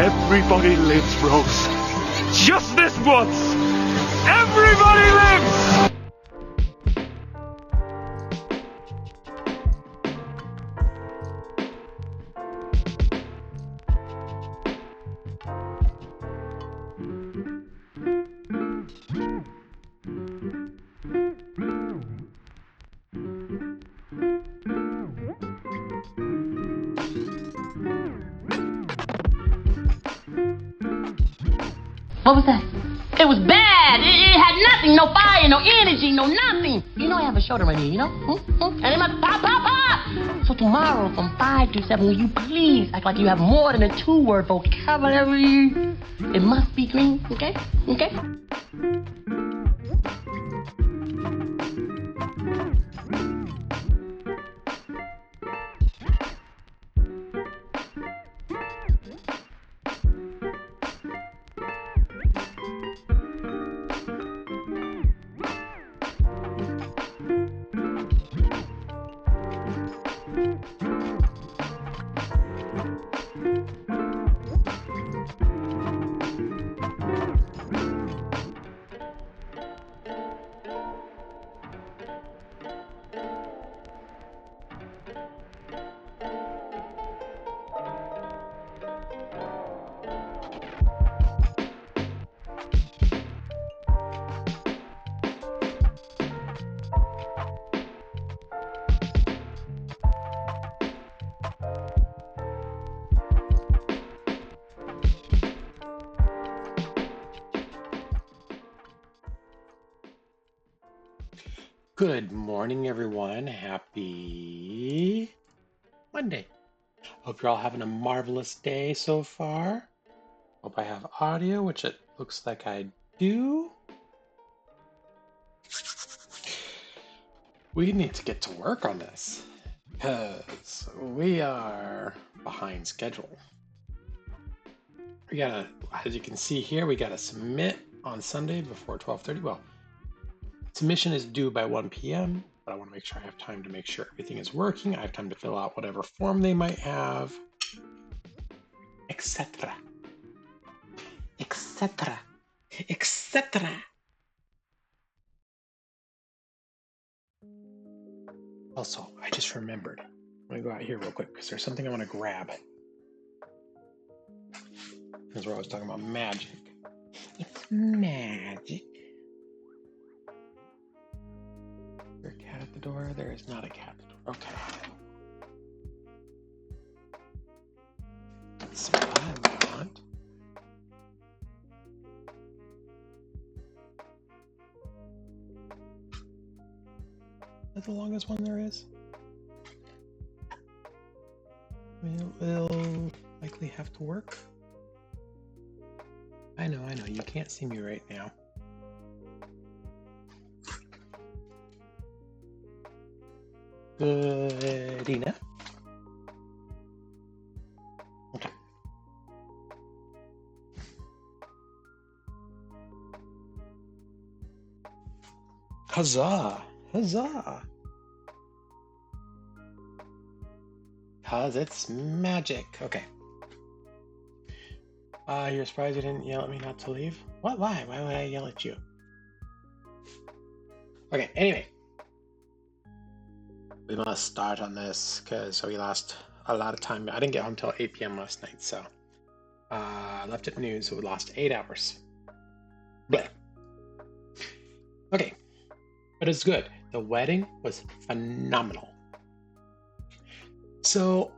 Everybody lives, Rose. Just this once! Everybody lives! What was that? It was bad. It had nothing. No fire, no energy, no nothing. You know I have a shoulder right here, you know? And it must pop, pop, pop. So tomorrow from 5 to 7, will you please act like you have more than a 2-word vocabulary? It must be green, okay? Okay? Good morning, everyone. Happy Monday. Hope you're all having a marvelous day so far. Hope I have audio, which it looks like I do. We need to get to work on this because we are behind schedule. We gotta, as you can see here, we gotta submit on Sunday before 12:30. Well, submission is due by 1 p.m., but I want to make sure I have time to make sure everything is working. I have time to fill out whatever form they might have, etc. etc. etc. Also, I just remembered. I'm going to go out here real quick because there's something I want to grab. Because we're always talking about magic. It's magic. Is there a cat at the door? There is not a cat at the door. Okay. That's what I want. That's the longest one there is. I mean, it will likely have to work. I know. You can't see me right now. Good enough. Okay. Huzzah! Huzzah! Cause it's magic. Okay. You're surprised you didn't yell at me not to leave? What? Why? Why would I yell at you? Okay, anyway. We must start on this because we lost a lot of time. I didn't get home till 8 p.m. last night, so left at noon, so we lost 8 hours. Bleh. Okay, but it's good. The wedding was phenomenal. So,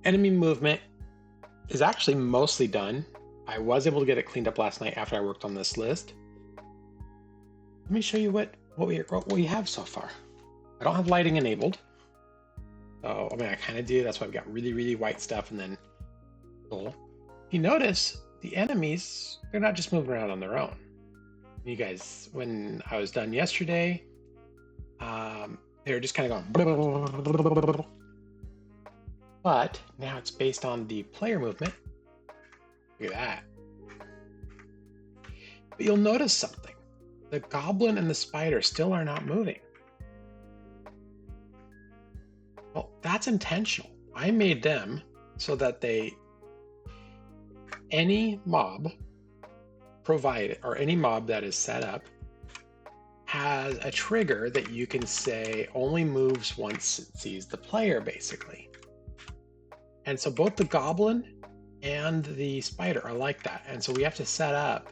enemy movement is actually mostly done. I was able to get it cleaned up last night after I worked on this list. Let me show you what we have so far. I don't have lighting enabled. So, I mean, I kind of do. That's why I've got really, really white stuff and then full. If you notice, the enemies, they're not just moving around on their own. You guys, when I was done yesterday, they were just kind of going. But now it's based on the player movement. Look at that. But you'll notice something. The goblin and the spider still are not moving. Well, that's intentional. I made them so that any mob provided, or any mob that is set up, has a trigger that you can say only moves once it sees the player, basically. And so both the goblin and the spider are like that. And so we have to set up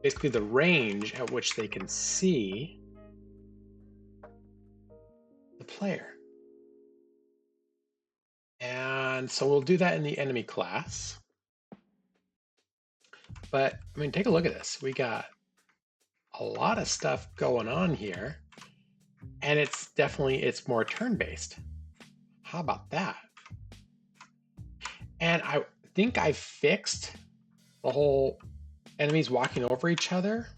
basically the range at which they can see the player. And so we'll do that in the enemy class. But I mean, take a look at this. We got a lot of stuff going on here, and it's more turn-based. How about that? And I think I fixed the whole enemies walking over each other.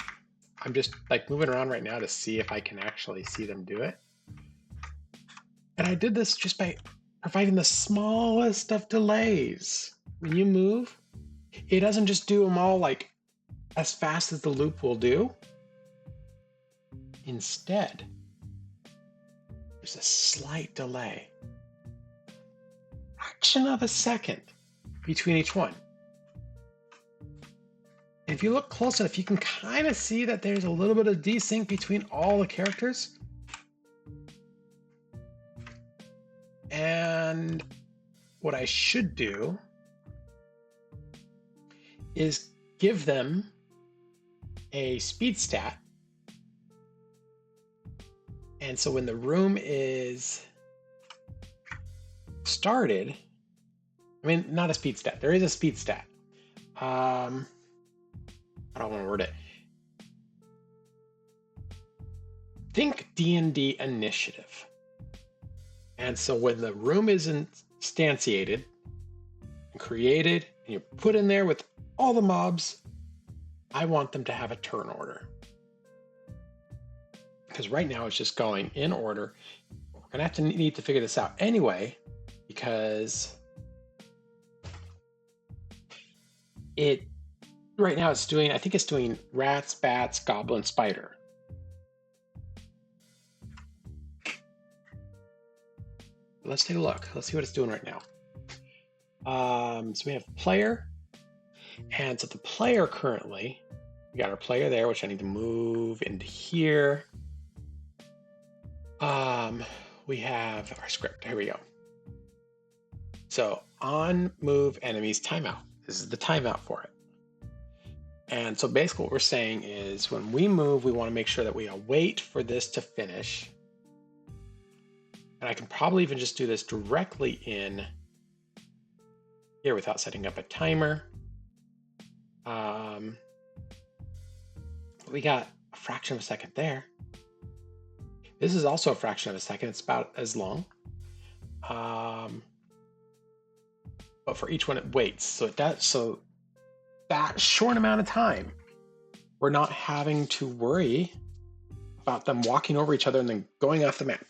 I'm just like moving around right now to see if I can actually see them do it. And I did this just by providing the smallest of delays. When you move, it doesn't just do them all like as fast as the loop will do. Instead, there's a slight delay. Fraction of a second between each one. And if you look close enough, you can kind of see that there's a little bit of desync between all the characters. And what I should do is give them a speed stat. And so when the room is started, I mean, not a speed stat. There is a speed stat. I don't want to word it. think D&D initiative. And so when the room is instantiated and created and you're put in there with all the mobs, I want them to have a turn order. Because right now it's just going in order. We're gonna have to need to figure this out anyway, because it right now it's doing, I think it's doing rats, bats, goblin, spider. Let's take a look. Let's see what it's doing right now. So we have player, and so the player currently, we got our player there, which I need to move into here. We have our script. Here we go. So on move enemies timeout. This is the timeout for it. And so basically what we're saying is when we move, we want to make sure that we await for this to finish. And I can probably even just do this directly in here without setting up a timer. We got a fraction of a second there. This is also a fraction of a second. It's about as long. But for each one it waits. So it does, so that short amount of time, we're not having to worry about them walking over each other and then going off the map.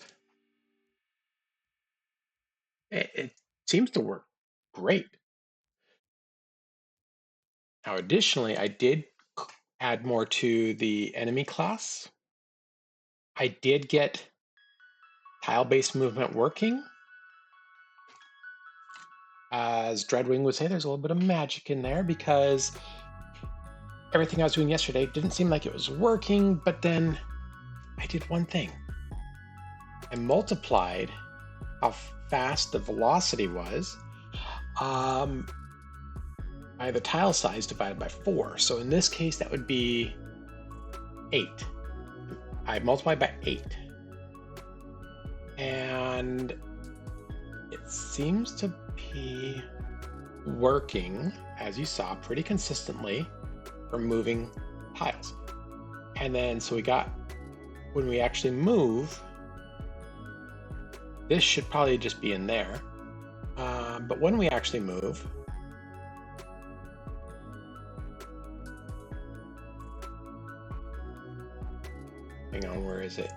It seems to work great. Now, additionally, I did add more to the enemy class. I did get tile-based movement working. As Dreadwing would say, there's a little bit of magic in there because everything I was doing yesterday didn't seem like it was working, but then I did one thing. I multiplied how fast the velocity was by the tile size divided by 4. So in this case, that would be 8. I multiplied by 8. And it seems to be working, as you saw, pretty consistently for moving tiles. And then, so we got, when we actually move, this should probably just be in there. But when we actually move, hang on, where is it?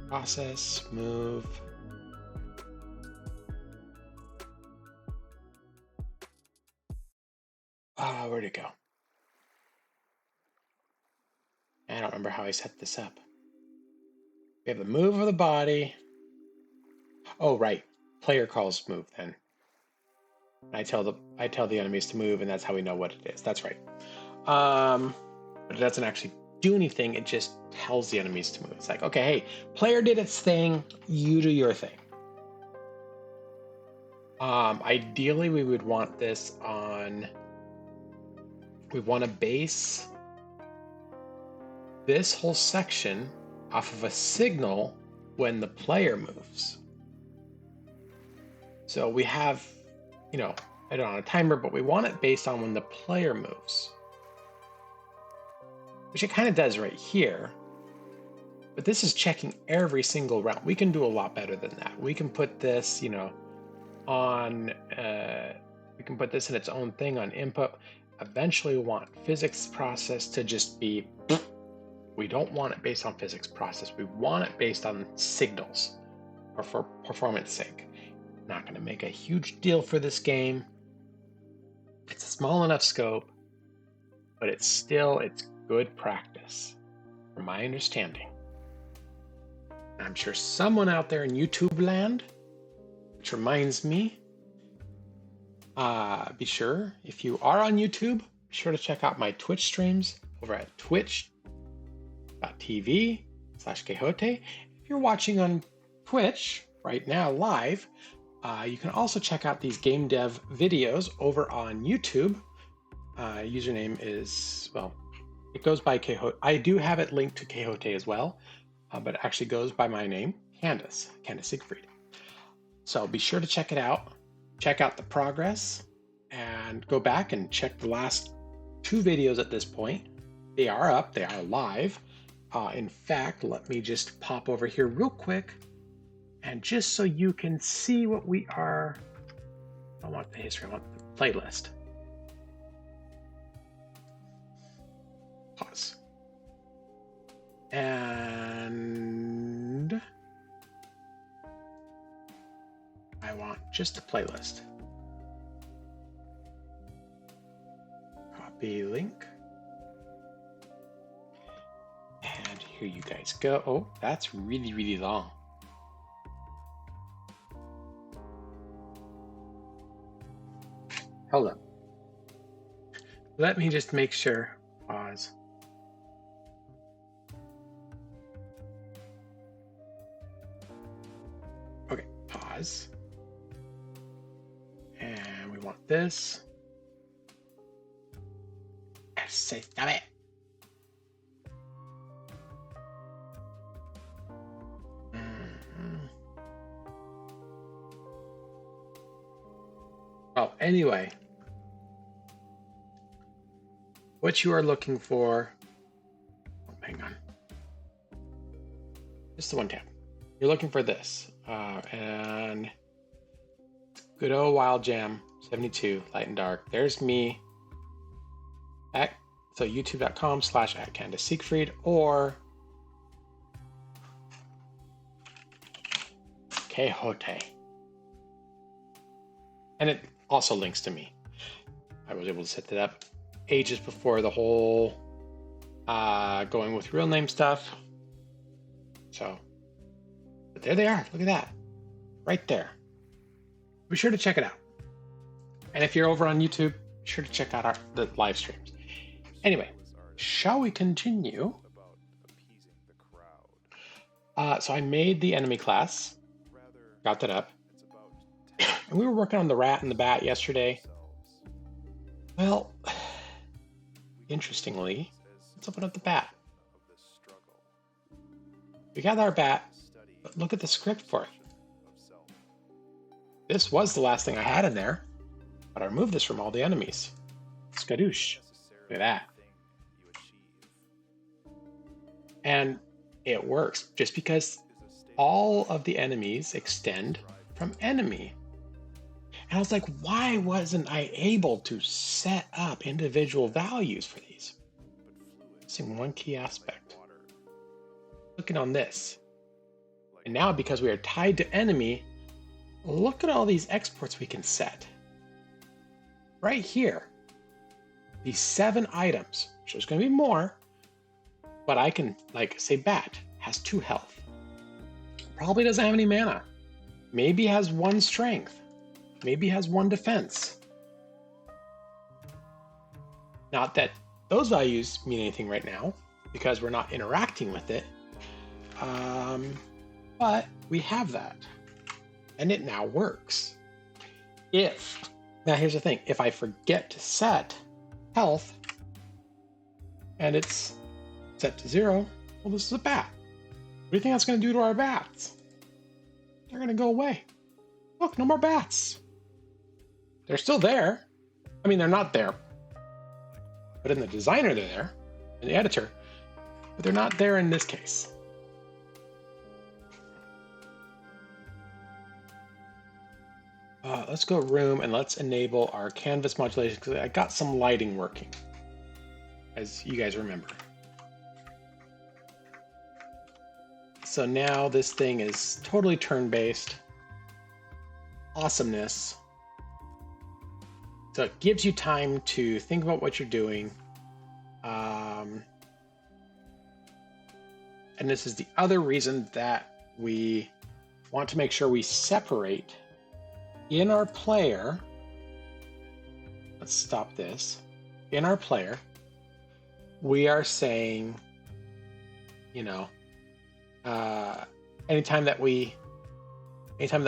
Process, move. Where'd it go? I don't remember how I set this up. We have the move of the body. Oh, right. Player calls move then. I tell the enemies to move, and that's how we know what it is. That's right. But it doesn't actually do anything. It just tells the enemies to move. It's like, okay, hey, player did its thing. You do your thing. Ideally, we would want this on. We want to base this whole section off of a signal when the player moves. So we have, I don't know, on a timer, but we want it based on when the player moves. Which it kind of does right here. But this is checking every single round. We can do a lot better than that. We can put this, on, we can put this in its own thing on input. Eventually we want physics process to just be, we don't want it based on physics process. We want it based on signals or for performance sake. Not going to make a huge deal for this game. It's a small enough scope, but it's good practice, from my understanding. I'm sure someone out there in YouTube land, which reminds me, be sure, if you are on YouTube, be sure to check out my Twitch streams over at twitch.tv/Quixote. If you're watching on Twitch right now live, you can also check out these game dev videos over on YouTube. Username is, it goes by Quixote. I do have it linked to Quixote as well, but it actually goes by my name, Candace Siegfried. So be sure to check it out. Check out the progress, and And go back and check the last 2 videos at this point. They are up, they are live. In fact, let me just pop over here real quick. And just so you can see what we are, I want the history, I want the playlist. Pause. And I want just the playlist. Copy link. And here you guys go. Oh, that's really, really long. Hold on. Let me just make sure. Pause. Okay, pause. And we want this. Say, stop it. Well, anyway, what you are looking for, oh, hang on, just the one tab. You're looking for this, and Godot Wild Jam 72, light and dark. There's me at, so youtube.com/@CandaceSiegfried or Quixote. And it also links to me. I was able to set that up ages before the whole going with real name stuff. So, but there they are. Look at that. Right there. Be sure to check it out. And if you're over on YouTube, be sure to check out the live streams. Anyway, shall we continue? So I made the enemy class. Got that up. And we were working on the rat and the bat yesterday. Well, interestingly, let's open up the bat. We got our bat, but look at the script for it. This was the last thing I had in there, but I removed this from all the enemies. Skadoosh. Look at that. And it works just because all of the enemies extend from enemy. And I was like, why wasn't I able to set up individual values for these? Missing one key aspect. Looking on this. And now because we are tied to enemy, look at all these exports we can set. Right here. These 7 items. So there's going to be more. But I can, like, say bat has 2 health. Probably doesn't have any mana. Maybe has 1 strength. Maybe has 1 defense. Not that those values mean anything right now, because we're not interacting with it. But we have that. And it now works. Now here's the thing, if I forget to set health, and it's set to 0, well, this is a bat. What do you think that's going to do to our bats? They're going to go away. Look, no more bats. They're still there. I mean, they're not there. But in the designer, they're there. In the editor. But they're not there in this case. Let's go room and let's enable our canvas modulation because I got some lighting working, as you guys remember. So now this thing is totally turn-based. Awesomeness. So it gives you time to think about what you're doing. And this is the other reason that we want to make sure we separate in our player. Let's stop this. In our player, we are saying, you know, anytime that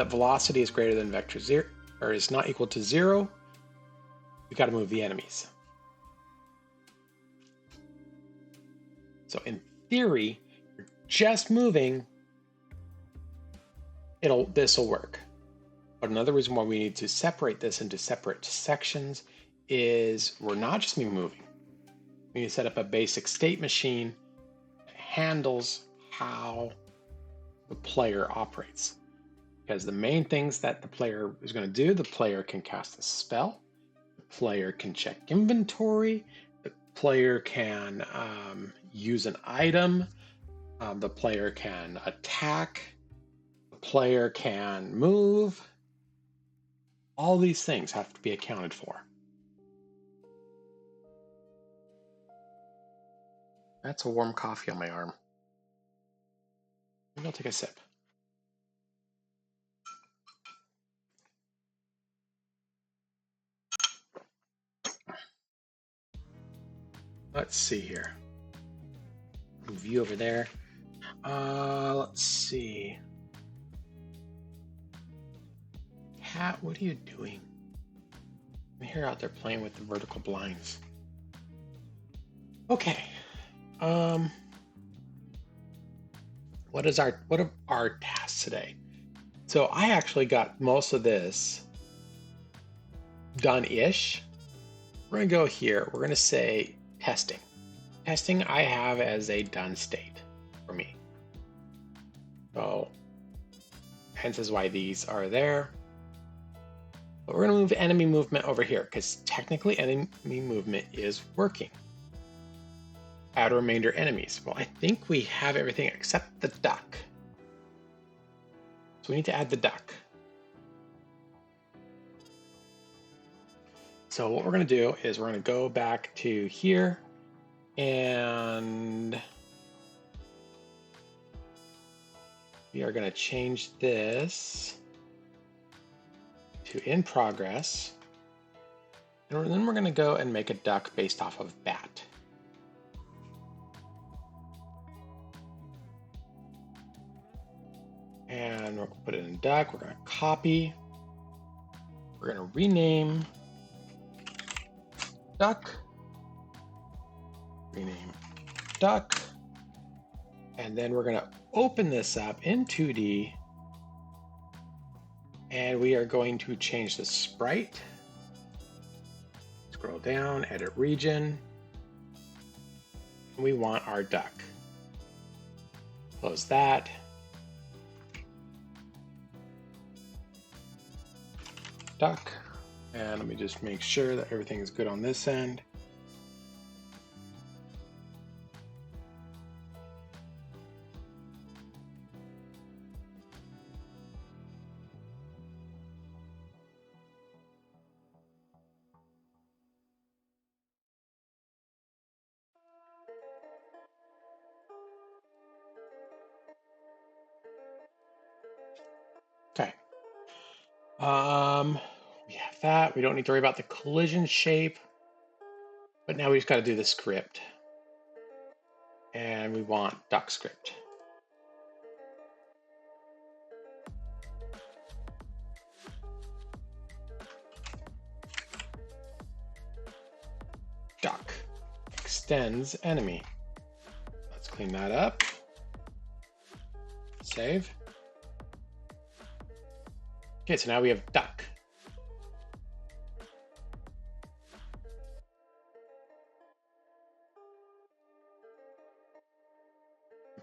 velocity is greater than vector 0 or is not equal to 0, we got to move the enemies. So in theory, you're just moving, this will work. But another reason why we need to separate this into separate sections is we're not just gonna be moving. We need to set up a basic state machine that handles how the player operates. Because the main things that the player is going to do, the player can cast a spell, the player can check inventory, the player can use an item, the player can attack, the player can move. All these things have to be accounted for. That's a warm coffee on my arm. Maybe I'll take a sip. Let's see here. Move you over there. Let's see. Cat, what are you doing? I hear out there playing with the vertical blinds. Okay. What are our tasks today? So I actually got most of this done-ish. We're gonna go here. We're gonna say testing. Testing I have as a done state for me. So hence is why these are there. But we're gonna move enemy movement over here because technically enemy movement is working. Add remainder enemies. Well, I think we have everything except the duck. So we need to add the duck. So what we're going to do is we're going to go back to here and we are going to change this to in progress. And then we're going to go and make a duck based off of bat. And we'll put it in duck. We're going to copy. We're going to rename duck. Rename duck. And then we're going to open this up in 2D. And we are going to change the sprite. Scroll down, edit region. And we want our duck. Close that. Duck, and let me just make sure that everything is good on this end. Okay. We have that. We don't need to worry about the collision shape. But now we just got to do the script. And we want duck script. Duck extends enemy. Let's clean that up. Save. Okay, so now we have duck.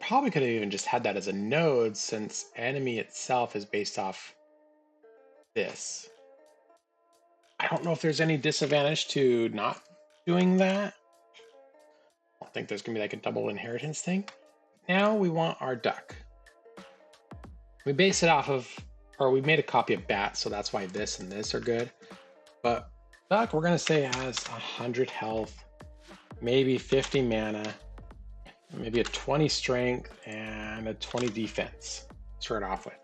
Probably could have even just had that as a node since enemy itself is based off this. I don't know if there's any disadvantage to not doing that. I don't think there's gonna be like a double inheritance thing. Now we want our duck. We base it off of, or we made a copy of bat, so that's why this and this are good. But duck, we're gonna say has 100 health, maybe 50 mana, maybe a 20 strength and a 20 defense. Start off with.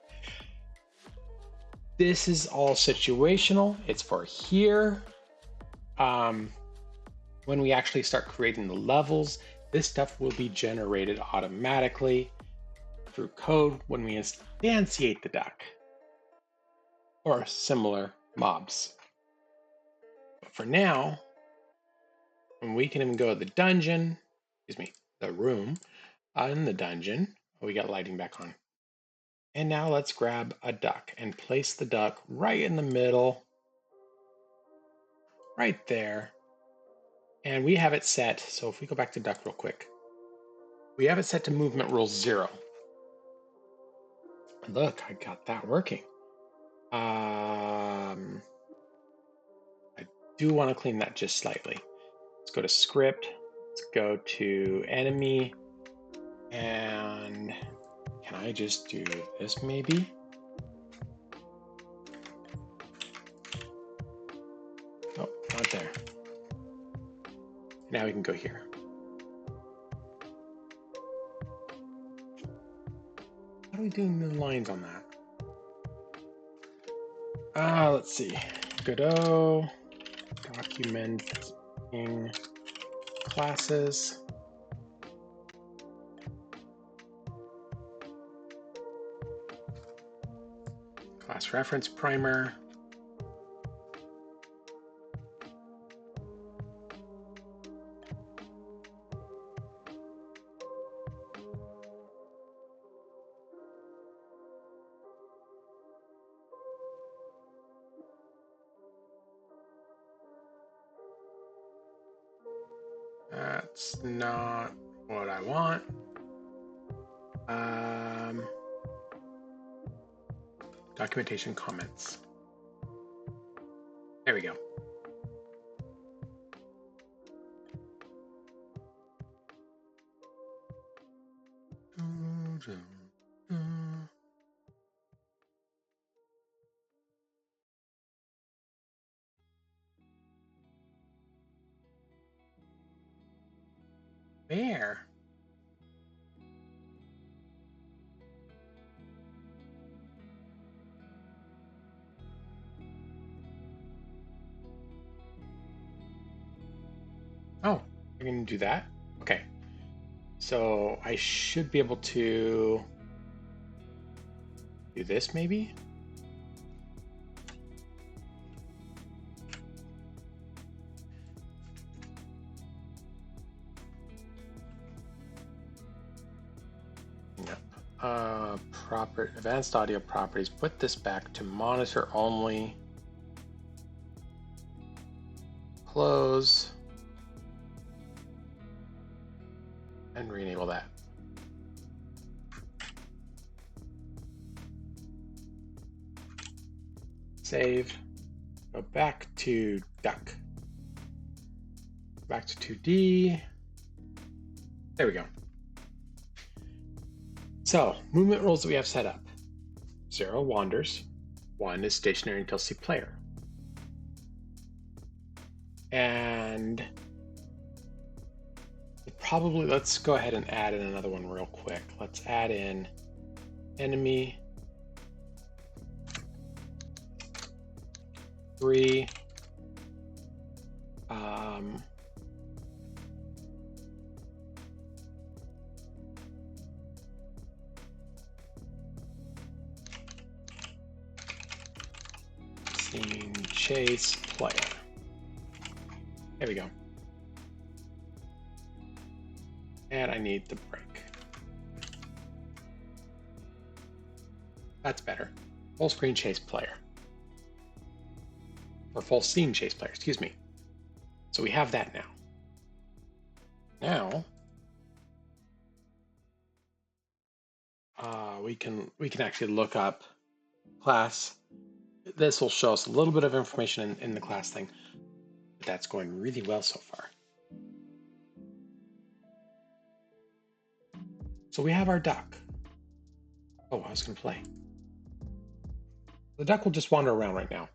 This is all situational. It's for here. When we actually start creating the levels, this stuff will be generated automatically through code when we instantiate the duck or similar mobs. But for now, when we can even go to the dungeon, the room in the dungeon. We got lighting back on. And now let's grab a duck and place the duck right in the middle right there. And we have it set, so if we go back to duck real quick, we have it set to movement rule 0. Look, I got that working. I do want to clean that just slightly. Let's go to script, let's go to enemy, and can I just do this maybe? Oh, not there. Now we can go here. How do we do new lines on that? Let's see. Godot, documenting classes. Class reference primer. That's not what I want. Documentation comments. There we go. Where? Oh, I can do that? Okay. So I should be able to do this maybe? Advanced audio properties, put this back to monitor only. Close. And re-enable that. Save. Go back to duck. Back to 2D. There we go. So, movement rules that we have set up. 0 wanders. 1 is stationary until see player. And probably, let's go ahead and add in another one real quick. Let's add in enemy 3. Scene chase player. There we go. And I need the break. That's better. Full screen chase player. Or full scene chase player, excuse me. So we have that now. Now, we can actually look up class. This will show us a little bit of information in the class thing. But that's going really well so far. So we have our duck. Oh, I was going to play. The duck will just wander around right now.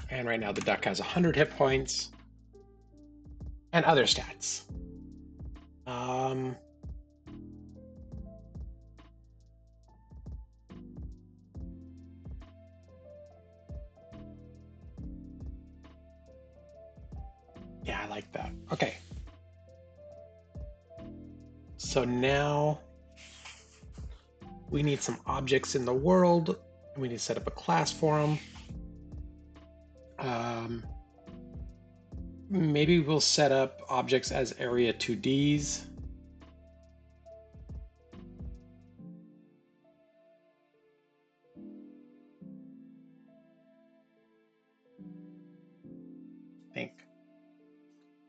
And right now the duck has 100 hit points and other stats. Yeah, I like that. Okay. So now we need some objects in the world. We need to set up a class for them. Maybe we'll set up objects as area 2Ds.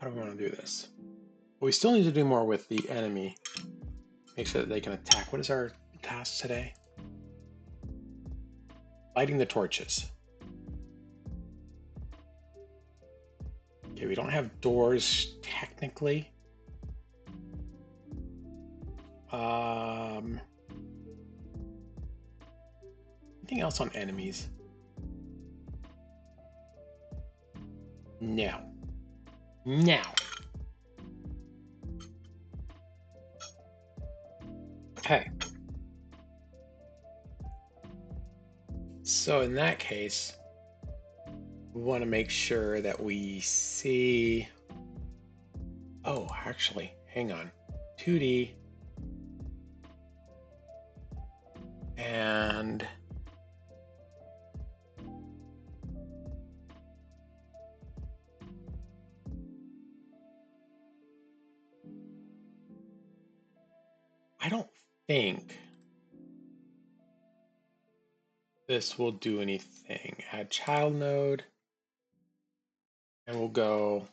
How do we want to do this? Well, we still need to do more with the enemy. Make sure that they can attack. What is our task today? Lighting the torches. Okay, we don't have doors technically. Anything else on enemies? No. No. Okay. So in that case, we want to make sure that we see... Oh, actually, hang on. 2D. And... I don't think this will do anything. Add child node. And we'll go,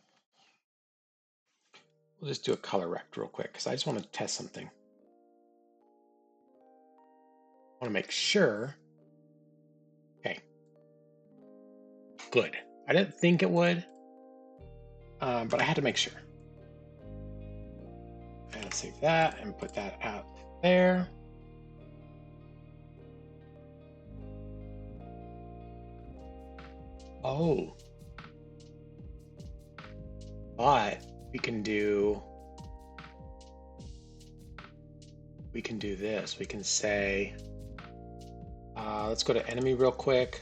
we'll just do a color rect real quick because I just want to test something. I want to make sure. Okay. Good. I didn't think it would, but I had to make sure. And save that and put that out there. Oh. But we can do this. We can say, let's go to enemy real quick.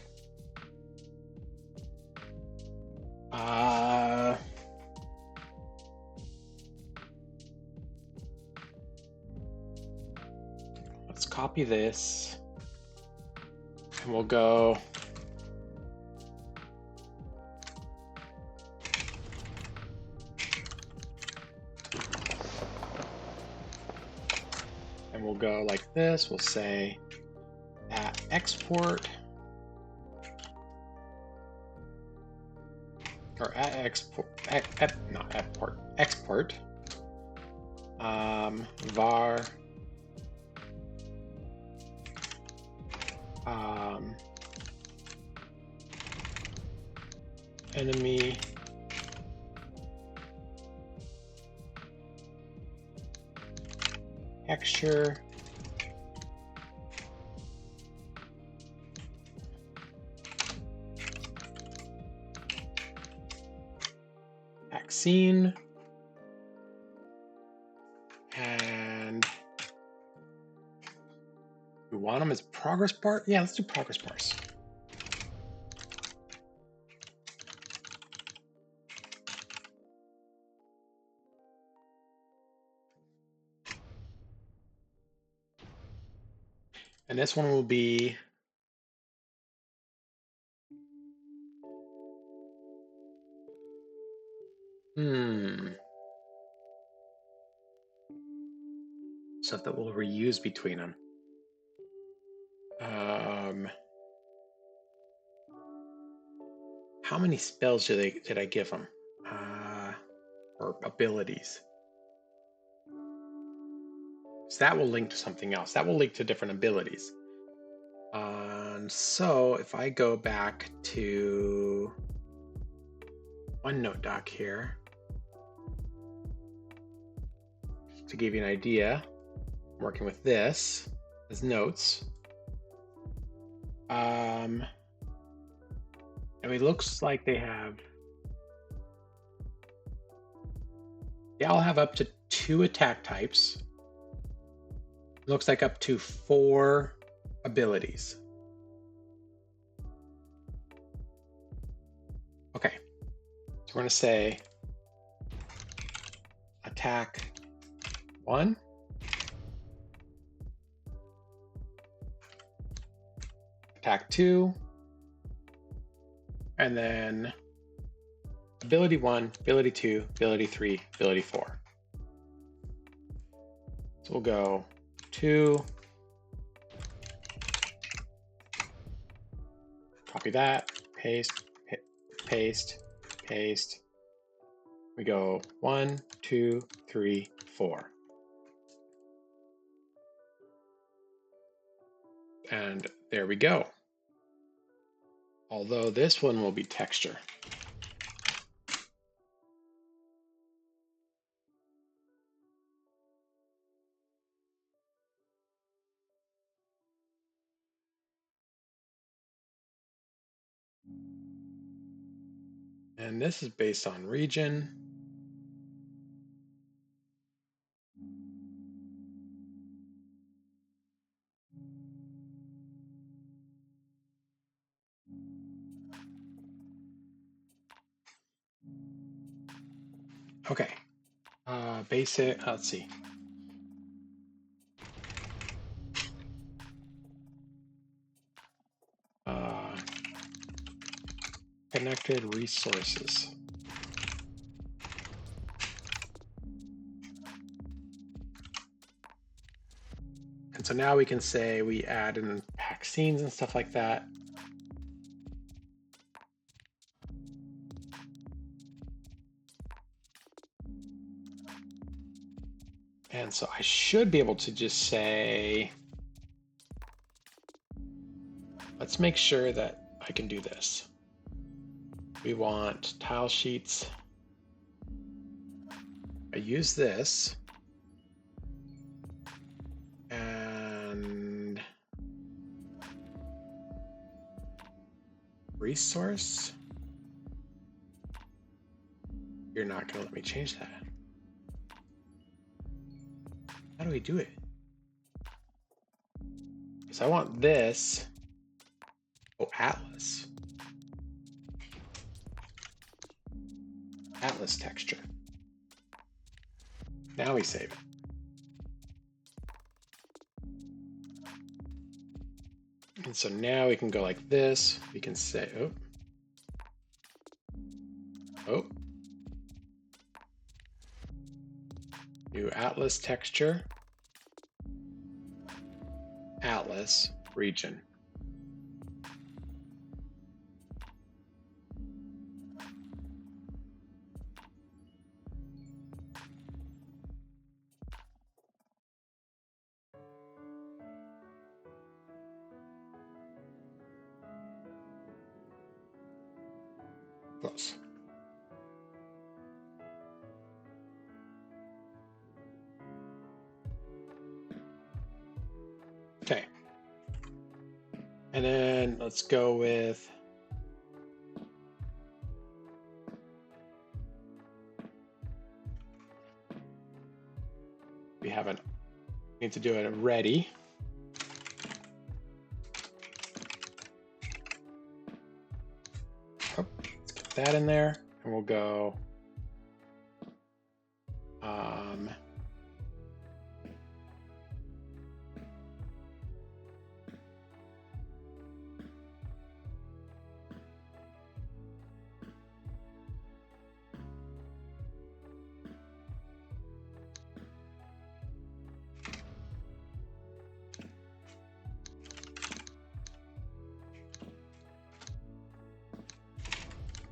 Let's copy this and we'll go like this. We'll say at export or at export, not export, export var enemy texture vaccine and we want them as progress bar. Yeah, let's do progress bars. And this one will be stuff that we'll reuse between them. How many spells did I give them? Or abilities? So that will link to something else. That will link to different abilities. So if I go back to OneNote doc here, to give you an idea, I'm working with this as notes. And it looks like they all have up to 2 attack types. It looks like up to 4 abilities. Okay, so we're going to say attack 1, attack 2, and then ability 1, ability 2, ability 3, ability 4. So we'll go 2, copy that, paste, paste, paste, We go 1, 2, 3, 4. And there we go. Although this one will be texture. And this is based on region. Okay. Basic, let's see. Connected resources. And so now we can say we add in pack scenes and stuff like that. And so I should be able to just say, let's make sure that I can do this. We want tile sheets. I use this. And resource. You're not going to let me change that. How do we do it? Because I want this. Oh, Atlas. Atlas texture. Now we save it. And so now we can go like this. We can say, oh. New Atlas texture. Atlas region. Close. Okay. And then let's go with we haven't need to do it ready. Oh, let's get that in there, and we'll go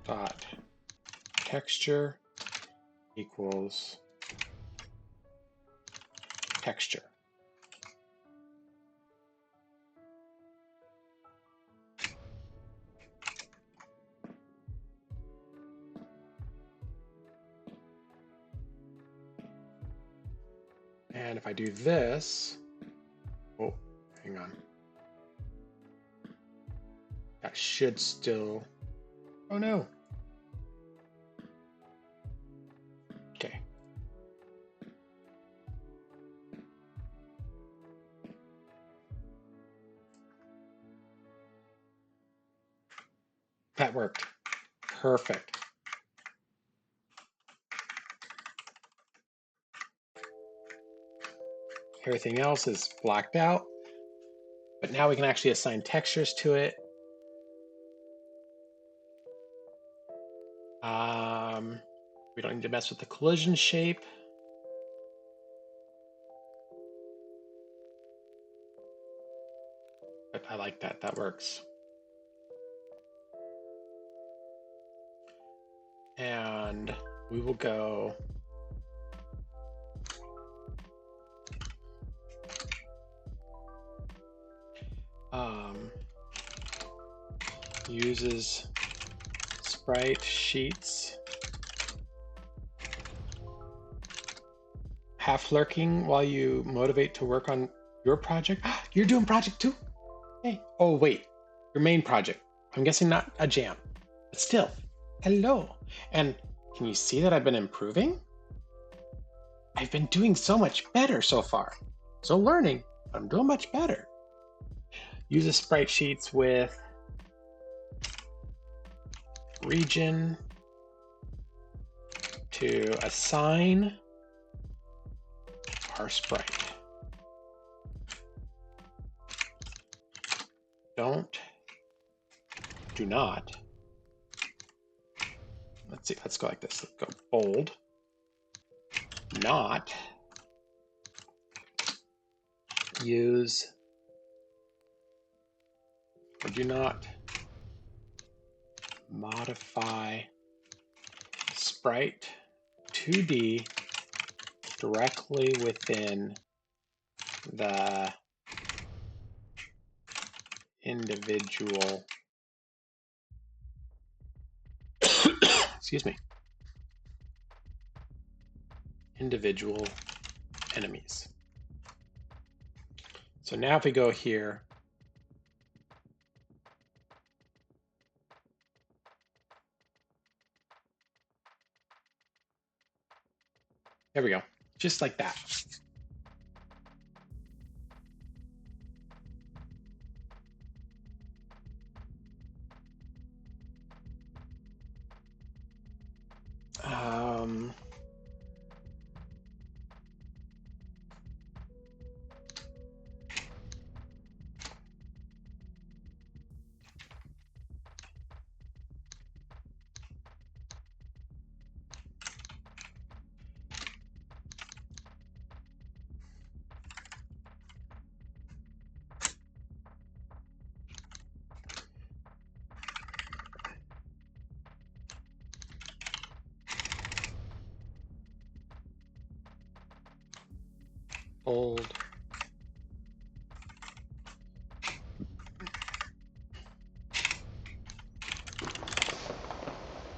dot texture equals texture. And if I do this, oh, hang on. That should still, oh no. Okay. That worked. Perfect. Everything else is blacked out, but now we can actually assign textures to it. We don't need to mess with the collision shape. But I like that, that works. And we will go uses sprite sheets, half lurking while you motivate to work on your project. You're doing project 2? Hey. Oh wait, your main project. I'm guessing not a jam, but still, hello. And can you see that I've been improving? I've been doing so much better so far. So learning, but I'm doing much better. Uses sprite sheets with region to assign our sprite. Do not. Let's see, let's go like this. Let's go bold. Not use or do not modify sprite 2D directly within the individual excuse me, individual enemies. So now if we go here, there we go, just like that. Bold.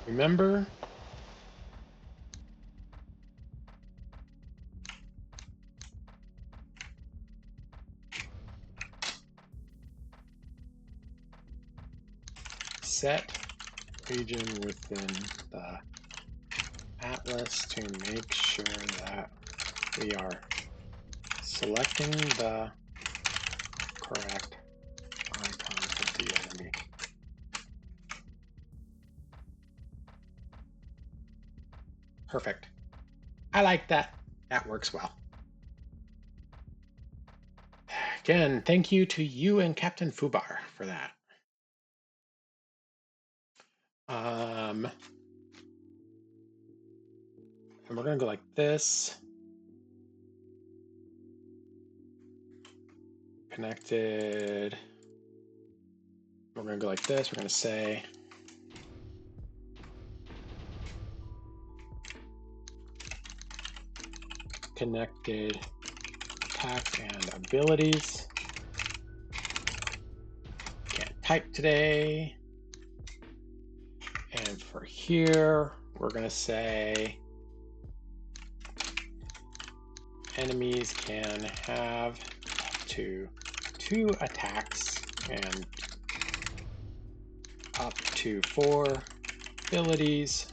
Remember, set region within the atlas to make sure that we are selecting the correct icon for the enemy. Perfect. I like that. That works well. Again, thank you to you and Captain Fubar for that. And we're going to go like this. Connected. We're going to go like this. We're going to say connected attacks and abilities. Can't type today. And for here, we're going to say enemies can have up to 2 attacks and up to 4 abilities,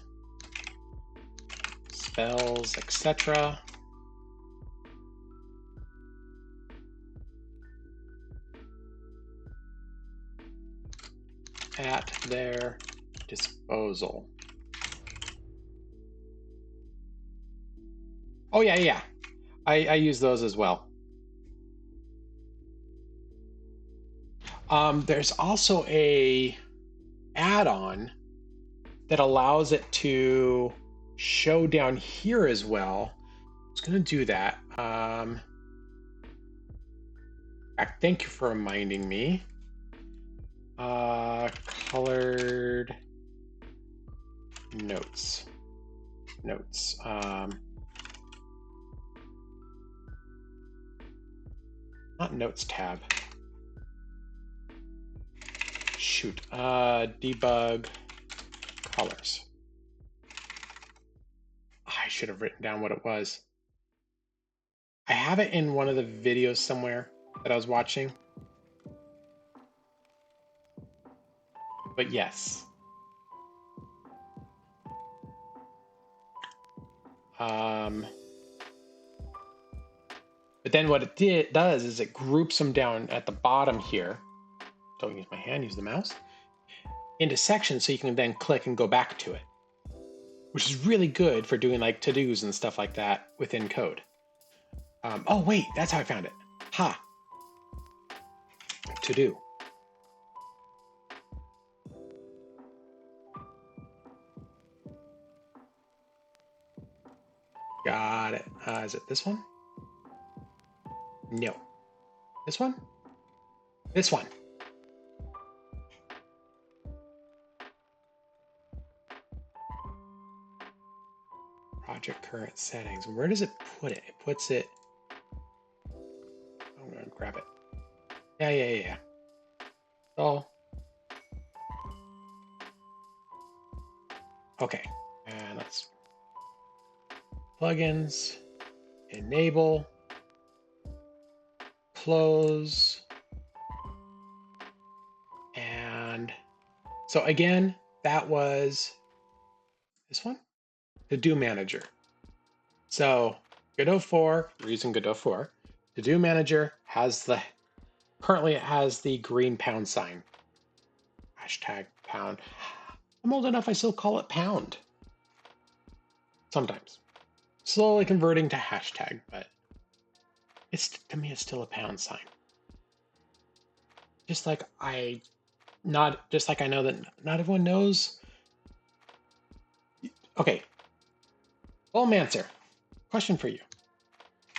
spells, etc. at their disposal. Oh yeah. I use those as well. There's also a add-on that allows it to show down here as well. I was going to do that. Thank you for reminding me. Colored notes. notes. Not notes tab. Shoot. Debug colors. I should have written down what it was. I have it in one of the videos somewhere that I was watching. But yes. But then what it does is it groups them down at the bottom here. Don't use my hand, use the mouse. Into sections so you can then click and go back to it. Which is really good for doing like to-dos and stuff like that within code. Oh wait, that's how I found it. Ha! To-do. Got it. Is it this one? No. This one? This one. Project current settings. Where does it put it? It puts it. I'm gonna grab it. Yeah. Oh. Okay. And let's plugins, enable, close, and so again, that was this one, the Do Manager. So Godot 4, we're using Godot 4. The Do Manager has currently it has the green pound sign. Hashtag pound. I'm old enough, I still call it pound. Sometimes. Slowly converting to hashtag, but to me, it's still a pound sign. Just like I know that not everyone knows. Okay. Answer. Question for you.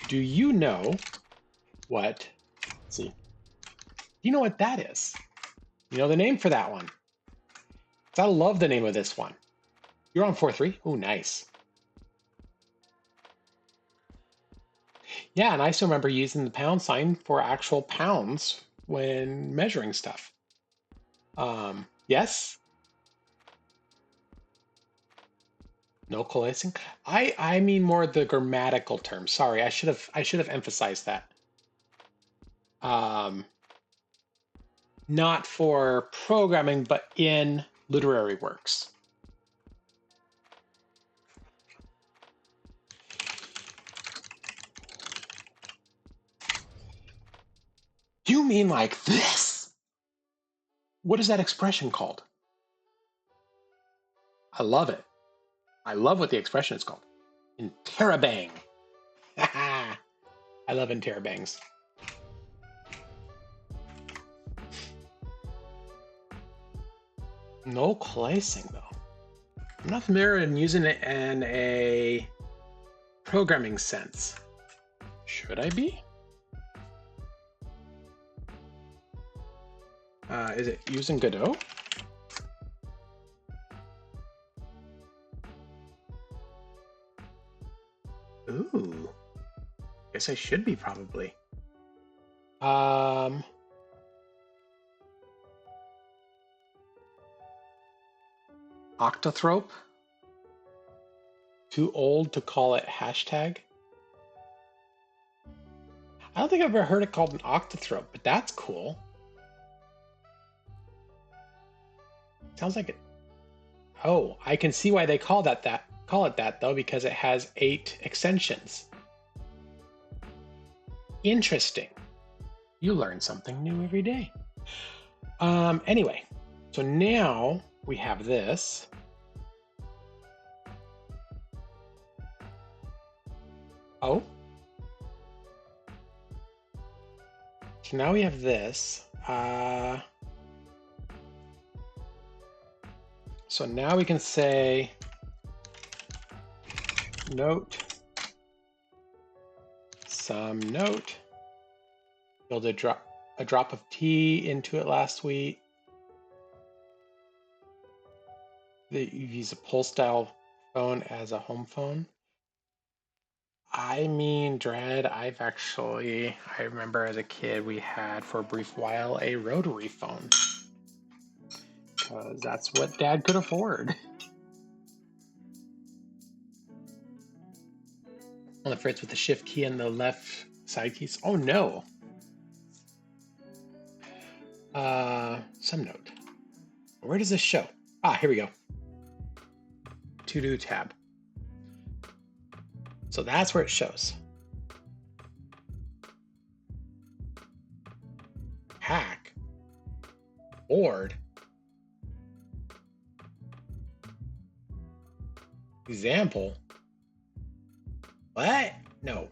Do you know what, let's see. Do you know what that is? You know the name for that one. I love the name of this one. You're on 4.3? Oh, nice. Yeah, and I still remember using the pound sign for actual pounds when measuring stuff. Yes? No coalescing? I mean more the grammatical term. Sorry, I should have emphasized that. Not for programming, but in literary works. You mean like this? What is that expression called? I love it. I love what the expression is called. Interrobang. I love interrobangs. No coalescing though. I'm not familiar in using it in a programming sense. Should I be? Is it using Godot? Ooh. Guess I should be probably. Octothrope? Too old to call it hashtag? I don't think I've ever heard it called an octothrope, but that's cool. Sounds like it. Oh, I can see why they call it that though, because it has 8 extensions. Interesting. You learn something new every day. Anyway, so now we have this. Oh. So now we have this. So now we can say note, some note, build a drop of tea into it last week. You use a pull style phone as a home phone. I mean, Dread, I remember as a kid we had for a brief while a rotary phone. Because that's what Dad could afford. On the Fritz with the shift key and the left side keys. Oh no! Some note. Where does this show? Ah, here we go. To-do tab. So that's where it shows. Hack. Board. Example. What? No.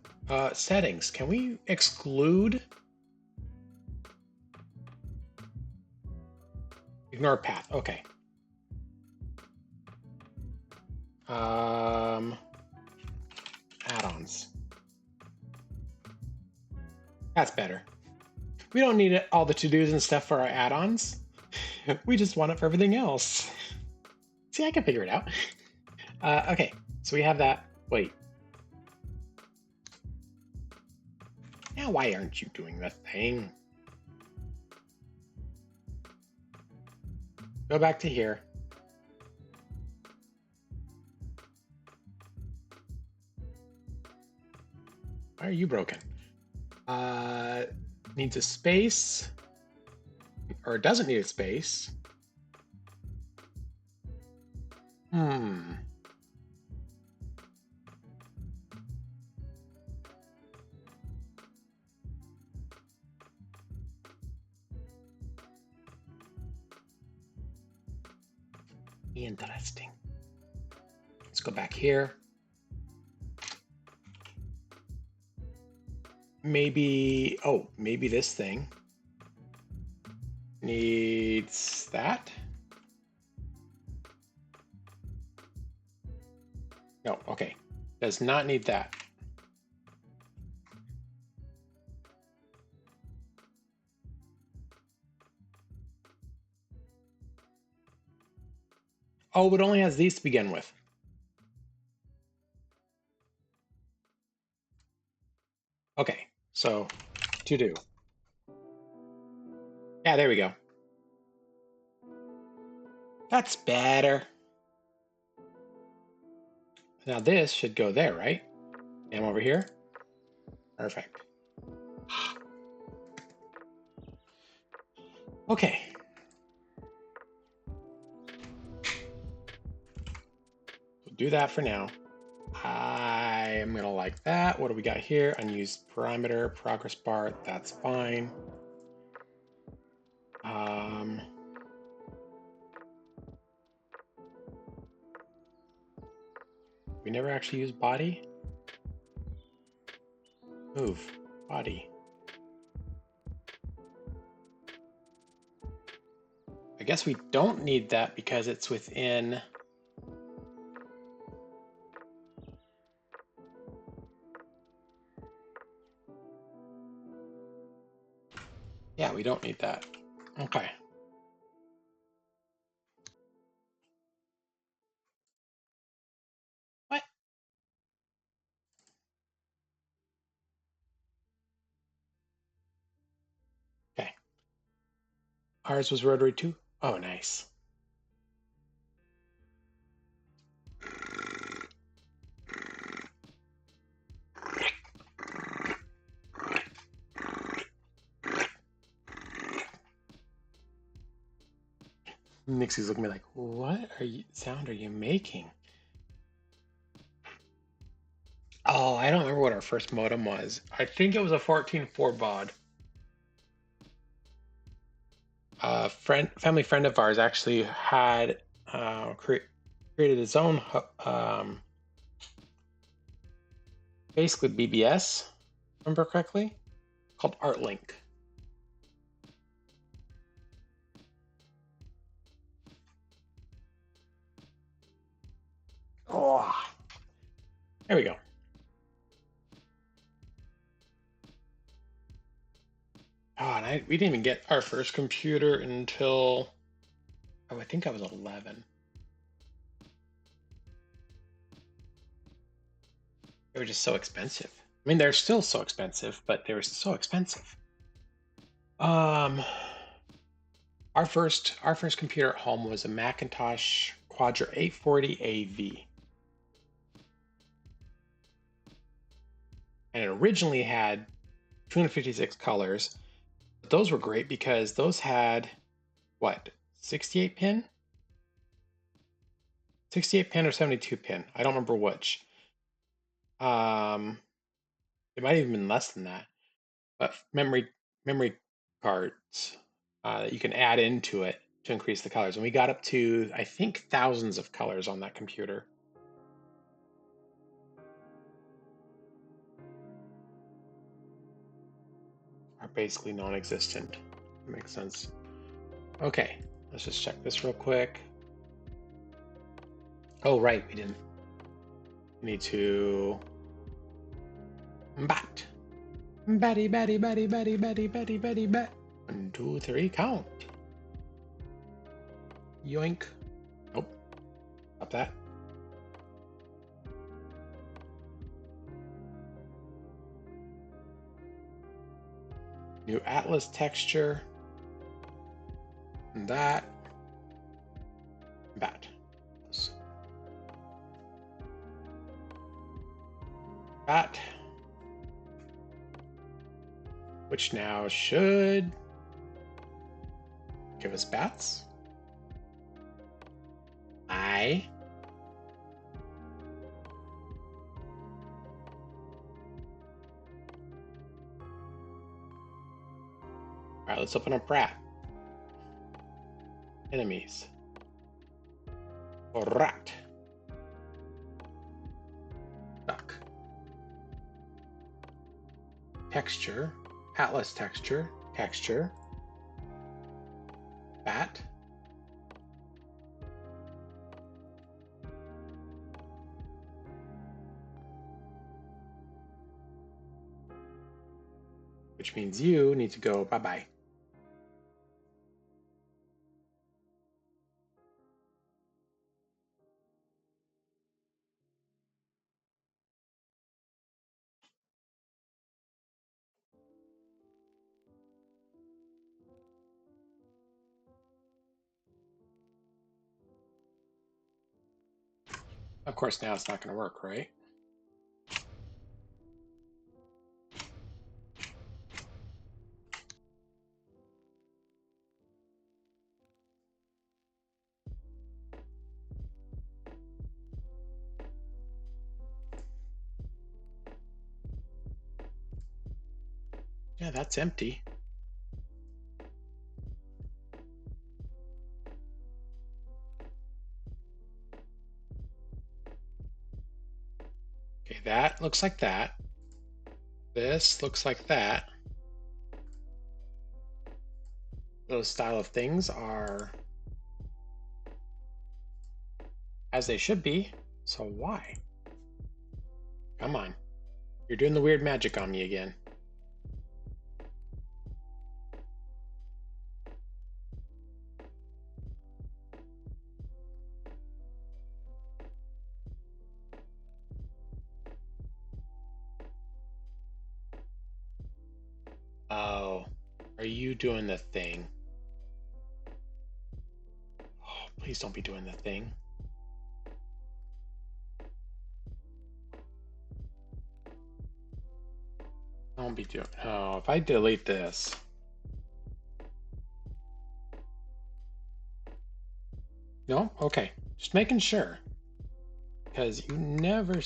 Settings. Can we exclude? Ignore path. Okay. Add-ons. That's better. We don't need all the to-dos and stuff for our add-ons. We just want it for everything else. See, I can figure it out. Okay, so we have that. Wait. Now, why aren't you doing the thing? Go back to here. Why are you broken? Needs a space, or doesn't need a space. Interesting. Let's go back here. Maybe, oh, maybe this thing needs that. No, okay. Does not need that. Oh, it only has these to begin with. Okay, so to do. Yeah, there we go. That's better. Now this should go there, right? And over here. Perfect. Okay. We'll do that for now. I am gonna like that. What do we got here? Unused parameter, progress bar, that's fine. We never actually use body. Move, body. I guess we don't need that because it's within. Yeah, we don't need that. Okay. What? Okay. Ours was rotary too? Oh, nice. Nixie's looking at me like, what sound are you making? Oh, I don't remember what our first modem was. I think it was a 14.4 baud. A family friend of ours actually had created his own basically BBS, if I remember correctly, called ArtLink. Oh, there we go. Oh, and we didn't even get our first computer until, oh, I think I was 11. They were just so expensive. I mean, they're still so expensive, but they were so expensive. Our first computer at home was a Macintosh Quadra 840 AV. And it originally had 256 colors. But those were great because those had, what, 68 pin? 68 pin or 72 pin. I don't remember which. It might have even been less than that. But memory cards that you can add into it to increase the colors. And we got up to, I think, thousands of colors on that computer. Are basically non-existent. That makes sense. Okay, let's just check this real quick. Oh, right, we didn't. We need to bat. Batty, batty, batty, batty, batty, batty, batty, bat. 1, 2, 3, count. Yoink. Nope. Stop that. New Atlas texture. And that. Bat. Bat. Which now should give us bats. I. All right, let's open up rat. Enemies. Rat. Duck. Texture. Atlas texture. Texture. Bat. Which means you need to go bye-bye. Of course, now it's not going to work, right? Yeah, that's empty. Okay, that looks like that. This looks like that. Those style of things are as they should be. So why? Come on. You're doing the weird magic on me again. Oh, are you doing the thing? Oh, please don't be doing the thing. Don't be doing. Oh, if I delete this. No? Okay. Just making sure. Because you never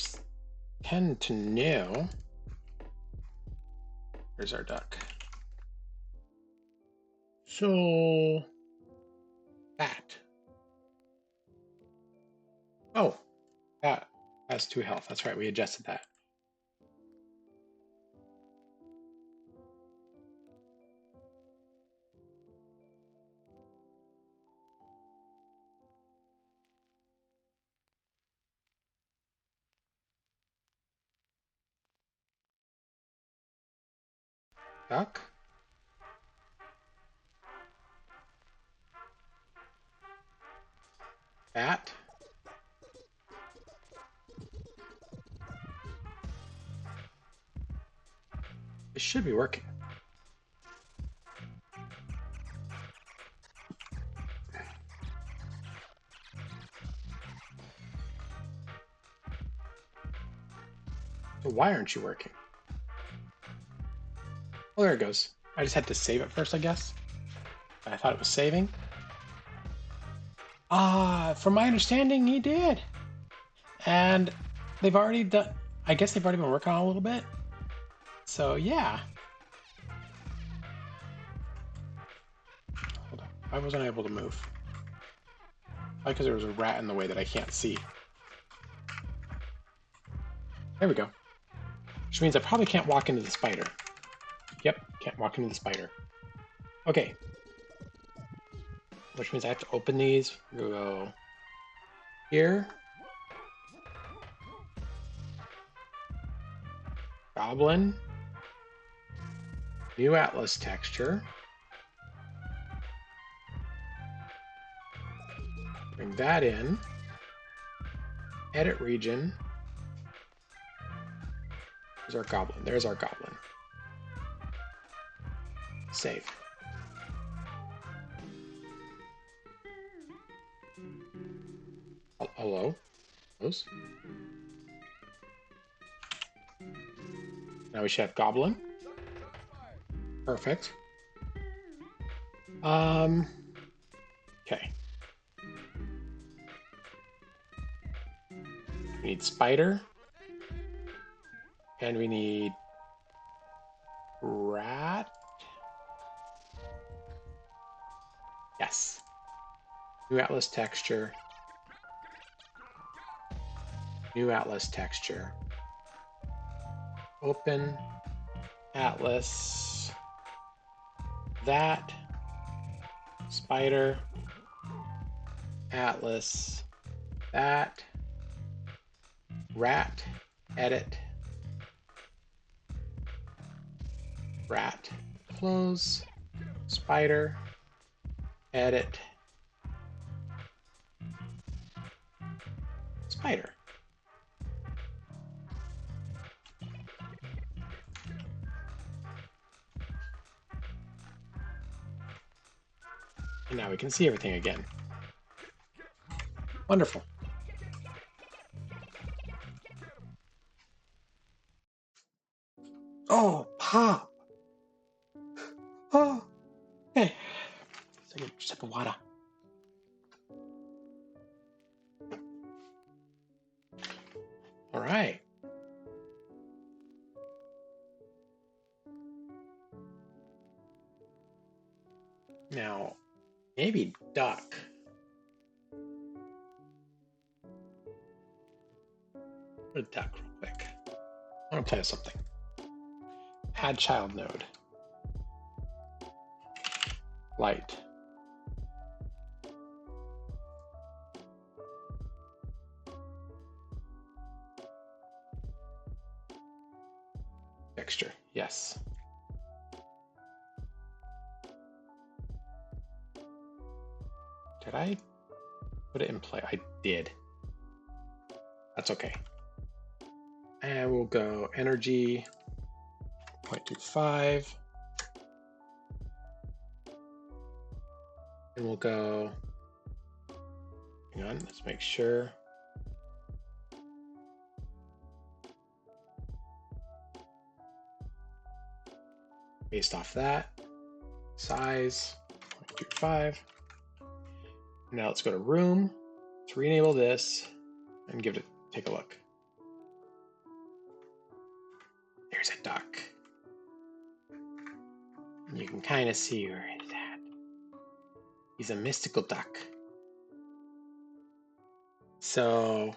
tend to know. Here's our duck. So, that. Oh, that has 2 health. That's right, we adjusted that. Duck. Bat. should be working. So why aren't you working? Well, there it goes. I just had to save it first, I guess. I thought it was saving. From my understanding, he did. And they've already done, I guess they've already been working on it a little bit. So, yeah. Hold on. Why wasn't I able to move? Why? Because there was a rat in the way that I can't see. There we go. Which means I probably can't walk into the spider. Yep, can't walk into the spider. Okay. Which means I have to open these. We'll go here. Goblin. New Atlas texture. Bring that in. Edit region. There's our goblin. There's our goblin. Save. Hello? Close. Now we should have goblin. Perfect. Okay. We need spider. And we need rat. Yes. New Atlas texture. New Atlas texture. Open Atlas. That. Spider. Atlas. That. Rat. Edit. Rat. Close. Spider. Edit. Spider. And now we can see everything again. Wonderful. Oh, pop. Oh, okay. Take a sip of water. All right. Now, maybe duck. Put a duck real quick. I want to play with something. Add child node. Light. Texture, yes. Did I put it in play? I did. That's okay. And we'll go energy 0.25. And we'll go, hang on, let's make sure. Based off that, size 0.25. Now let's go to room to re-enable this and give it, take a look. There's a duck. And you can kind of see where it's at. He's a mystical duck. So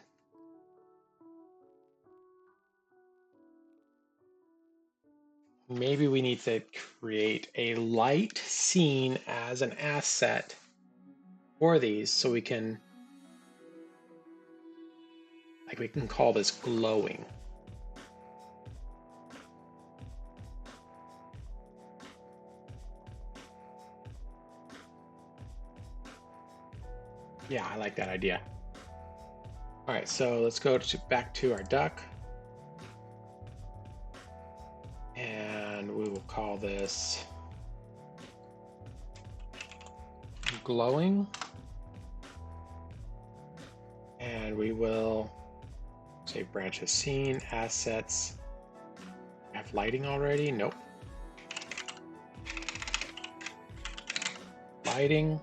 maybe we need to create a light scene as an asset for these so we can, like, we can call this glowing. Yeah, I like that idea. All right, so let's go back to our duck. And we this glowing. And we will say branches scene, assets. Have lighting already? Nope. Lighting,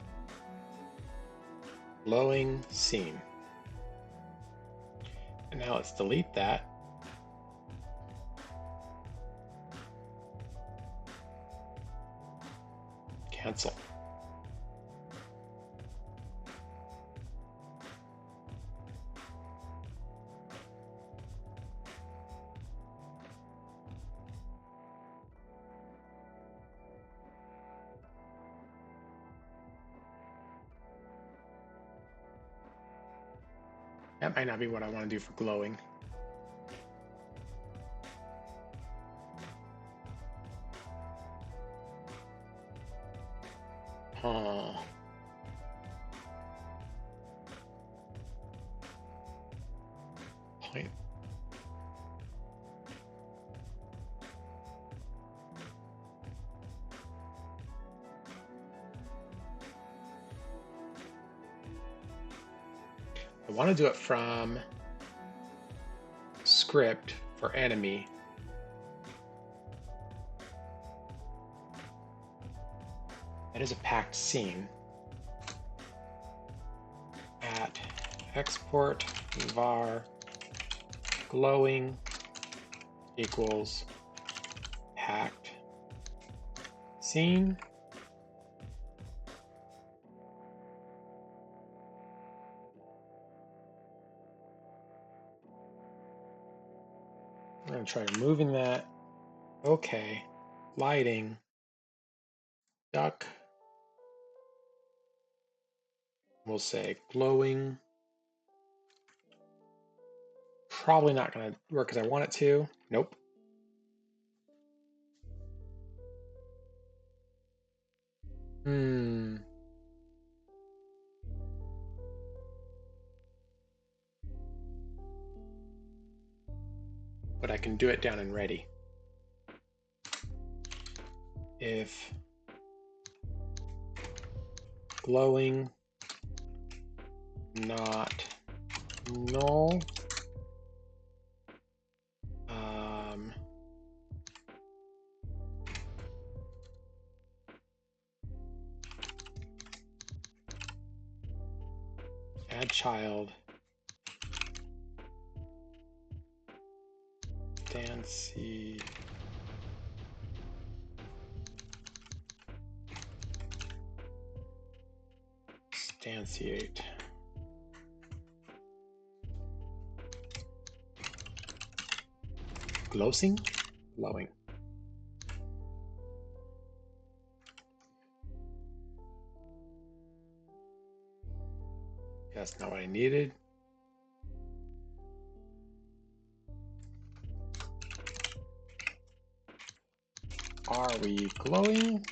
glowing, scene. And now let's delete that. Cancel. That might not be what I want to do for glowing. Point. I want to do it from script for enemy. That is a packed scene. At export var glowing equals packed scene. I'm going to try removing that. Okay. Lighting. Duck. We'll say glowing. Probably not going to work as I want it to. Nope. But I can do it down in ready. If glowing not null, add child, Dancy, instantiate. Glowing? Glowing. That's not what I needed. Are we glowing?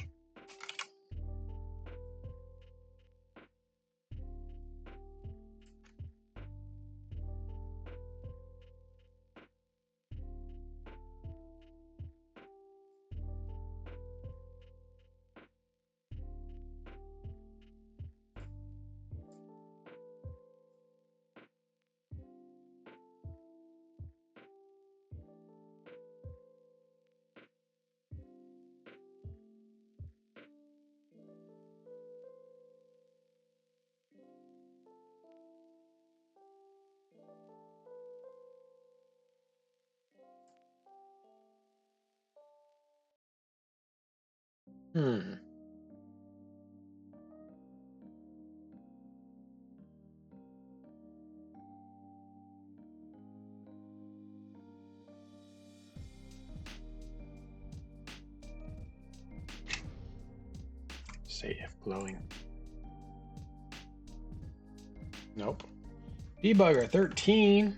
Say if glowing. Nope. Debugger 13.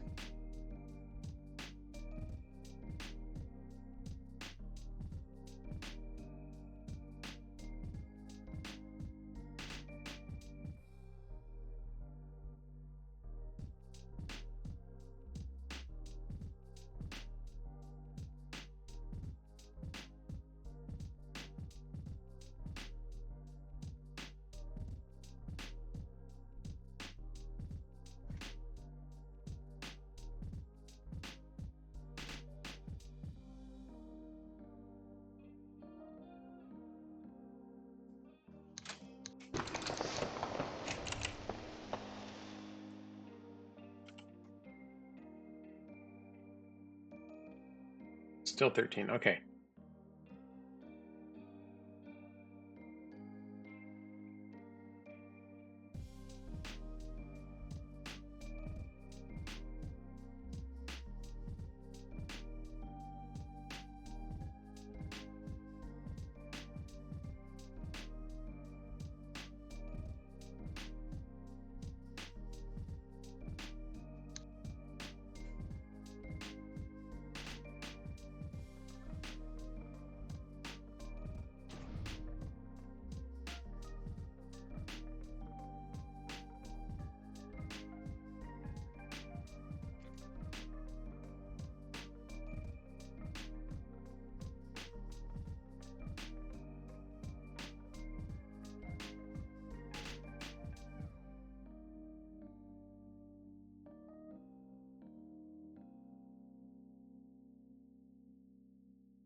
Still 13. Okay.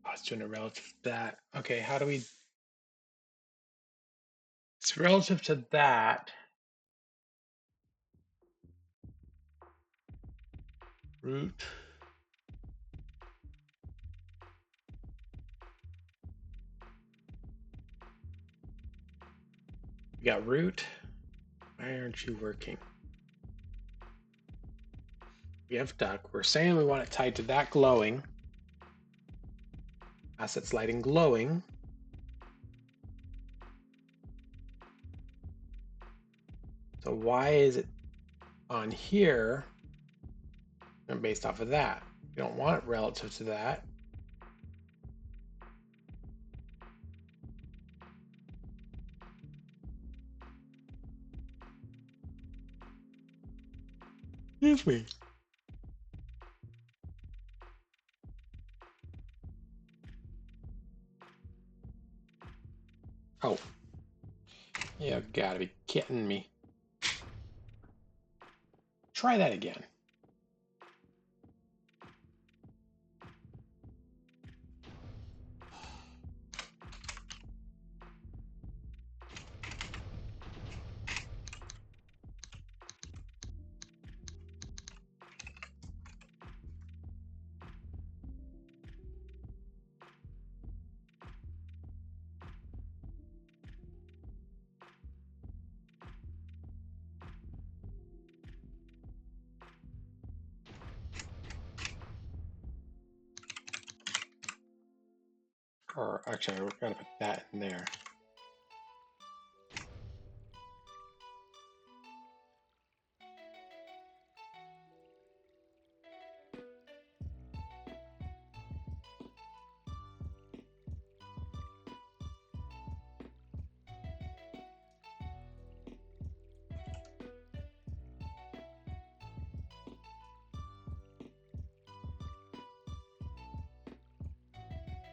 I was doing it relative to that. Okay, how do we... It's relative to that. Root. We got root. Why aren't you working? We have duck. We're saying we want it tied to that glowing. Assets lighting glowing. So why is it on here and based off of that? You don't want it relative to that. Excuse me. Oh. You gotta be kidding me. Try that again. Or actually, I gotta put that in there.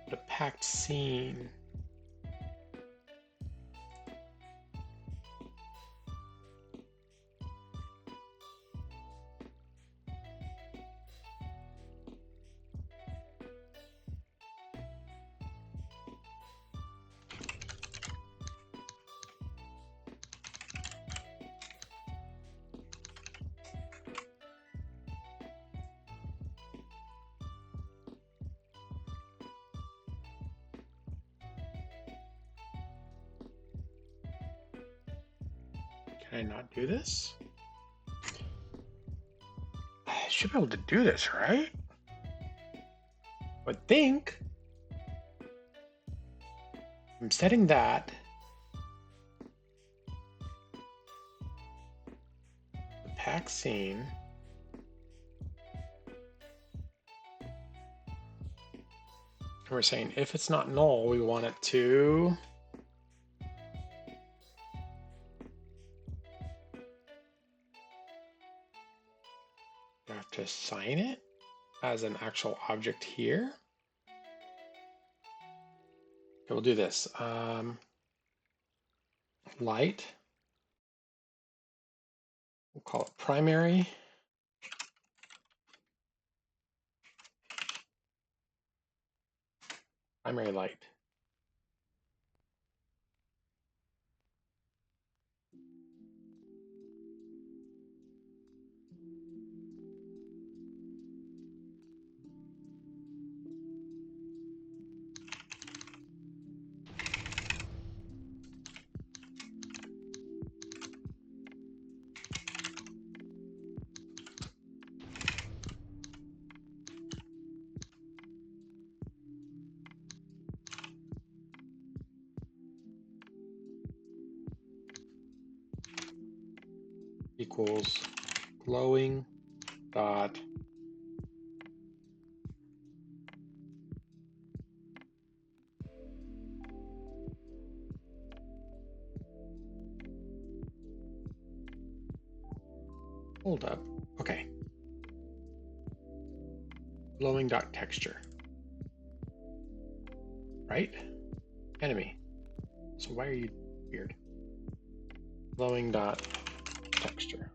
Put a packed scene. Can I not do this? I should be able to do this, right? Would think. I'm setting that. The pack scene. And we're saying if it's not null, we want it to. I have to assign it as an actual object here. Okay, we'll do this. Light. We'll call it primary. Primary light. equals glowing dot hold up. Okay. Glowing dot texture. Right? Enemy. So why are you weird? Glowing dot texture.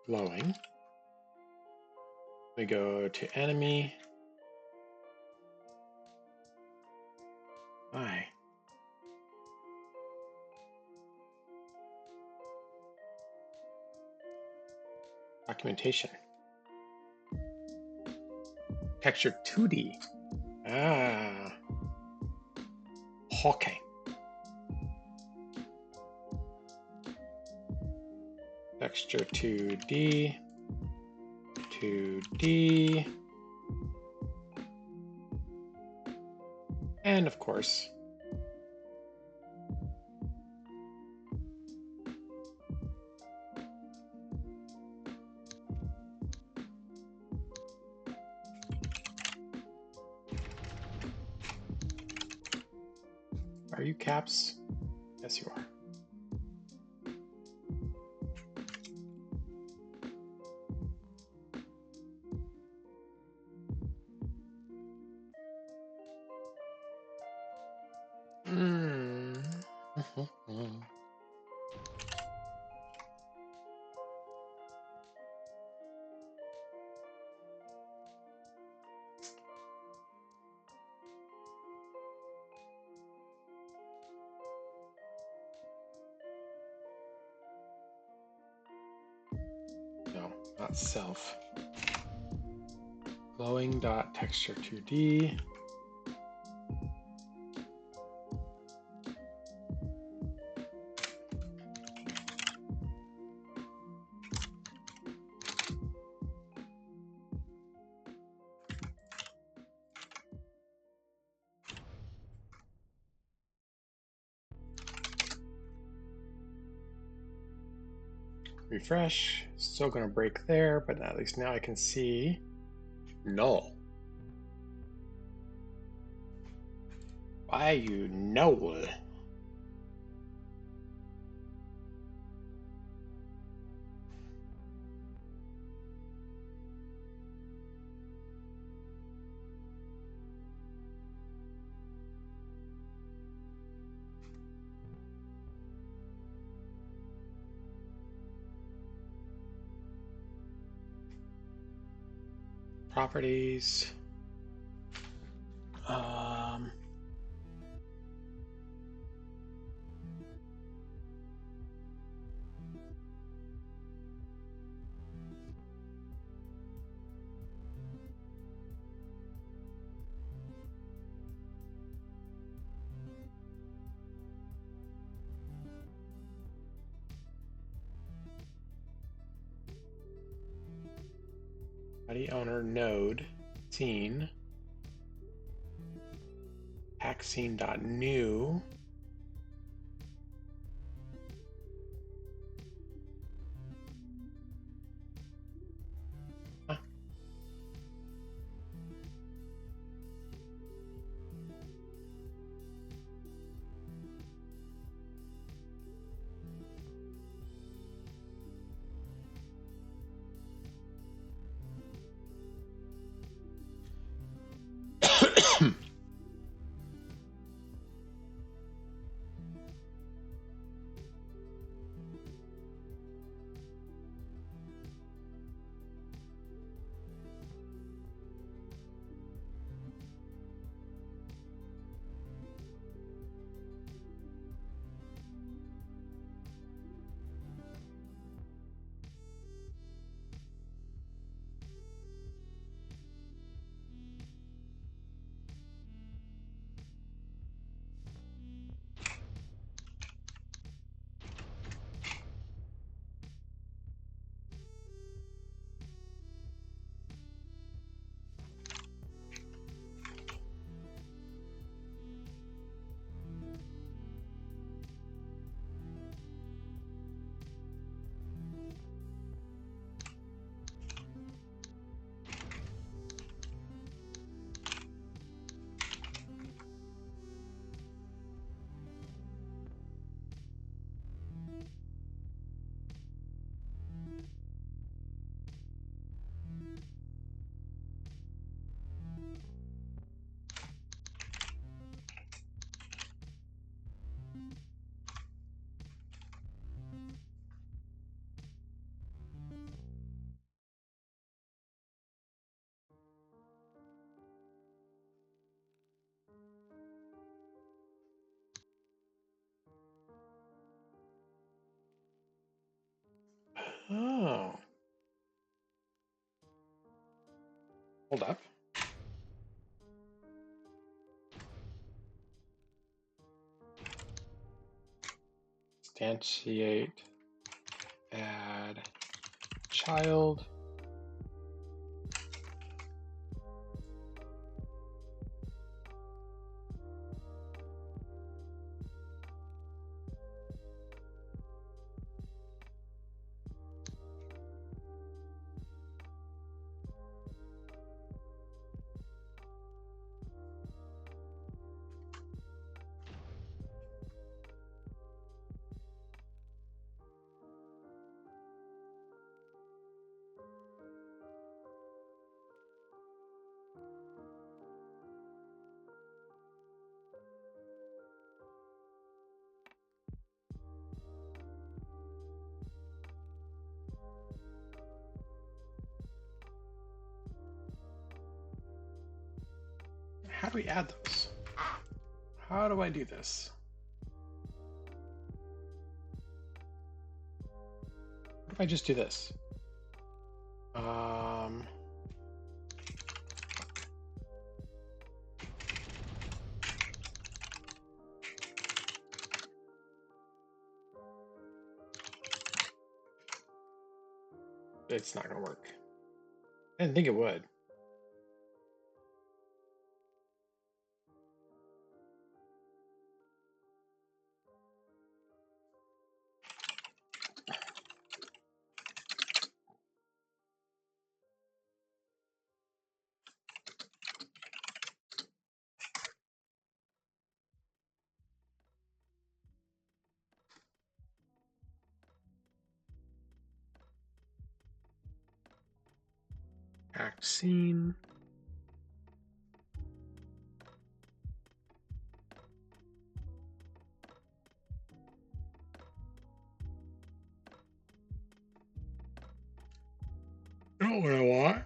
Glowing. We go to enemy. Why? Documentation. Texture 2D. Ah. Okay. Texture 2D. 2D. And of course, are you caps? Yes, you are. No, not self. Glowing dot texture 2D. Refresh. Still going to break there, but at least now I can see null. Why you null? Properties. Body owner node scene hack scene.new. Hold up. Instantiate, add child. How do we add those? How do I do this? What if I just do this? It's not gonna work. I didn't think it would. Act scene. Not what I want.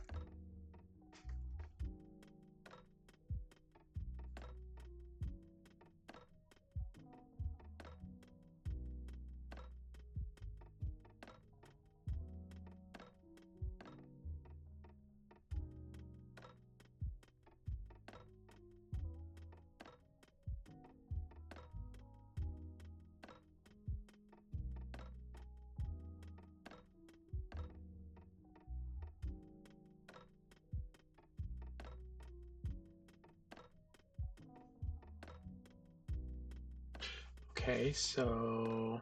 Okay, so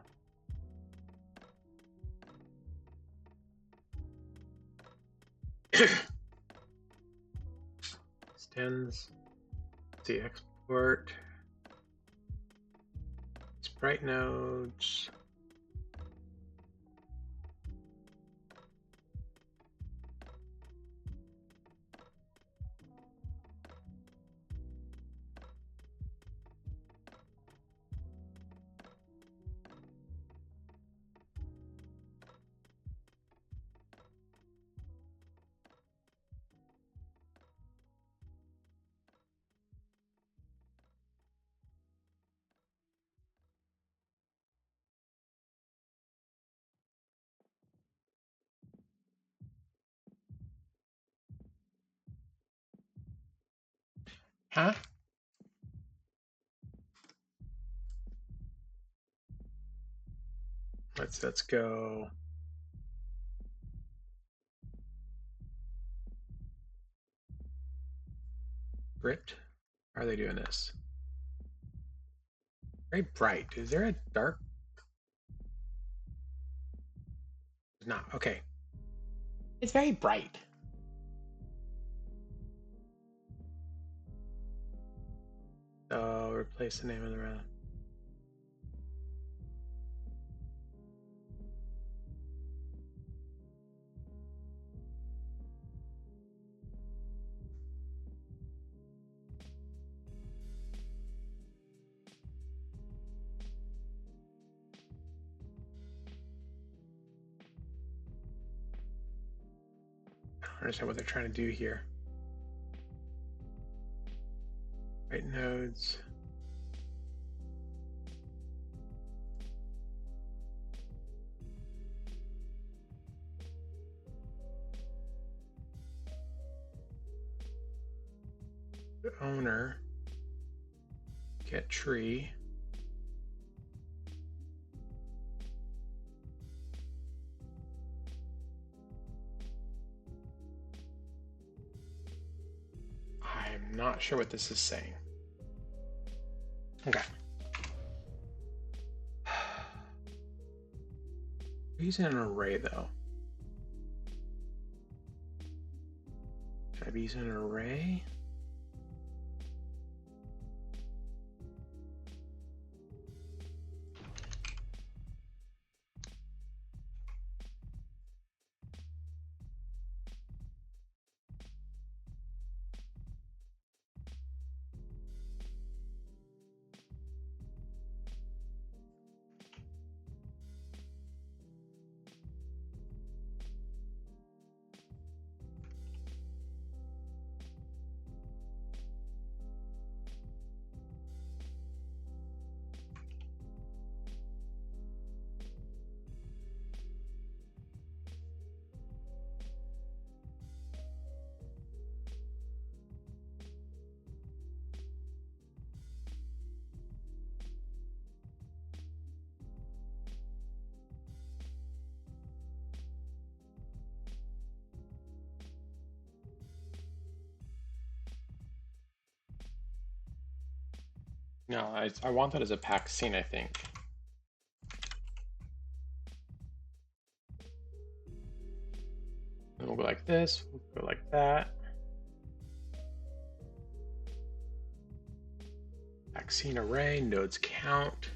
extends the export sprite nodes. Huh? Let's go. Script. How are they doing this? Very bright. Is there a dark? Not. Okay. It's very bright. So replace the name of the round. I don't understand what they're trying to do here. Right nodes. owner get tree. I'm not sure what this is saying. Okay. We're using an array though. Should I be using an array? No, I want that as a pack scene, I think. And we'll go like this, we'll go like that. Pack scene array, nodes count.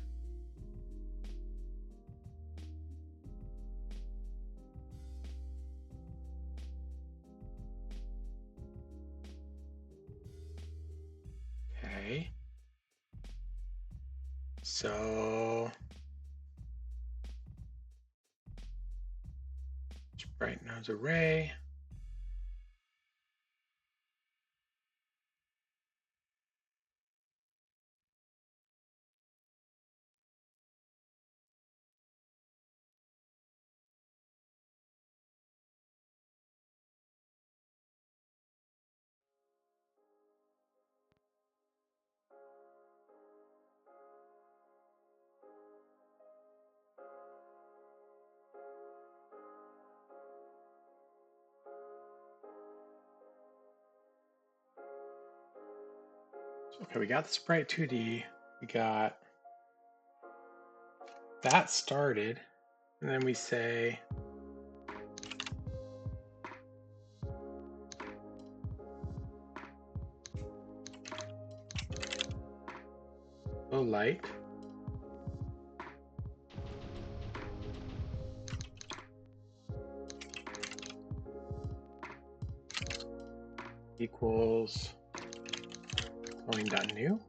Okay. So sprite nodes array. Okay, we got the sprite 2D. We got that started, and then we say low light equals cloning.new.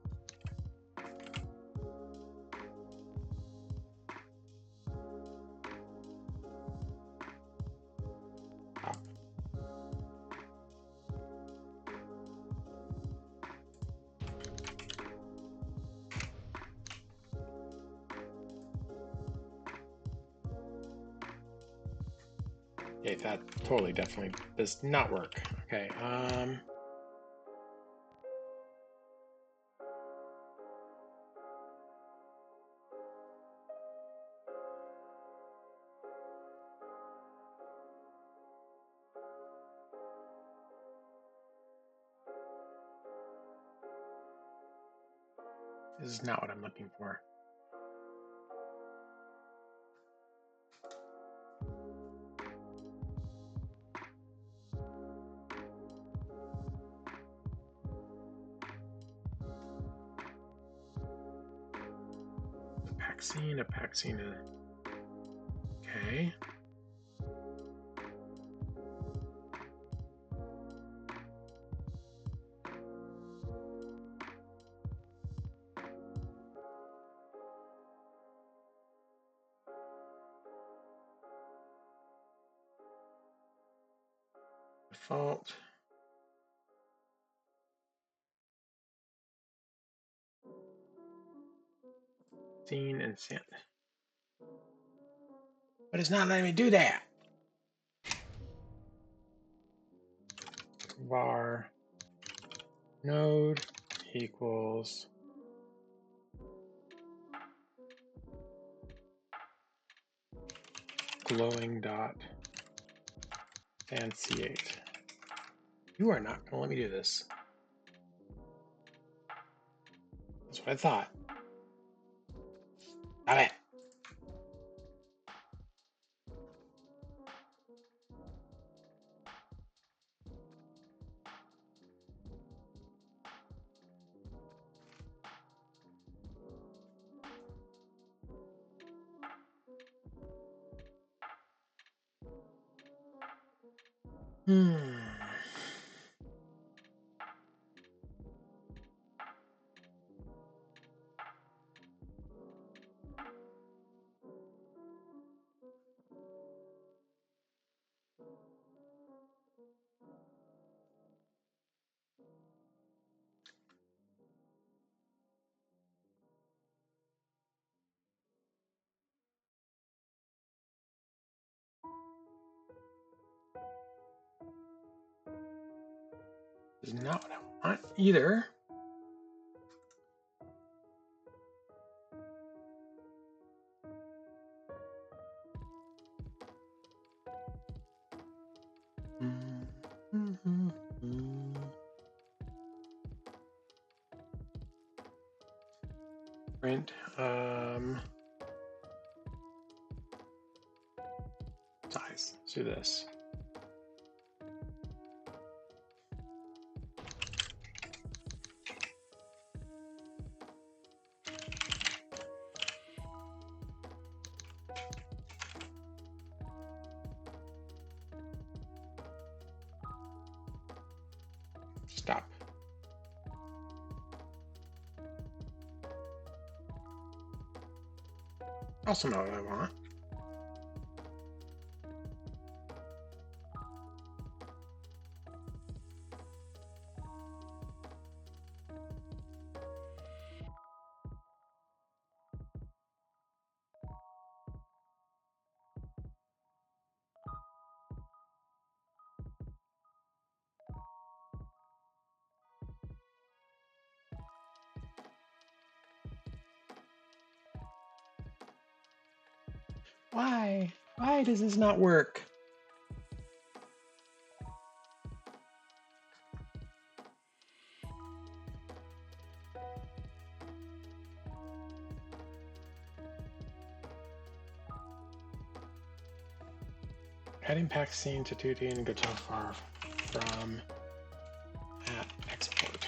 Okay, that totally definitely does not work. Okay, this is not what I'm looking for. A pack scene. Okay. Default. Scene and send. But it's not letting me do that. Var node equals glowing dot and C8. You are not going to let me do this. That's what I thought. Stop it. Is not what I want either. Print size. Let's do this. Stop. Also know what I want. Why? Why does this not work? Adding pack scene to 2D and Godot far from at export.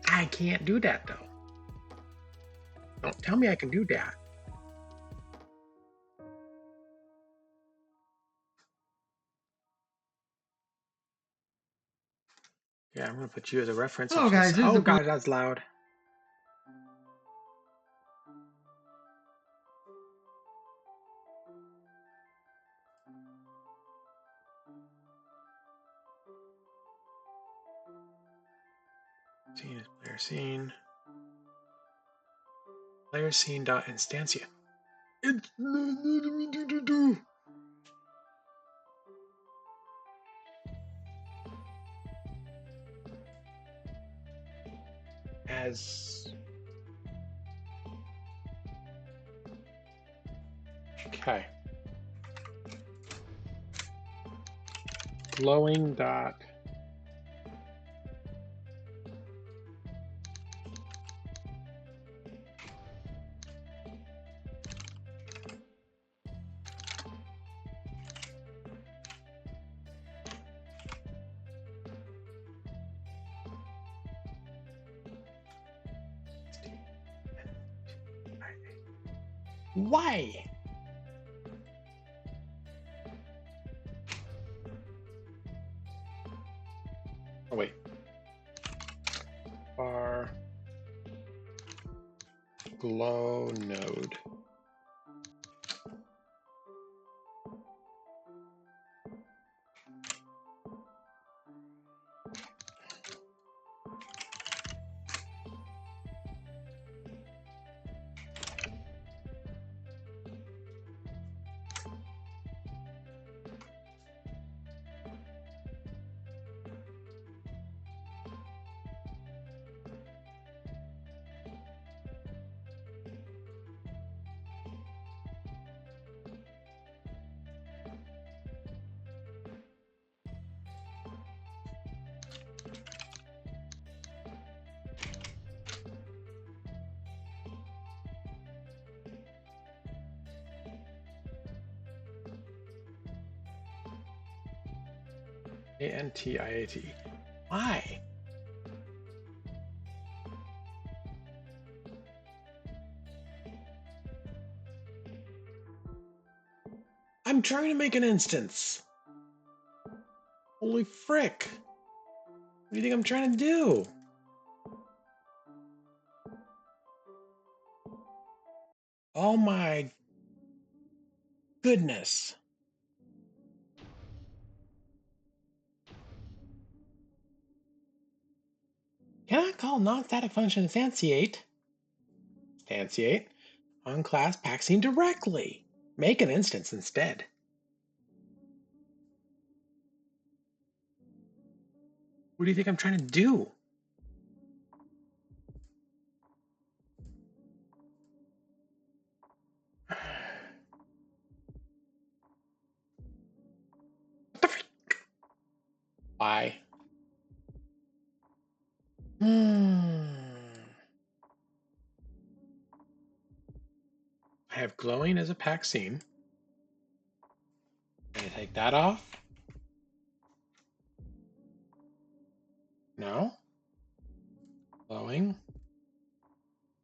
I can't do that though. Don't tell me I can do that. Yeah, I'm gonna put you as a reference. Hello, guys. Oh god, that's loud. Scene is player scene. Player scene dot instantia. It's as okay. Glowing dot why? Oh wait. Bar glow node. A-N-T-I-A-T. Why? I'm trying to make an instance. Holy frick. What do you think I'm trying to do? Oh my goodness. Can I call non-static function instantiate on class pack-scene directly? Make an instance instead. What do you think I'm trying to do? What the freak? Why? I have glowing as a pack scene. Can I take that off? No. Glowing.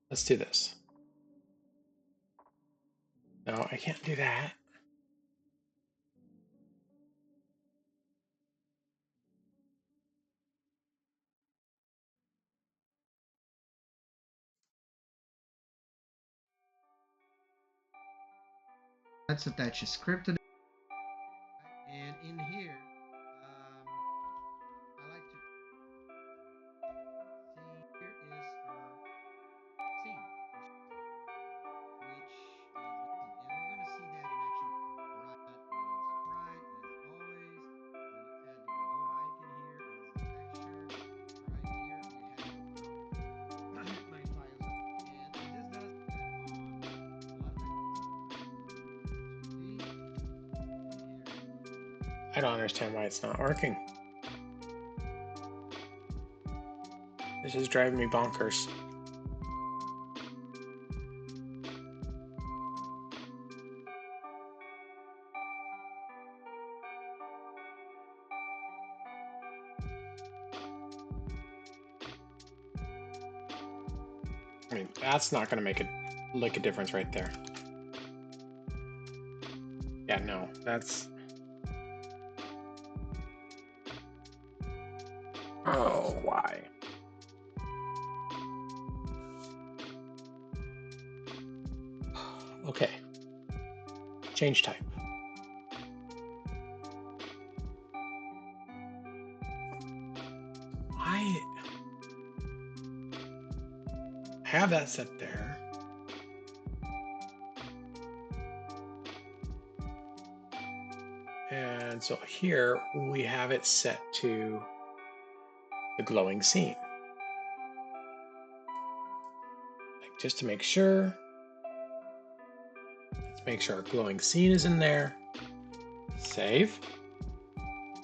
Let's do this. No, I can't do that. Let's attach a script to it. And in here, I like to see here is our scene, which let's see, and we're gonna see that in action. Right is right as always. We're gonna add the Godot icon here as the texture. Right here we have my files, and this does I don't understand why it's not working. This is driving me bonkers. I mean, that's not going to make a difference right there. Yeah, no, that's... Oh, why? Okay. Change type. I have that set there. And so here we have it set to the glowing scene. Like, just to make sure. Let's make sure our glowing scene is in there. Save.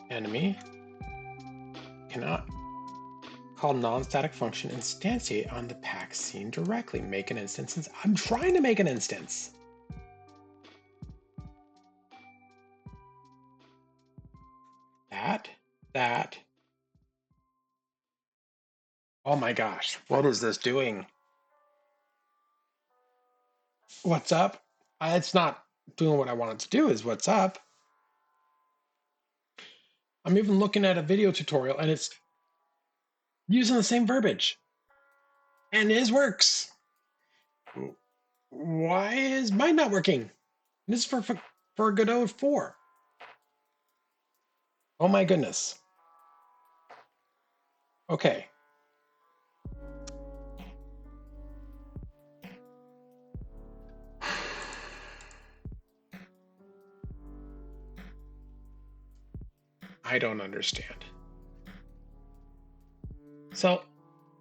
Enemy. Cannot call non-static function instantiate on the pack scene directly. Make an instance. I'm trying to make an instance. That. Oh my gosh, what is this doing? What's up? It's not doing what I want it to do, is what's up. I'm even looking at a video tutorial and it's using the same verbiage. And his works. Why is mine not working? This is for Godot 4. Oh my goodness. Okay. I don't understand. So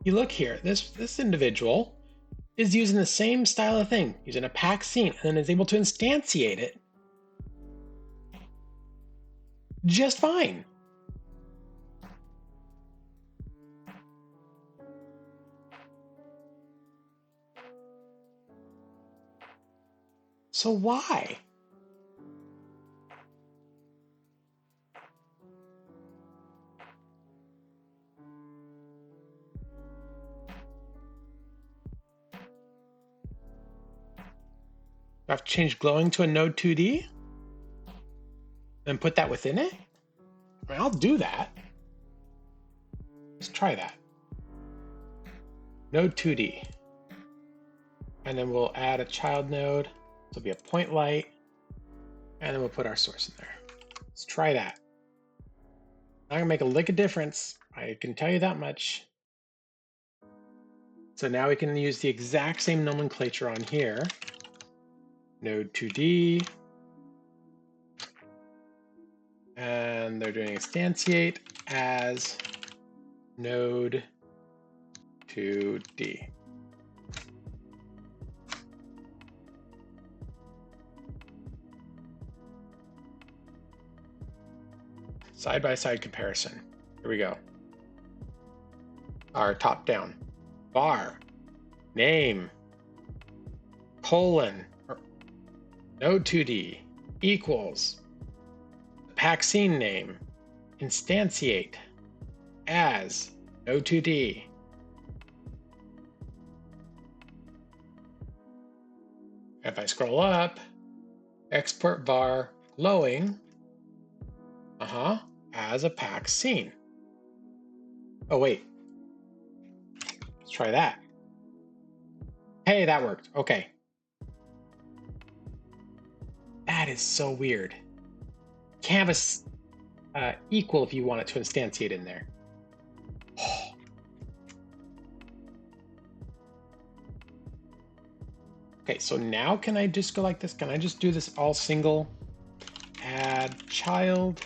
you look here, this individual is using the same style of thing, using a pack scene, and then is able to instantiate it just fine. So why? I have to change glowing to a node 2D and put that within it? I mean, I'll do that. Let's try that. Node 2D. And then we'll add a child node. This will be a point light. And then we'll put our source in there. Let's try that. Not gonna make a lick of difference. I can tell you that much. So now we can use the exact same nomenclature on here. Node 2D. And they're doing instantiate as node 2D. Side-by-side comparison. Here we go. Our top down. Var, name, colon, node 2D equals pack scene name, instantiate as node 2D. If I scroll up, export var glowing, as a pack scene. Oh wait, let's try that. Hey, that worked. Okay. That is so weird. Canvas equal if you want it to instantiate in there. Oh. Okay, so now can I just go like this? Can I just do this all single? Add child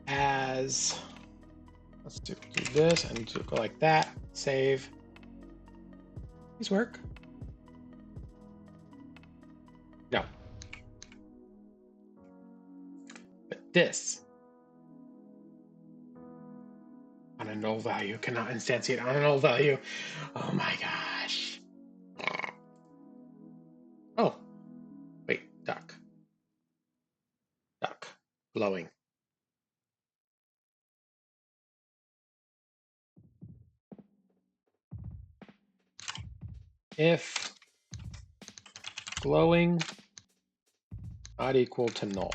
as, let's do this and go like that. Save. These work? No. But this on a null value cannot instantiate on a null value. Oh my gosh. Oh, wait, duck. Duck, glowing. If glowing not equal to null.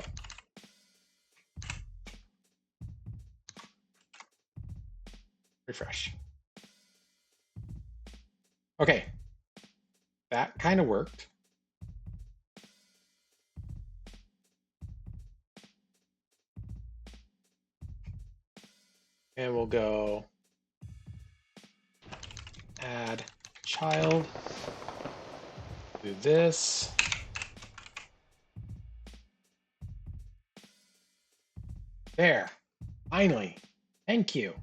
Refresh. Okay, that kind of worked. And we'll go add child, do this. There, finally, thank you.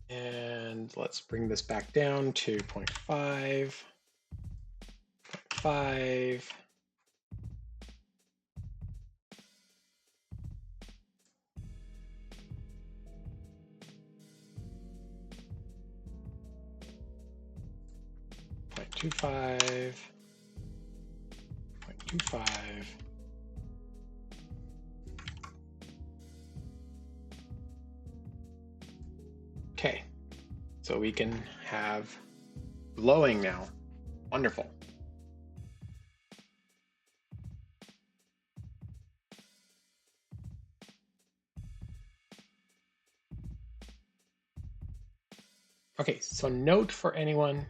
And let's bring this back down to 0.5, 0.5. Two 0.25. Okay, so we can have glowing now. Wonderful. Okay, so note for anyone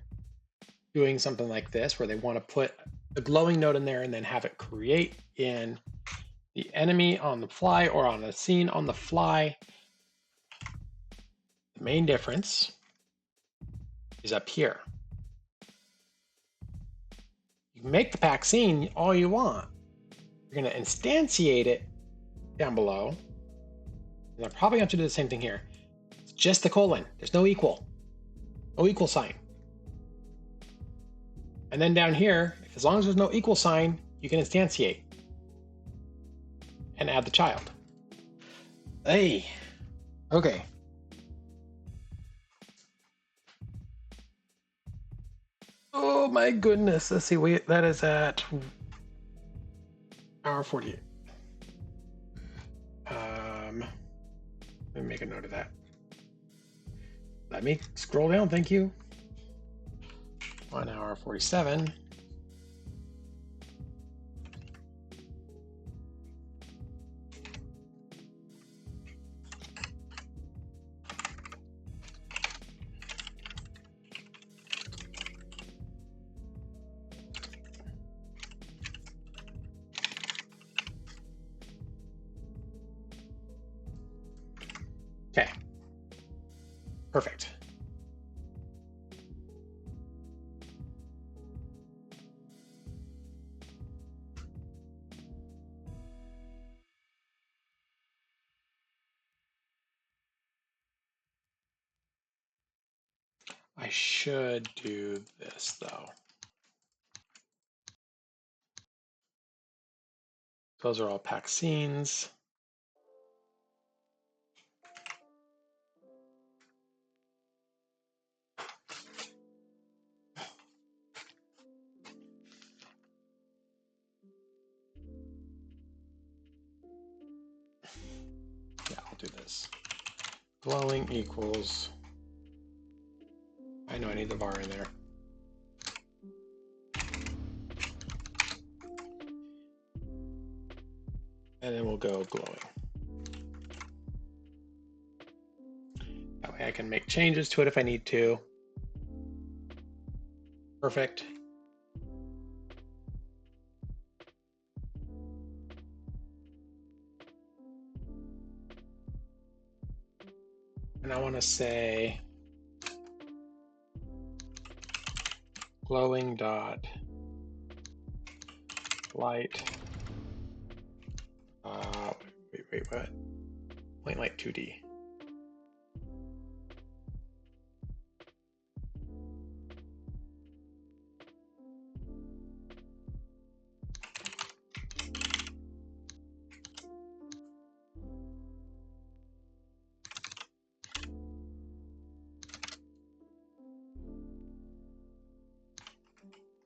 doing something like this where they want to put the glowing node in there and then have it create in the enemy on the fly or on a scene on the fly. The main difference is up here. You can make the pack scene all you want. You're going to instantiate it down below. And I'm probably going to have to do the same thing here. It's just the colon. There's no equal. No equal sign. And then down here, as long as there's no equal sign, you can instantiate and add the child. Hey, okay. Oh my goodness, let's see, that is at hour 48. Let me make a note of that. Let me scroll down, thank you. 1 hour 47. Okay, perfect. I should do this though. Those are all pack scenes. Yeah, I'll do this. Glowing equals, I know I need the bar in there. And then we'll go glowing. That way I can make changes to it if I need to. Perfect. And I want to say glowing dot light. Wait, what? Point light 2D.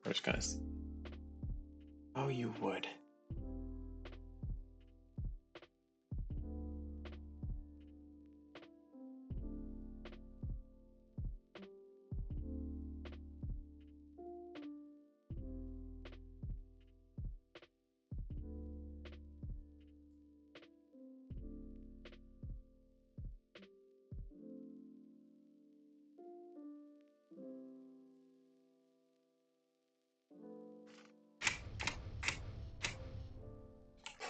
We're just gonna. Oh, you would.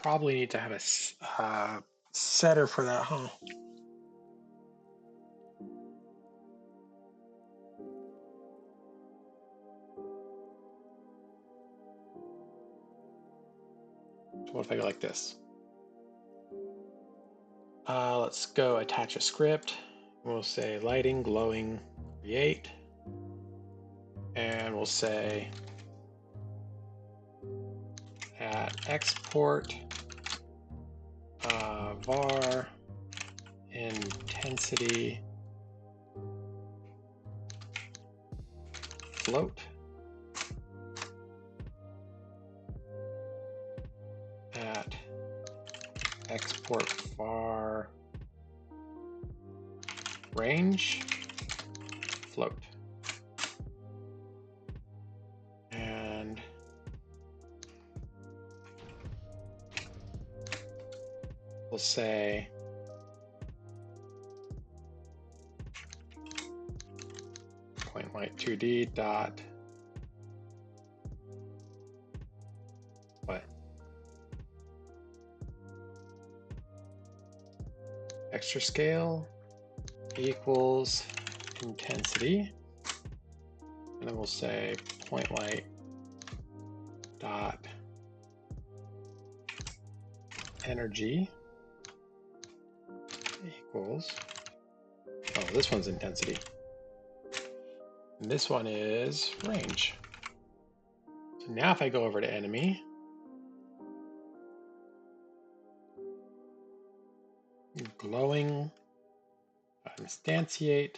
Probably need to have a setter for that, huh? What if I go like this? Let's go attach a script. We'll say lighting, glowing, create. And we'll say at export var intensity float at export var range float. And we'll say point light 2D dot what? Extra scale equals intensity. And then we'll say point light dot energy equals, oh, this one's intensity. And this one is range. So now if I go over to enemy, glowing, instantiate,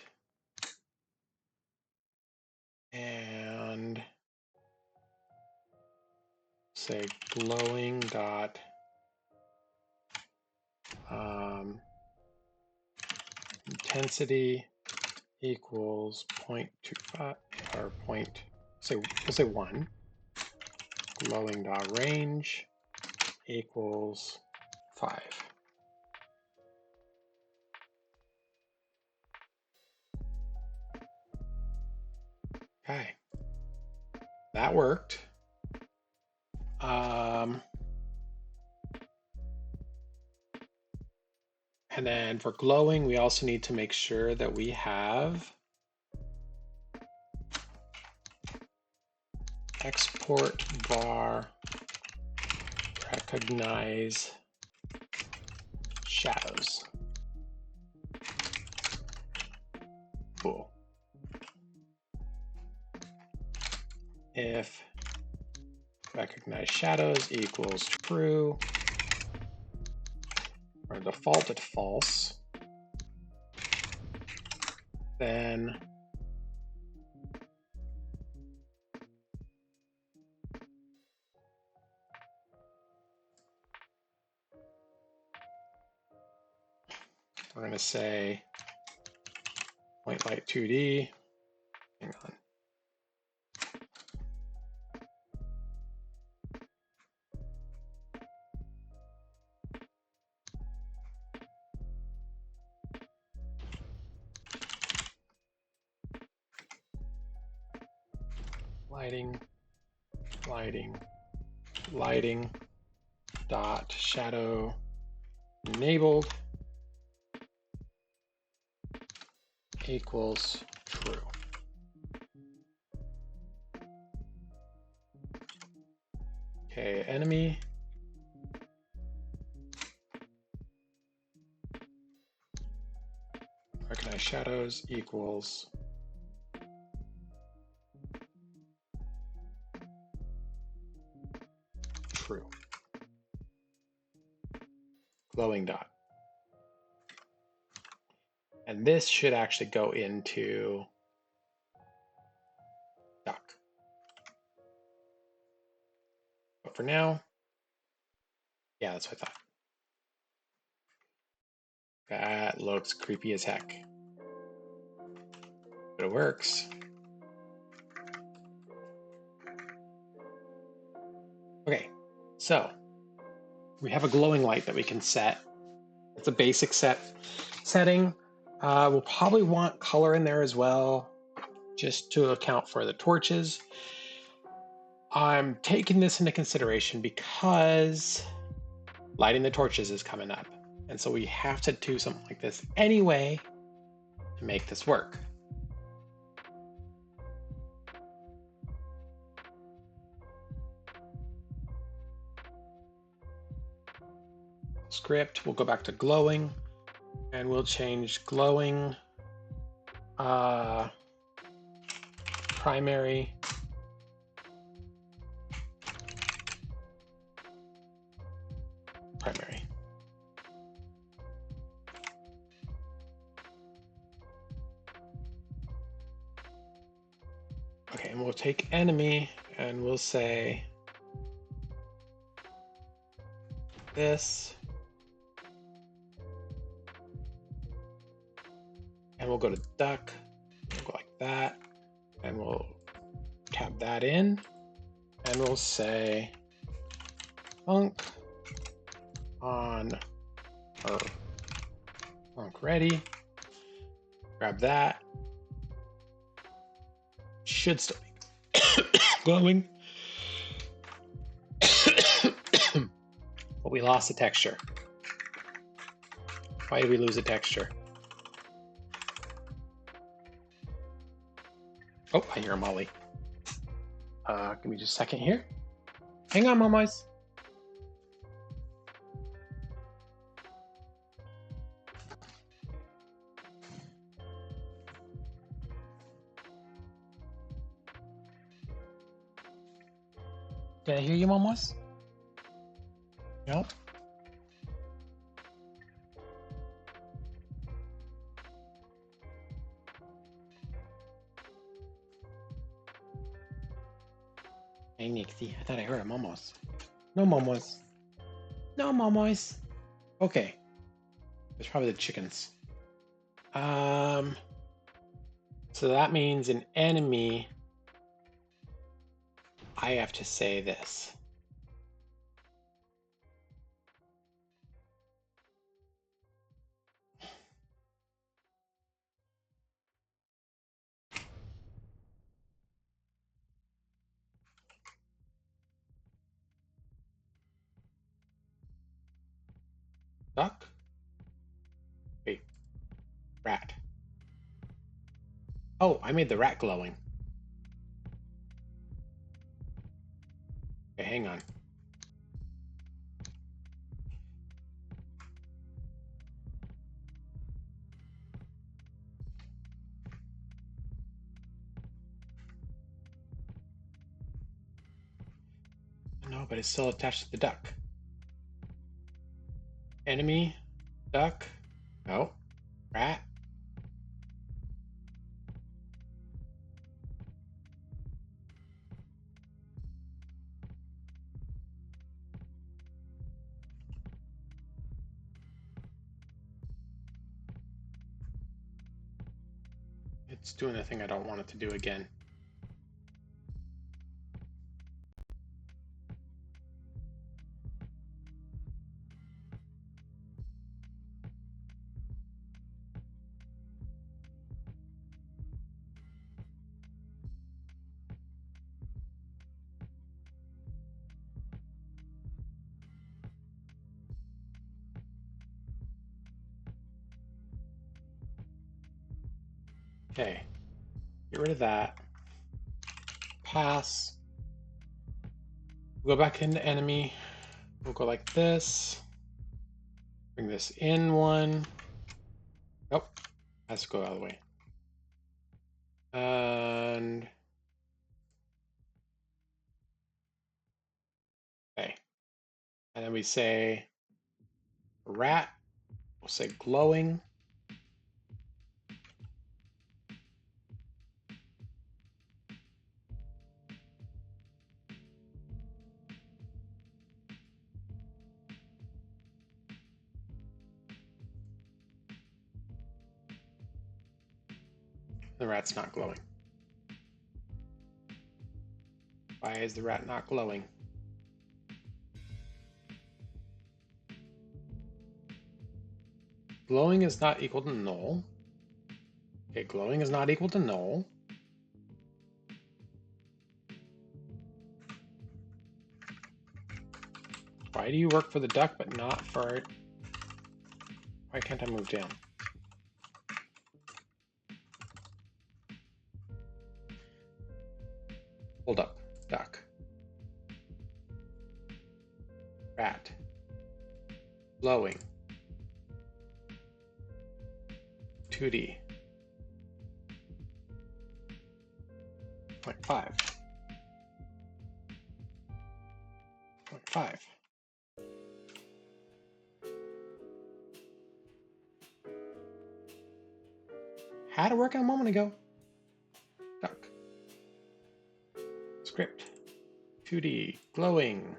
and say glowing dot intensity equals 0.25 or 0.25 we'll say 1. Glowing dot range equals 5. Okay, that worked. And then for glowing, we also need to make sure that we have export var recognize shadows. Cool. If recognize shadows equals true, or defaulted false, then we're going to say point light 2D. Hang on. Lighting dot shadow enabled equals true. Okay, enemy recognize shadows equals true. Glowing dot. And this should actually go into duck. But for now, yeah, that's what I thought. That looks creepy as heck. But it works. Okay, so we have a glowing light that we can set. It's a basic setting. We'll probably want color in there as well, just to account for the torches. I'm taking this into consideration because lighting the torches is coming up. And so we have to do something like this anyway to make this work. Script, we'll go back to glowing and we'll change glowing primary Okay, and we'll take enemy and we'll say this. And we'll go to duck, we'll go like that, and we'll tab that in, and we'll say func on or func ready. Grab that. Should still be glowing. But we lost the texture. Why did we lose the texture? Oh, I hear a Molly. Give me just a second here. Hang on, Momos. Did I hear you, Momos? Nope. Hey, Nixie, I thought I heard a Momos. No Momos. No Momos. Okay. It's probably the chickens. So that means an enemy I have to say this. Duck? Wait. Rat. Oh, I made the rat glowing. Okay, hang on. No, but it's still attached to the duck. Enemy, duck, no, rat. It's doing a thing I don't want it to do again. Okay, get rid of that. Pass. We'll go back into enemy. We'll go like this. Bring this in one. Nope, has to go out of the way. And okay, and then we say rat. We'll say glowing. The rat's not glowing. Why is the rat not glowing? Glowing is not equal to null. Okay, glowing is not equal to null. Why do you work for the duck but not for... Why can't I move down? Hold up, duck. Rat. Glowing. 2D. 0.5. 0.5. Had it working a moment ago. Duck. Script. 2D. Glowing.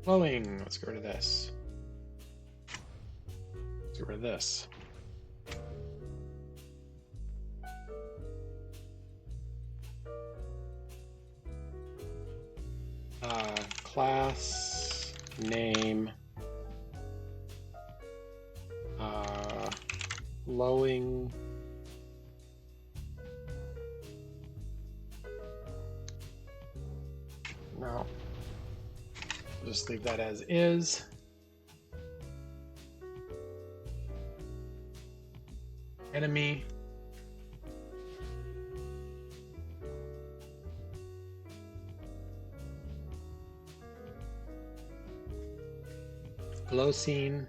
Glowing. Let's get rid of this. Let's get rid of this. Class name glowing no, just leave that as is. Enemy glow scene.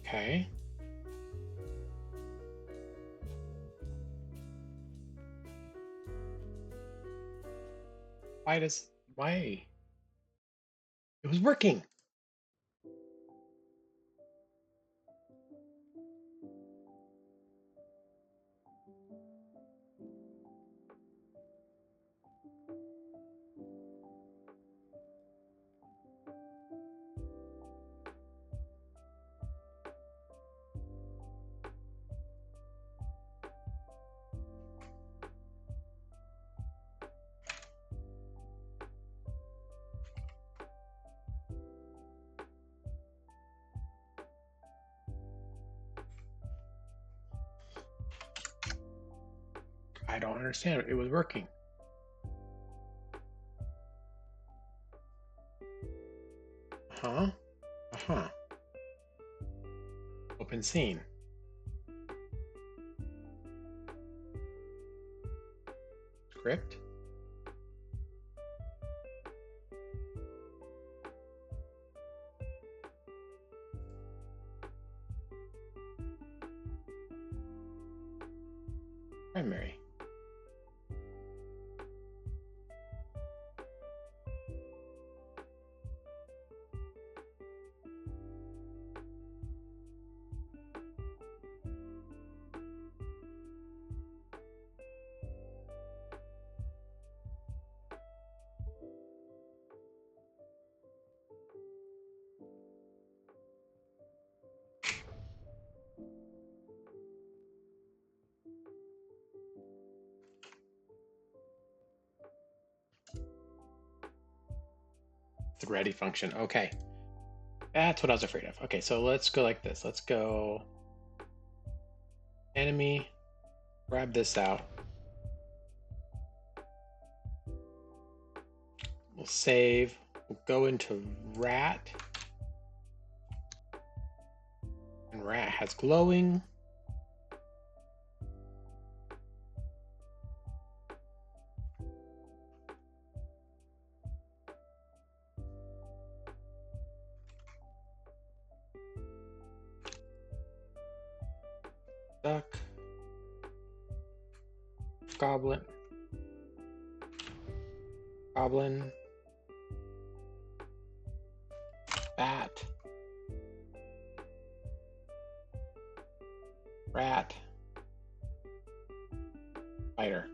Okay. Why? It was working. I don't understand. It was working. Uh-huh. Open scene. Script. Primary. The ready function. Okay. That's what I was afraid of. Okay, so let's go like this. Let's go enemy, grab this out. We'll save. We'll go into rat. And rat has glowing. Duck, goblin, bat, rat, spider.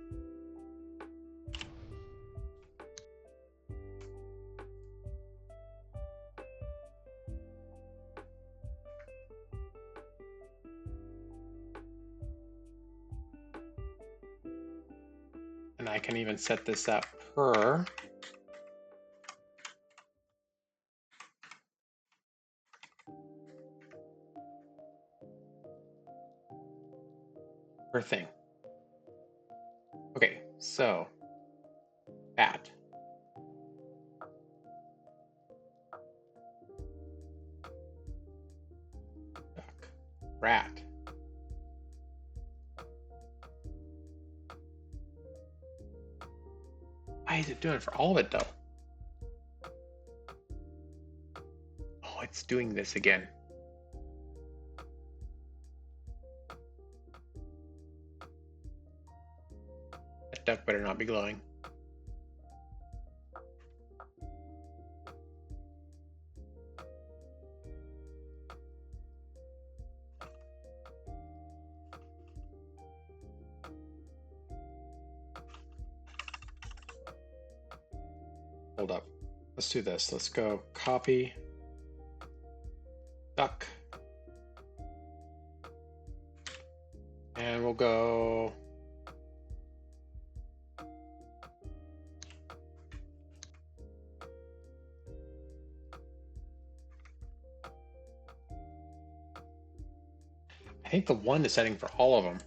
And I can even set this up per thing. Okay, so bat. Duck. Rat. Why is it doing it for all of it though? Oh, it's doing this again. That duck better not be glowing. Hold up. Let's do this. Let's go copy duck. And we'll go I think the 1 is setting for all of them.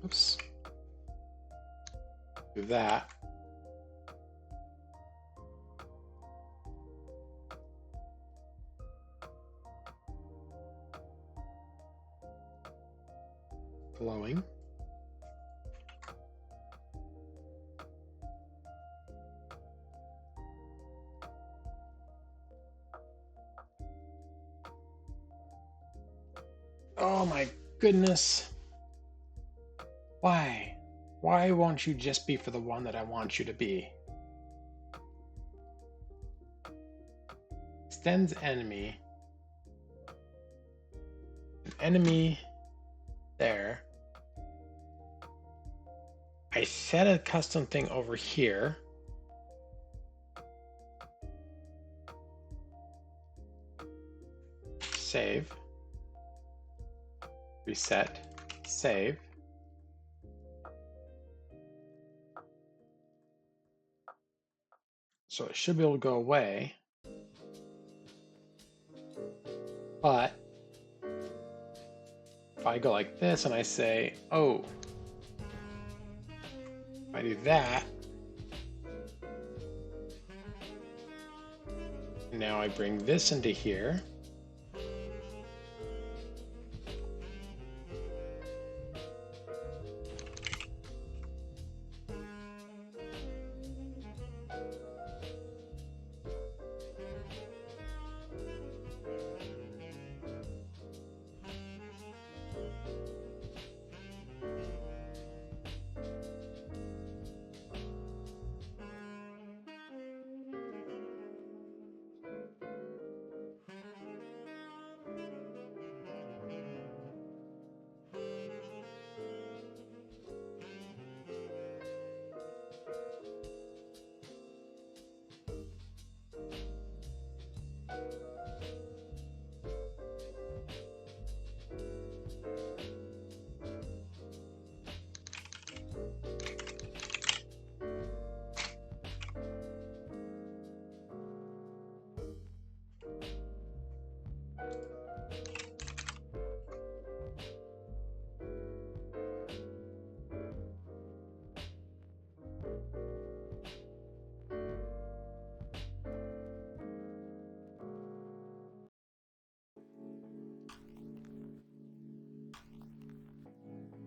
Oops. Do that. Glowing. Oh my goodness. Why? Why won't you just be for the one that I want you to be? Extends enemy. An enemy there. I set a custom thing over here. Save. Reset. Save. So it should be able to go away. But if I go like this and I say, oh, if I do that, now I bring this into here.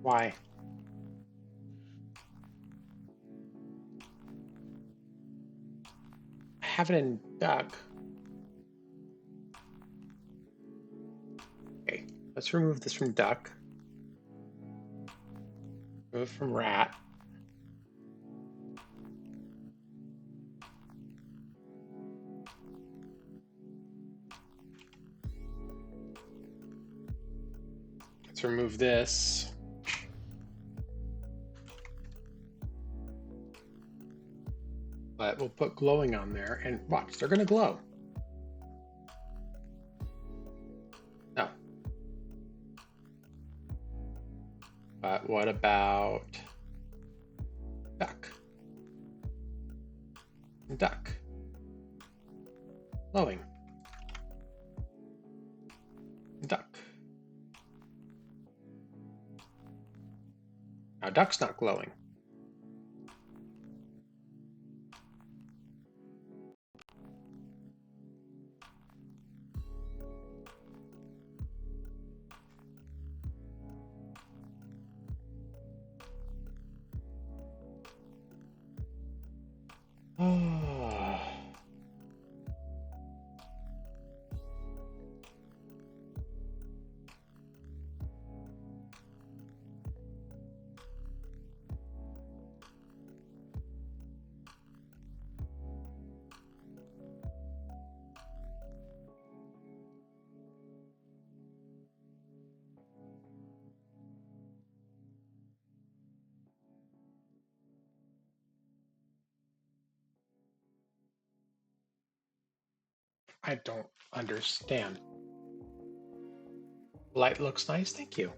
Why? I have it in duck. Okay, let's remove this from duck. Remove from rat. Let's remove this. But we'll put glowing on there and watch, they're gonna glow. No. But what about duck? Duck. Glowing. Duck. Now duck's not glowing. Oh. I don't understand. Light looks nice, thank you.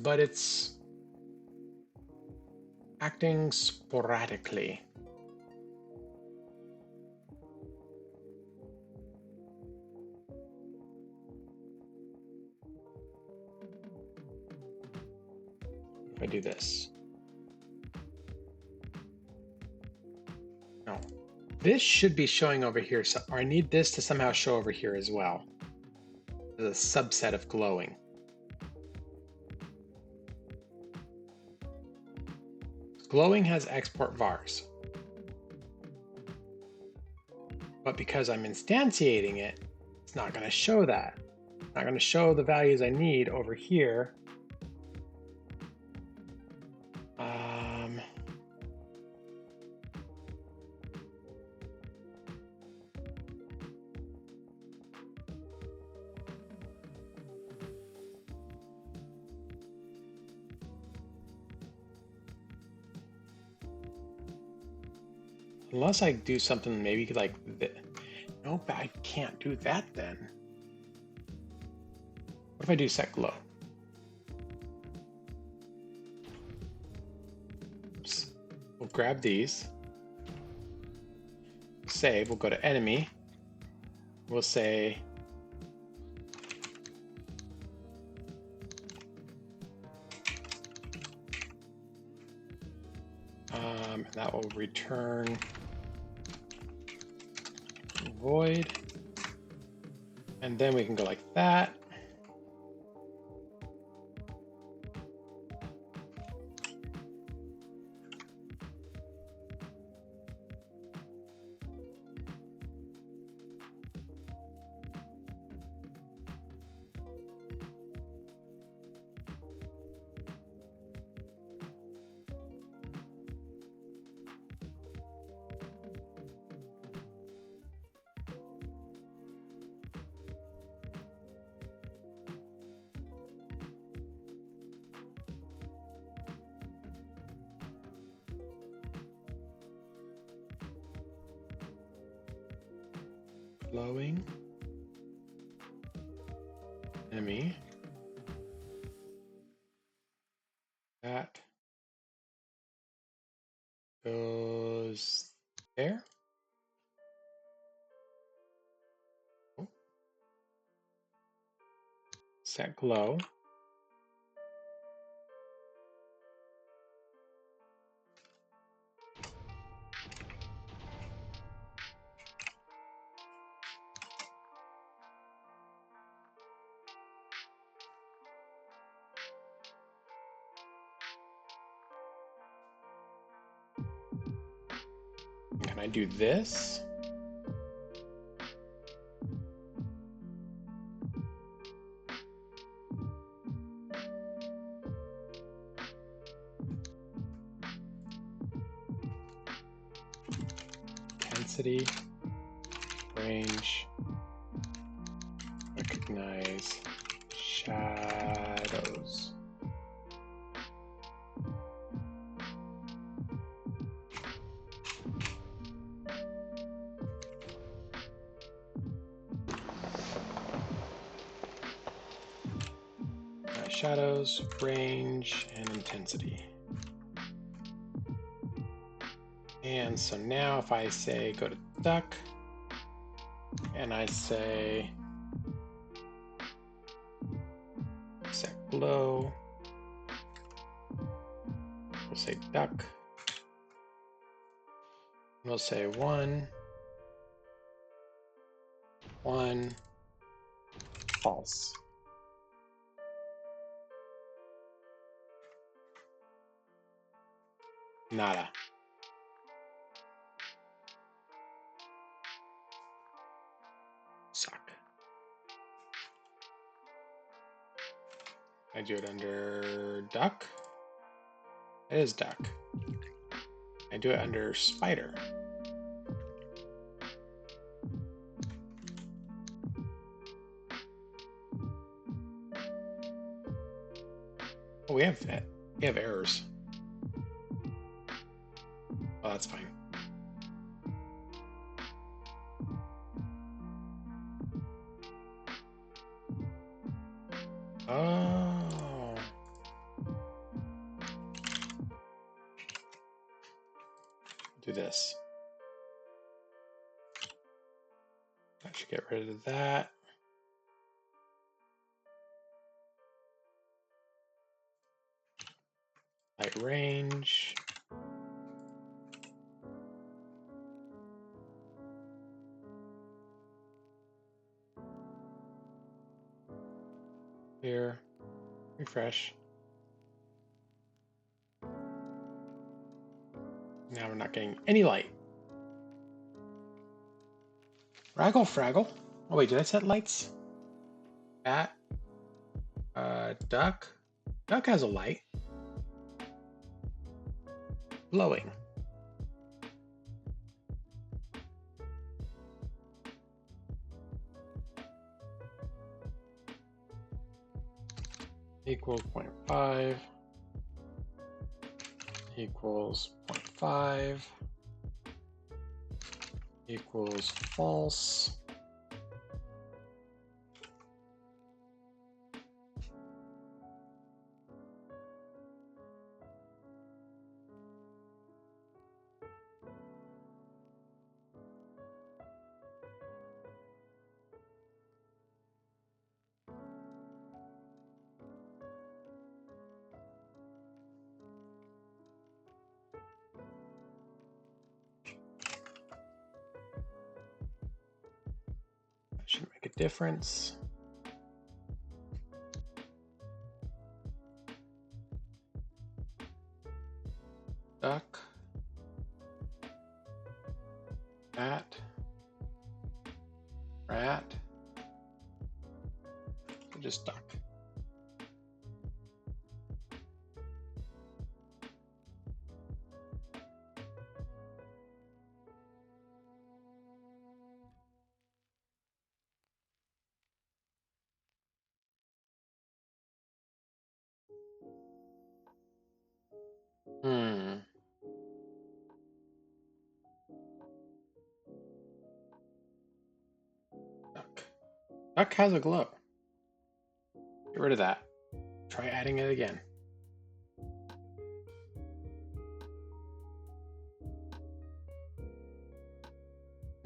But it's acting sporadically. If I do this. No. This should be showing over here, so, or I need this to somehow show over here as well. As a subset of glowing. Glowing has export vars. But because I'm instantiating it, it's not going to show that. It's not going to show the values I need over here. Unless I do something maybe like this. Nope, I can't do that then. What if I do set glow? Oops. We'll grab these. Save, we'll go to enemy. We'll say and that will return void. And then we can go like that. Glowing. Enemy. That goes there. Oh. Set glow. Can I do this? Intensity, range, recognize, shadows. Shadows, range, and intensity. And so now if I say go to duck, and I say set glow, we'll say duck, we'll say 1, 1, false. Nada. Suck. I do it under duck. It is duck. I do it under spider. Oh, we have errors. Oh, that's fine. Oh. Do this. That should get rid of that. Light range. Here, refresh. Now we're not getting any light. Raggle Fraggle. Oh wait, did I set lights? Bat. Duck. Duck has a light. Glowing. Equals 0.5 equals 0.5 equals false. Should make a difference. Duck. Cat. Rat. Or just duck. Duck. Duck has a glow. Get rid of that. Try adding it again.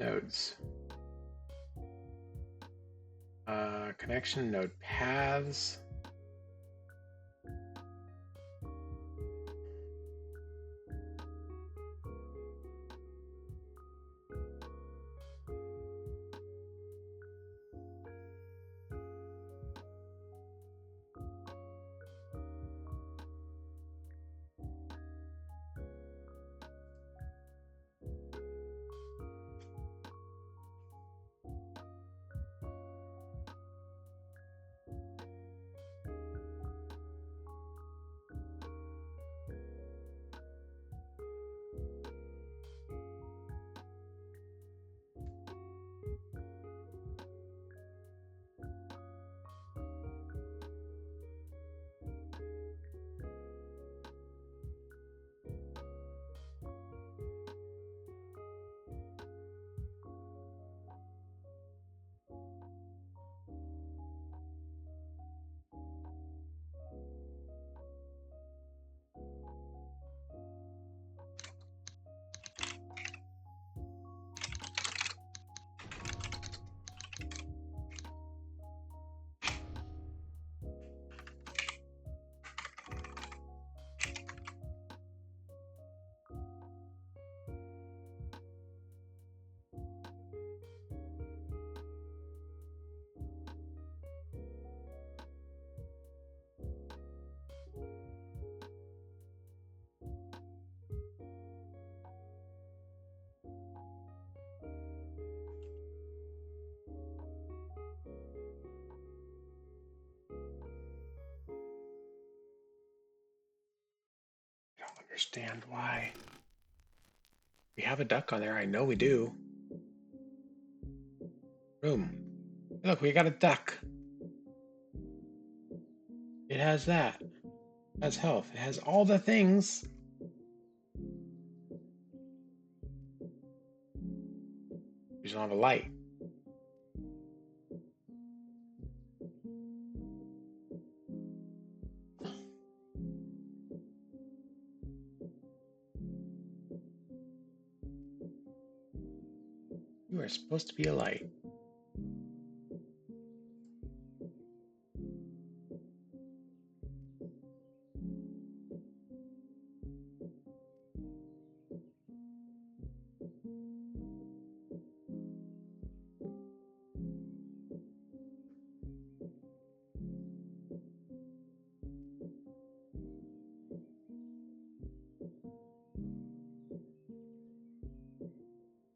Nodes. Connection node paths. I don't understand why. We have a duck on there. I know we do. Boom. Look, we got a duck. It has that. It has health. It has all the things. We don't have a light. You are supposed to be a light.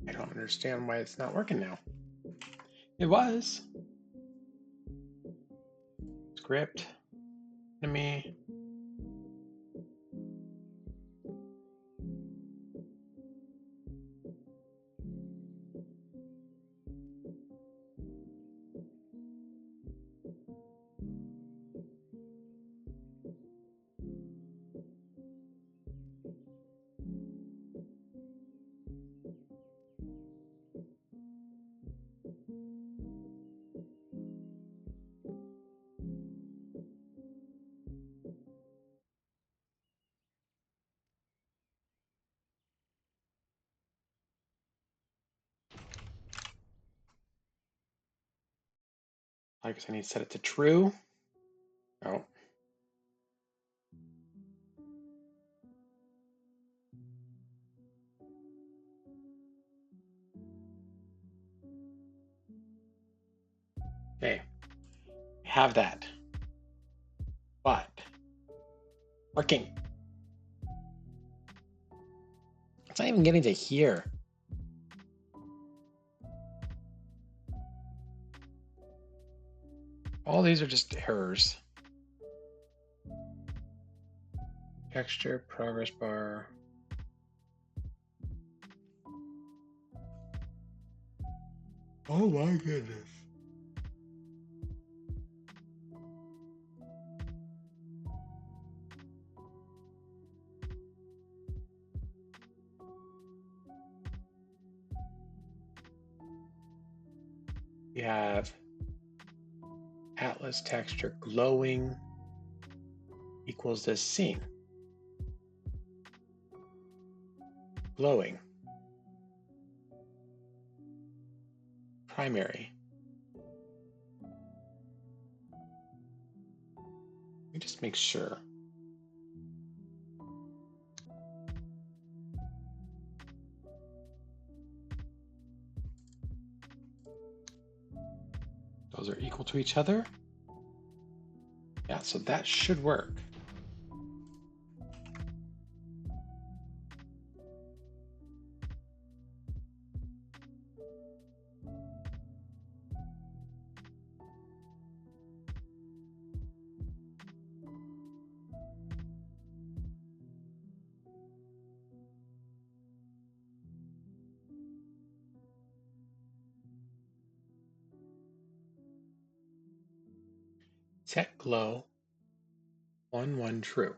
I don't understand why it's not working now. It was. Script. Enemy. I guess I need to set it to true. Oh. Okay. Have that. But working. It's not even getting to here. All these are just errors. Texture, progress bar. Oh my goodness. We have Atlas texture glowing equals this scene. Glowing. Primary. Let me just make sure. Those are equal to each other. Yeah, so that should work. Set glow 1 true.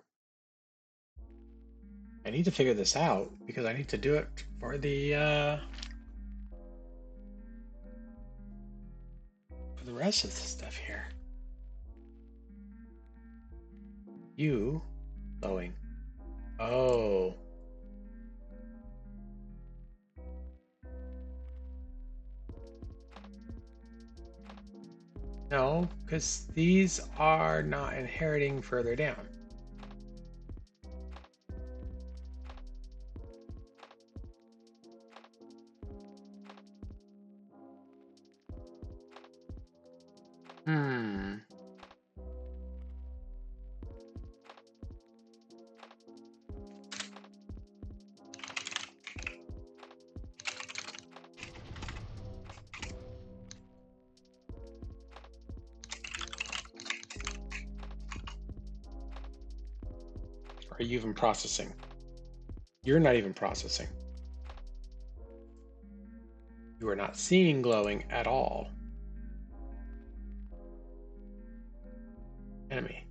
I need to figure this out because I need to do it for the rest of the stuff here. You glowing. Oh. No, because these are not inheriting further down. Hmm. Are you even processing? You're not even processing. You are not seeing glowing at all. Enemy.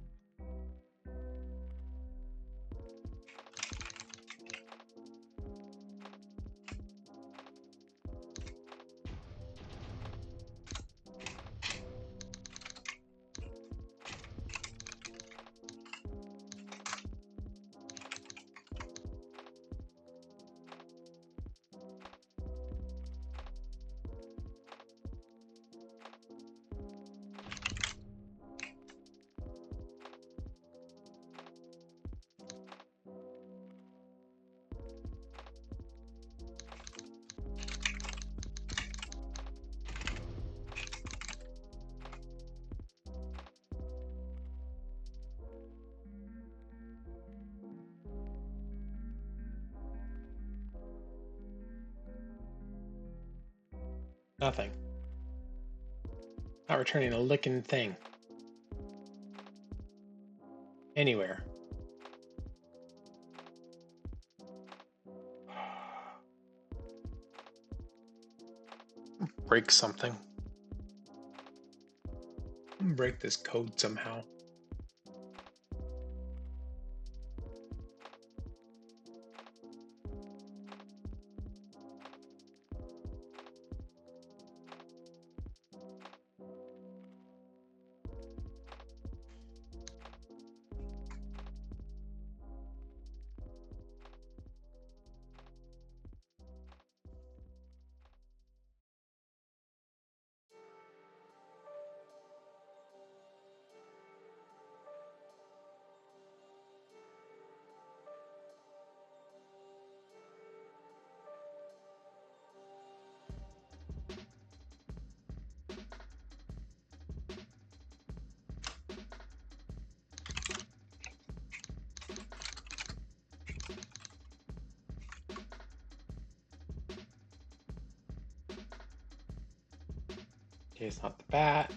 Nothing. Not returning a licking thing. Anywhere. Break something. Break this code somehow. Okay, it's not the bat.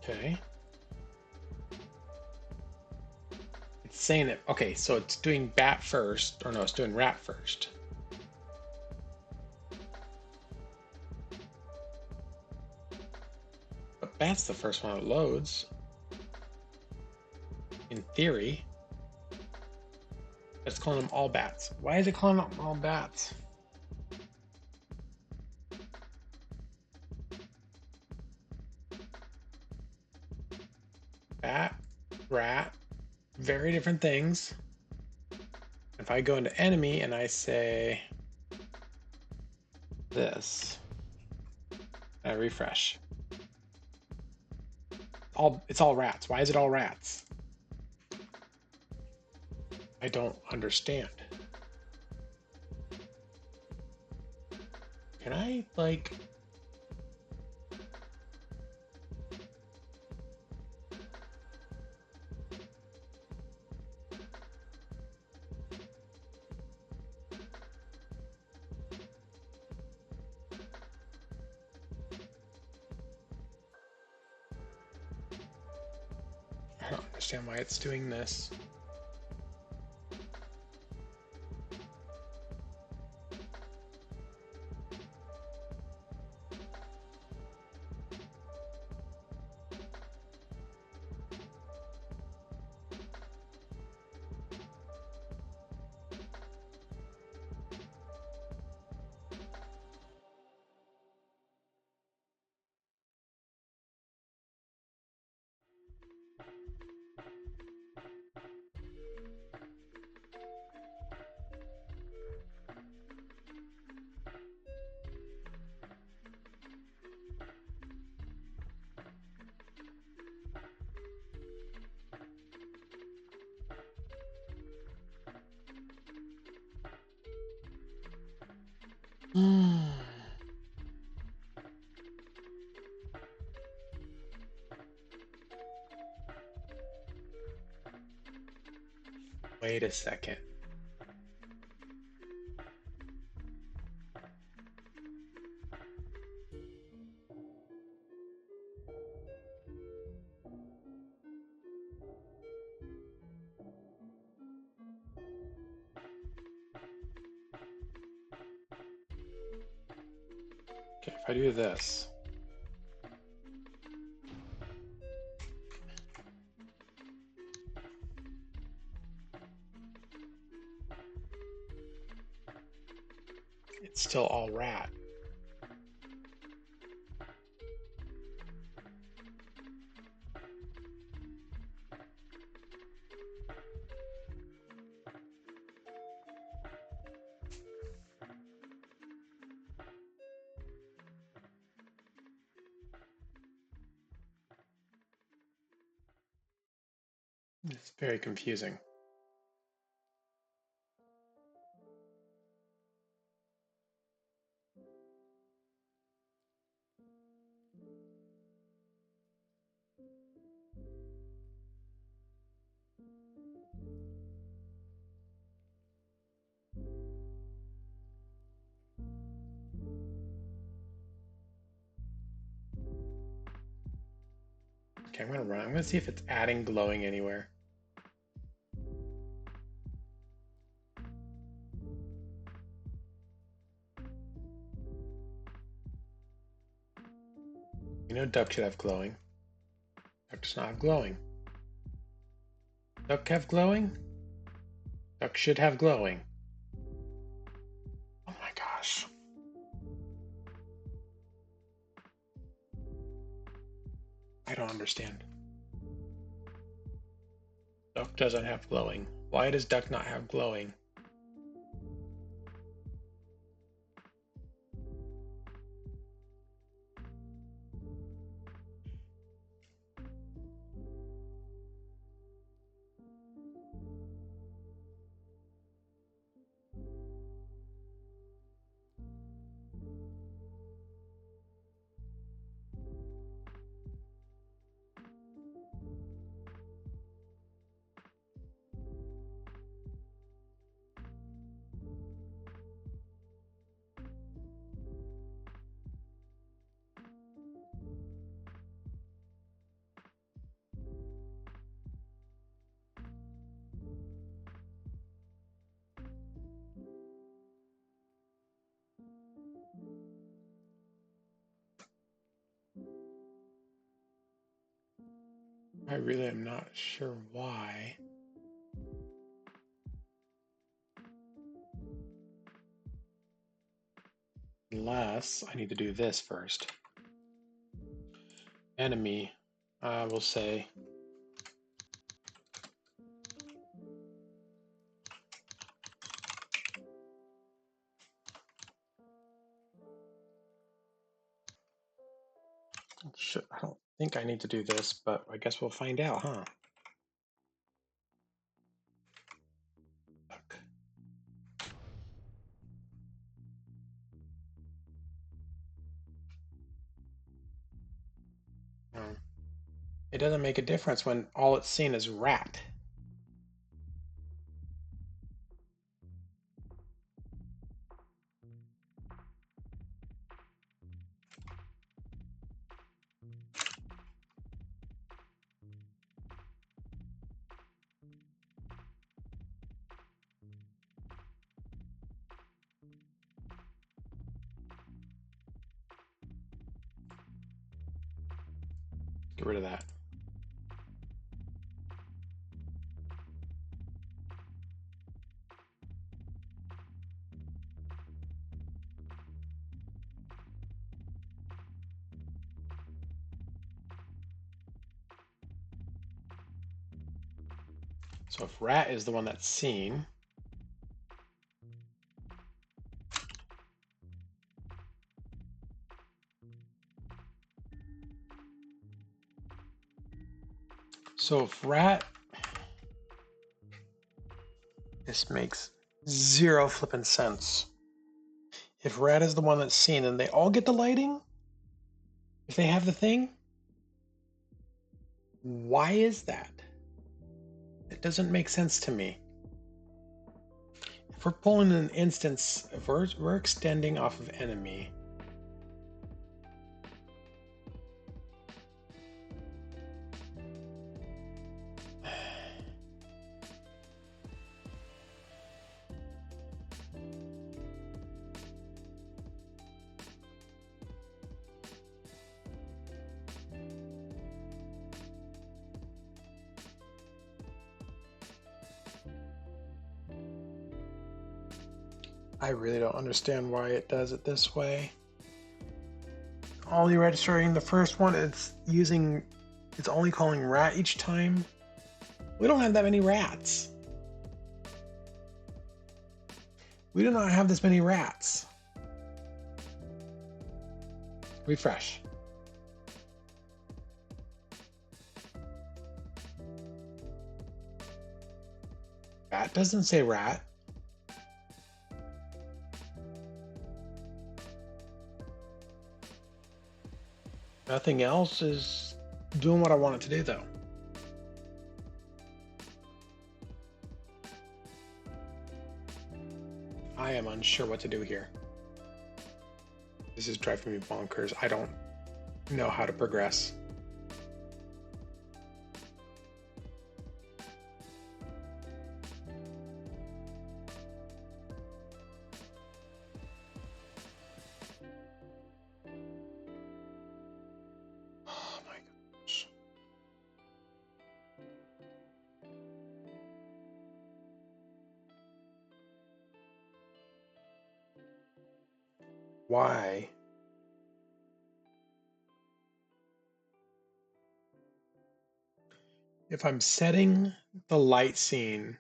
Okay. It's saying it. Okay, so it's doing bat first, or no, it's doing rat first. But bat's the first one that loads. In theory. It's calling them all bats. Why is it calling them all bats? Bat, rat, very different things. If I go into enemy and I say this, and I refresh. It's all rats. Why is it all rats? I don't understand. Can I, like... I don't understand why it's doing this. Wait a second. Okay, if I do this. It's still all rat. It's very confusing. Okay, I'm gonna run. I'm gonna see if it's adding glowing anywhere. You know duck should have glowing. Duck does not have glowing. Duck have glowing? Duck should have glowing. Oh my gosh. I don't understand. Duck doesn't have glowing. Why does duck not have glowing? I really am not sure why. Unless I need to do this first. Enemy, I will say. I don't think I need to do this, but I guess we'll find out, huh? Look. No. It doesn't make a difference when all it's seen is rat. Get rid of that. So if rat is the one that's seen, so if rat, this makes zero flippin' sense. If rat is the one that's seen and they all get the lighting, if they have the thing, why is that? It doesn't make sense to me. If we're pulling an instance, if we're extending off of enemy, I really don't understand why it does it this way. Only registering the first one, it's only calling rat each time. We don't have that many rats. We do not have this many rats. Refresh. That doesn't say rat. Nothing else is doing what I want it to do, though. I am unsure what to do here. This is driving me bonkers. I don't know how to progress. Why? If I'm setting the light scene,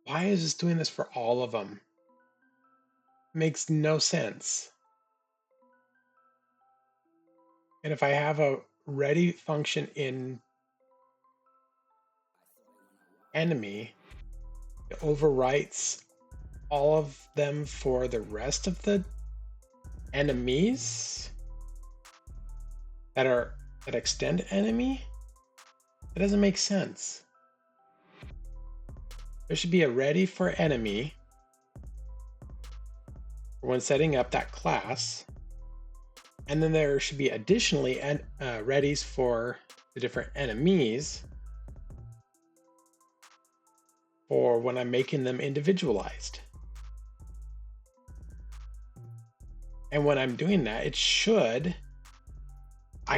why is this doing this for all of them? Makes no sense. And if I have a ready function in enemy, it overwrites all of them for the rest of the enemies that extend enemy. That doesn't make sense. There should be a ready for enemy when setting up that class, and then there should be additionally readies for the different enemies for when I'm making them individualized. And when I'm doing that,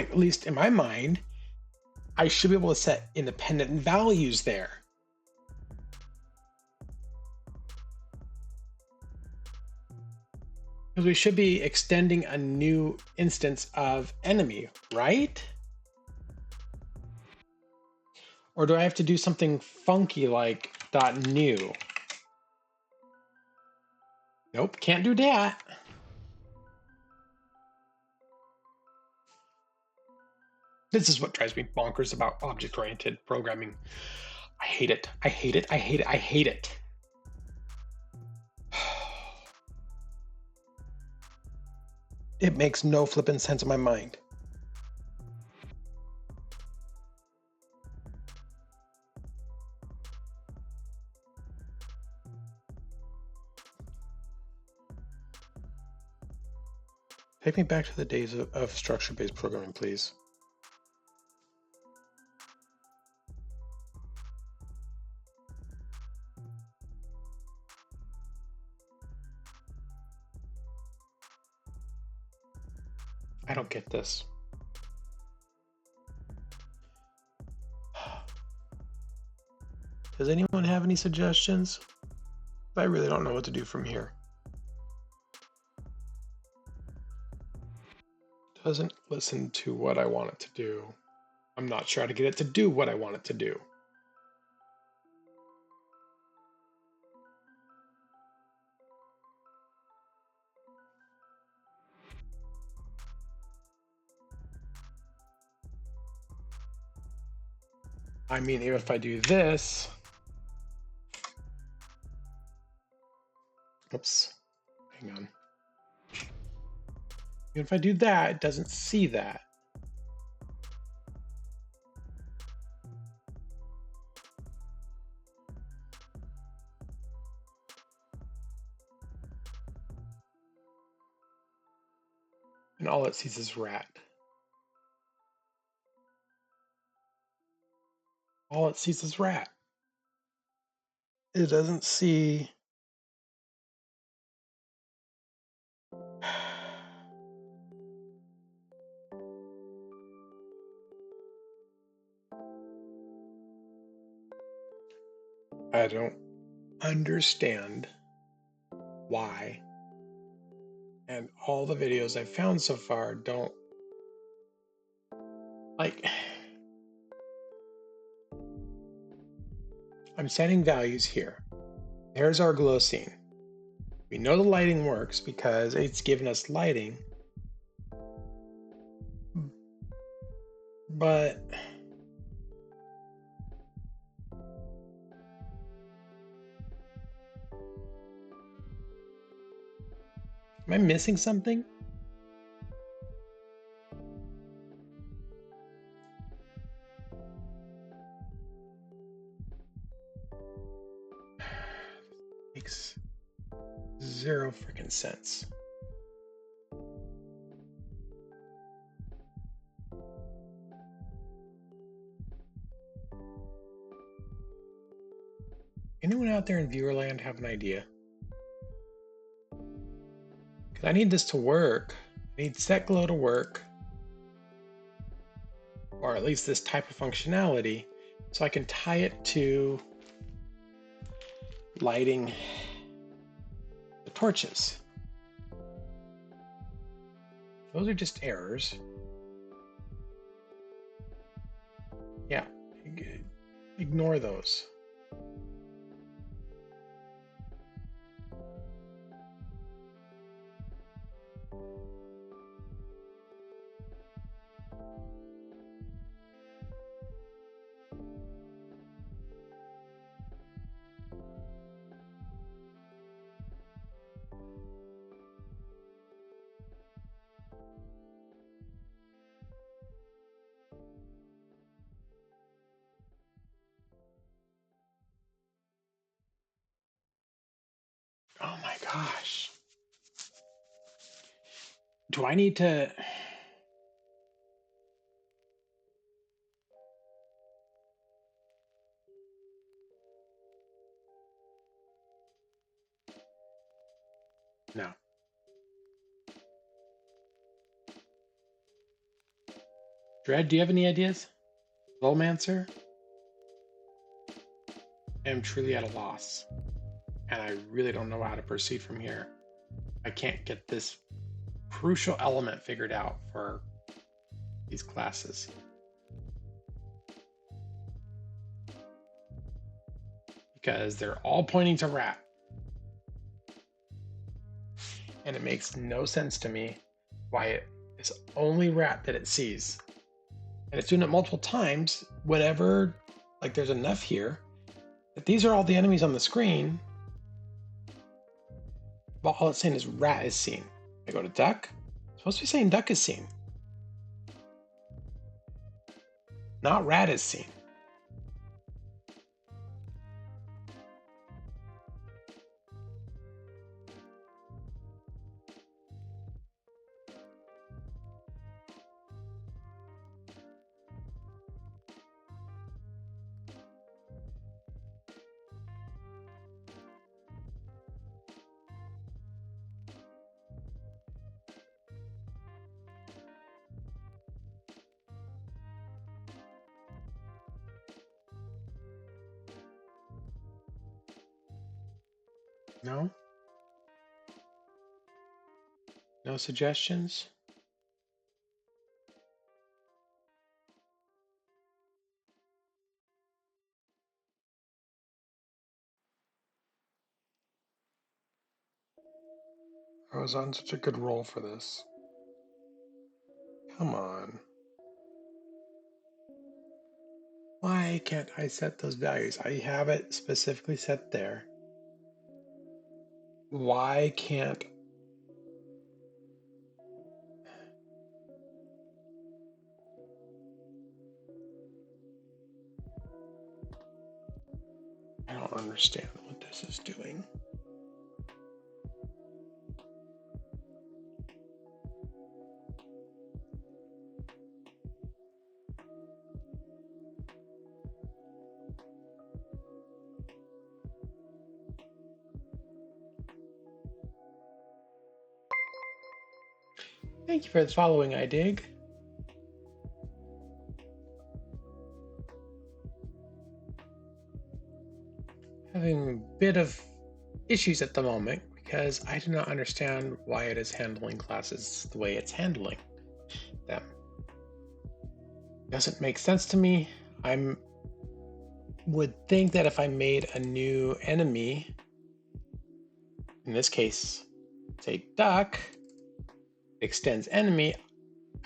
at least in my mind, I should be able to set independent values there. Because we should be extending a new instance of enemy, right? Or do I have to do something funky like .new? Nope, can't do that. This is what drives me bonkers about object-oriented programming. I hate it. I hate it. I hate it. I hate it. It makes no flippin' sense in my mind. Take me back to the days of structure-based programming, please. I don't get this. Does anyone have any suggestions? I really don't know what to do from here. Doesn't listen to what I want it to do. I'm not sure how to get it to do what I want it to do. I mean, even if I do this, oops, hang on. Even if I do that, it doesn't see that. And all it sees is rat. All it sees is rat. It doesn't see. I don't understand why. And all the videos I've found so far don't, like, I'm setting values here. There's our glow scene. We know the lighting works because it's given us lighting. But am I missing something? Makes zero freaking sense. Anyone out there in Viewerland have an idea? Because I need this to work. I need set glow to work. Or at least this type of functionality, so I can tie it to lighting the torches. Those are just errors. Yeah, ignore those. Oh my gosh. Do I need to... No. Dread, do you have any ideas? Lowmancer? I am truly at a loss. And I really don't know how to proceed from here. I can't get this crucial element figured out for these classes. Because they're all pointing to rat. And it makes no sense to me why it is only rat that it sees. And it's doing it multiple times whenever, like, there's enough here that these are all the enemies on the screen. But all it's saying is rat is seen. I go to duck. It's supposed to be saying duck is seen. Not rat is seen. No? No suggestions? I was on such a good roll for this. Come on. Why can't I set those values? I have it specifically set there. Why can't... I don't understand what this is doing. Thank you for following, I dig. Having a bit of issues at the moment because I do not understand why it is handling classes the way it's handling them. Doesn't make sense to me. Would think that if I made a new enemy, in this case, say duck, extends enemy,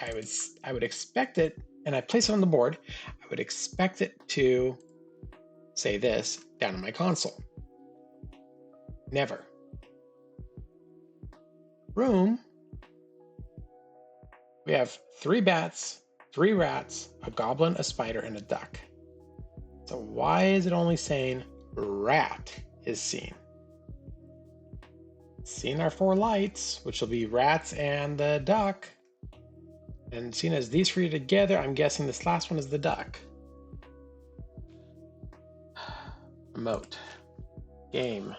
I would expect it, and I place it on the board, I would expect it to say this down on my console. Never. Room, we have 3 bats, 3 rats, a goblin, a spider, and a duck. So why is it only saying rat is seen? Seen our 4 lights, which will be rats and the duck. And seen as these 3 together, I'm guessing this last one is the duck. Remote. Game.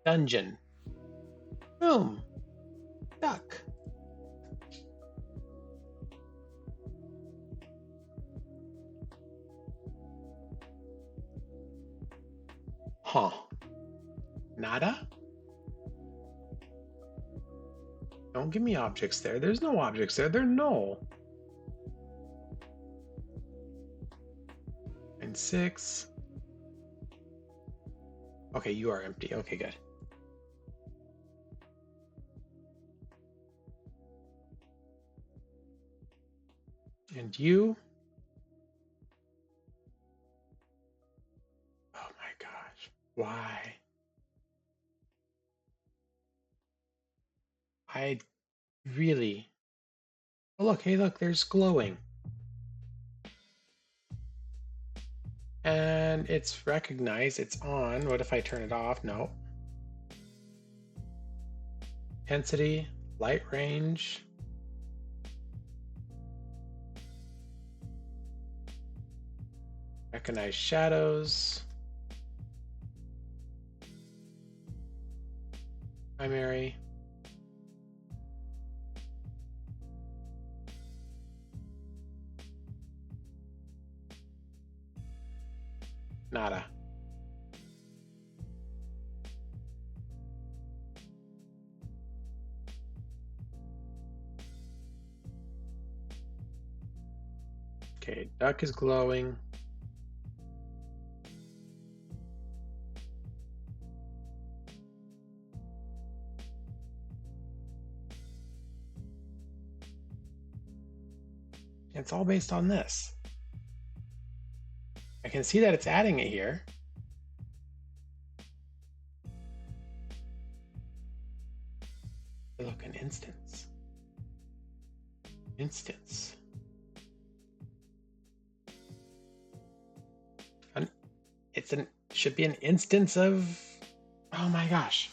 Dungeon. Room. Duck. Huh. Nada? Don't give me objects there. There's no objects there. They're null. And 6. Okay, you are empty. Okay, good. And you? Oh my gosh. Why? I really... Oh, look. Hey, look. There's glowing. And it's recognized. It's on. What if I turn it off? No. Intensity. Light range. Recognize shadows. Primary. Nada. Okay, duck is glowing. It's all based on this. I can see that it's adding it here. Look, an instance. Instance. Should be an instance of, oh my gosh.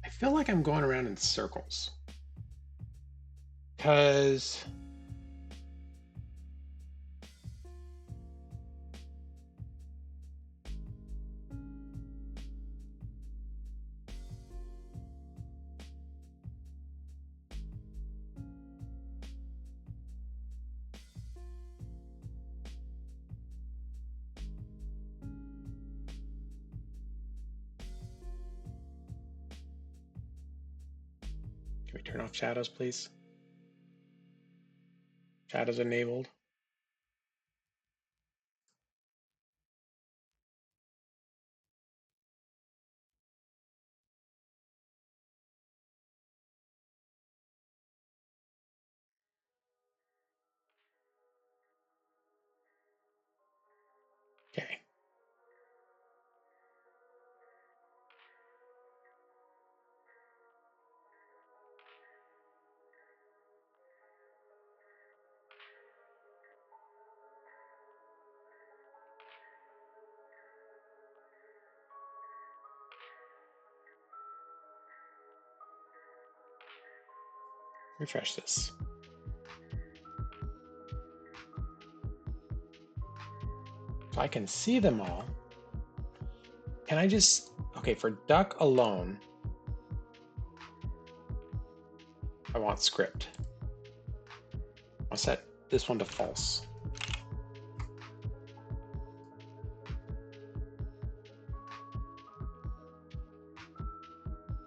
I feel like I'm going around in circles. Because can we turn off shadows, please? Shadows enabled. Okay. Refresh this. So I can see them all. Can I just, okay, for duck alone, I want script. I'll set this one to false.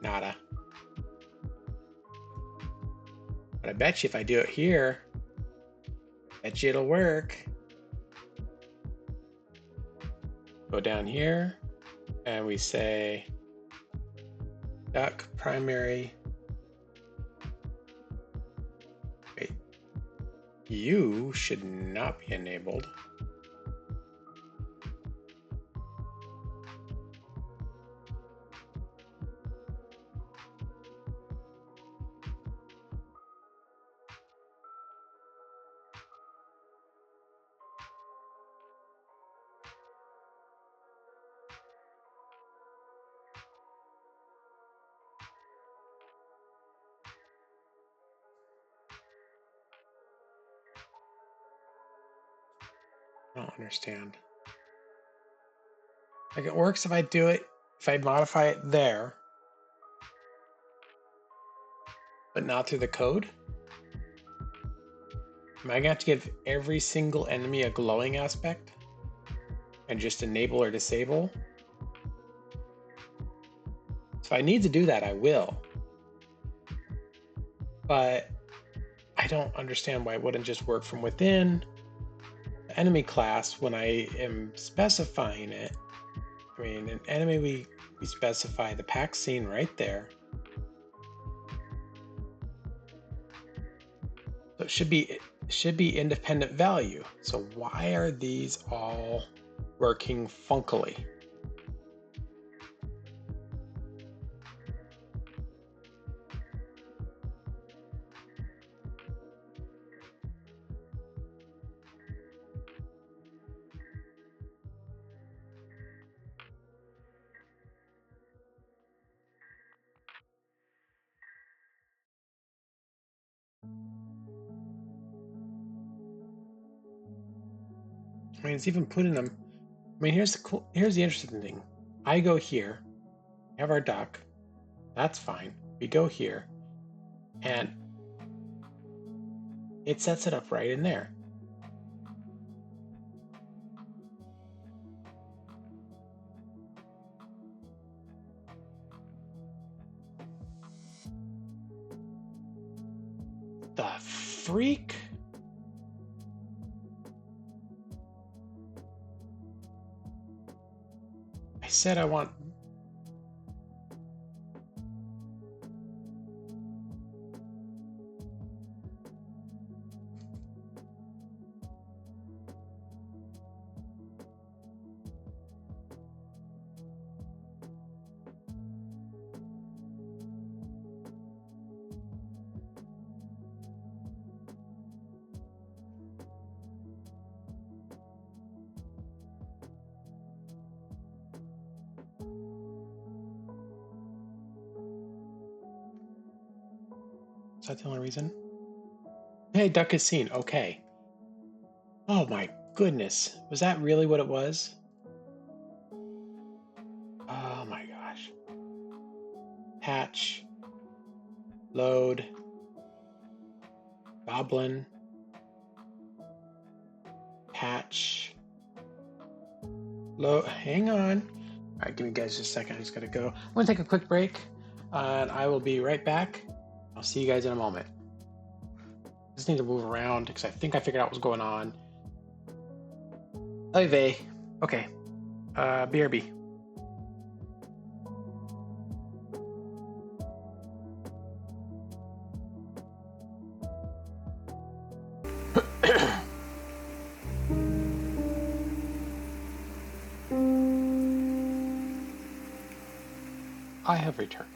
Nada. But I bet you if I do it here, I bet you it'll work. Go down here and we say duck primary. Wait, you should not be enabled. I don't understand. Like it works if I do it, if I modify it there, but not through the code. Am I gonna have to give every single enemy a glowing aspect and just enable or disable? So if I need to do that, I will. But I don't understand why it wouldn't just work from within the enemy class when I am specifying it. I mean, an enemy, we specify the pack scene right there. So it should be independent value. So why are these all working funkily? I mean, it's even putting them. I mean, here's the interesting thing. I go here, we have our duck, that's fine. We go here, and it sets it up right in there. The freak? I said I want... Is that the only reason? Hey, duck is seen. Okay. Oh my goodness. Was that really what it was? Oh my gosh. Hatch. Load. Goblin. Hatch. Load. Hang on. All right, give me guys just a second. I just gotta go. I'm gonna take a quick break, and I will be right back. I'll see you guys in a moment. I just need to move around because I think I figured out what's going on. Oy vey. Okay. BRB. I have returned.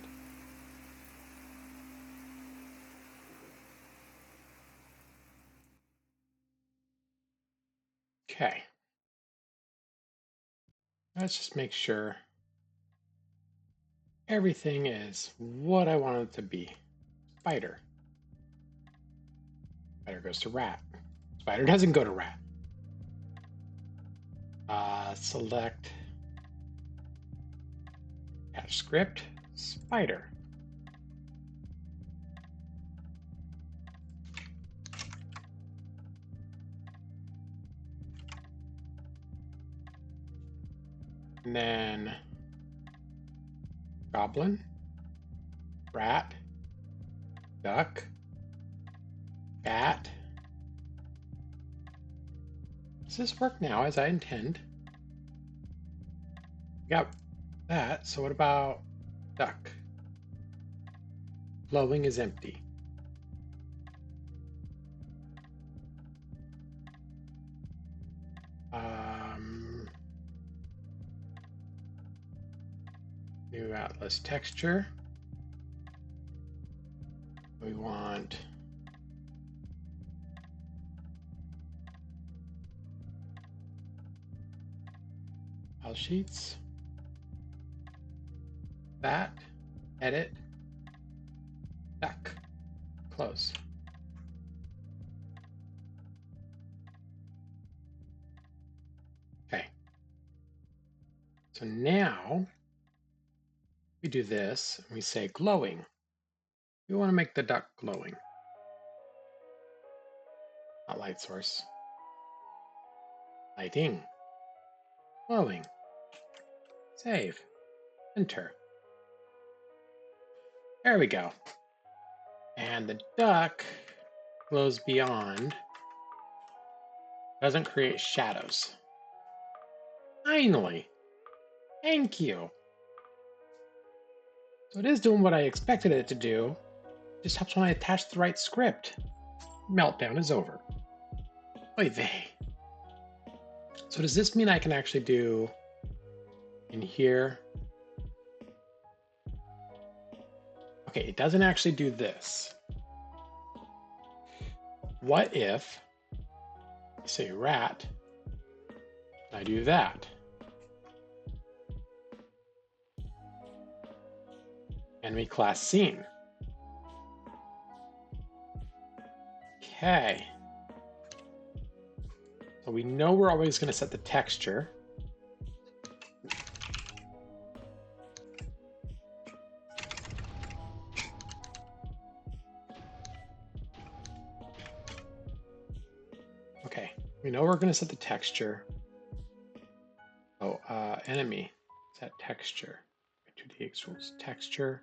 Okay. Let's just make sure everything is what I want it to be. Spider. Spider goes to rat. Spider doesn't go to rat. Select attach script, spider. And then goblin, rat, duck, bat. Does this work now as I intend? Got that, so what about duck? Glowing is empty. New atlas texture. We want file sheets. That, edit, duck, close. Okay. So now we do this, and we say glowing. We want to make the duck glowing. Not light source. Lighting. Glowing. Save. Enter. There we go. And the duck glows beyond. Doesn't create shadows. Finally. Thank you. So it is doing what I expected it to do. Just helps when I attach the right script. Meltdown is over. Oy vey. So does this mean I can actually do in here? Okay, it doesn't actually do this. What if I say rat, I do that? Enemy class scene. Okay. So we know we're always going to set the texture. We know we're going to set the texture. Oh, enemy, set texture. 2D extrudes texture.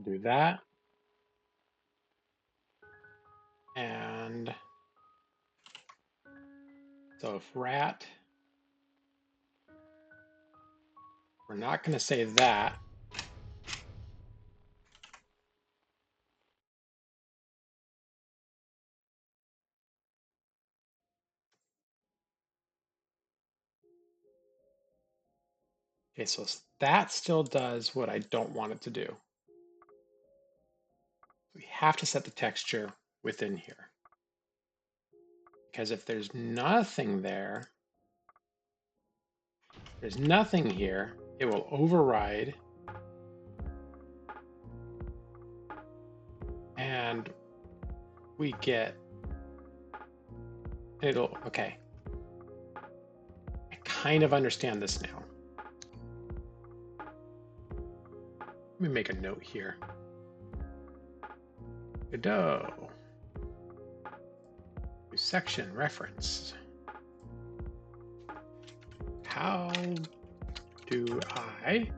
Do that. And so if rat, we're not going to say that. Okay, so that still does what I don't want it to do. We have to set the texture within here. Because if there's nothing there, there's nothing here, it will override. And we get, okay. I kind of understand this now. Let me make a note here. Godot. Section reference. How do I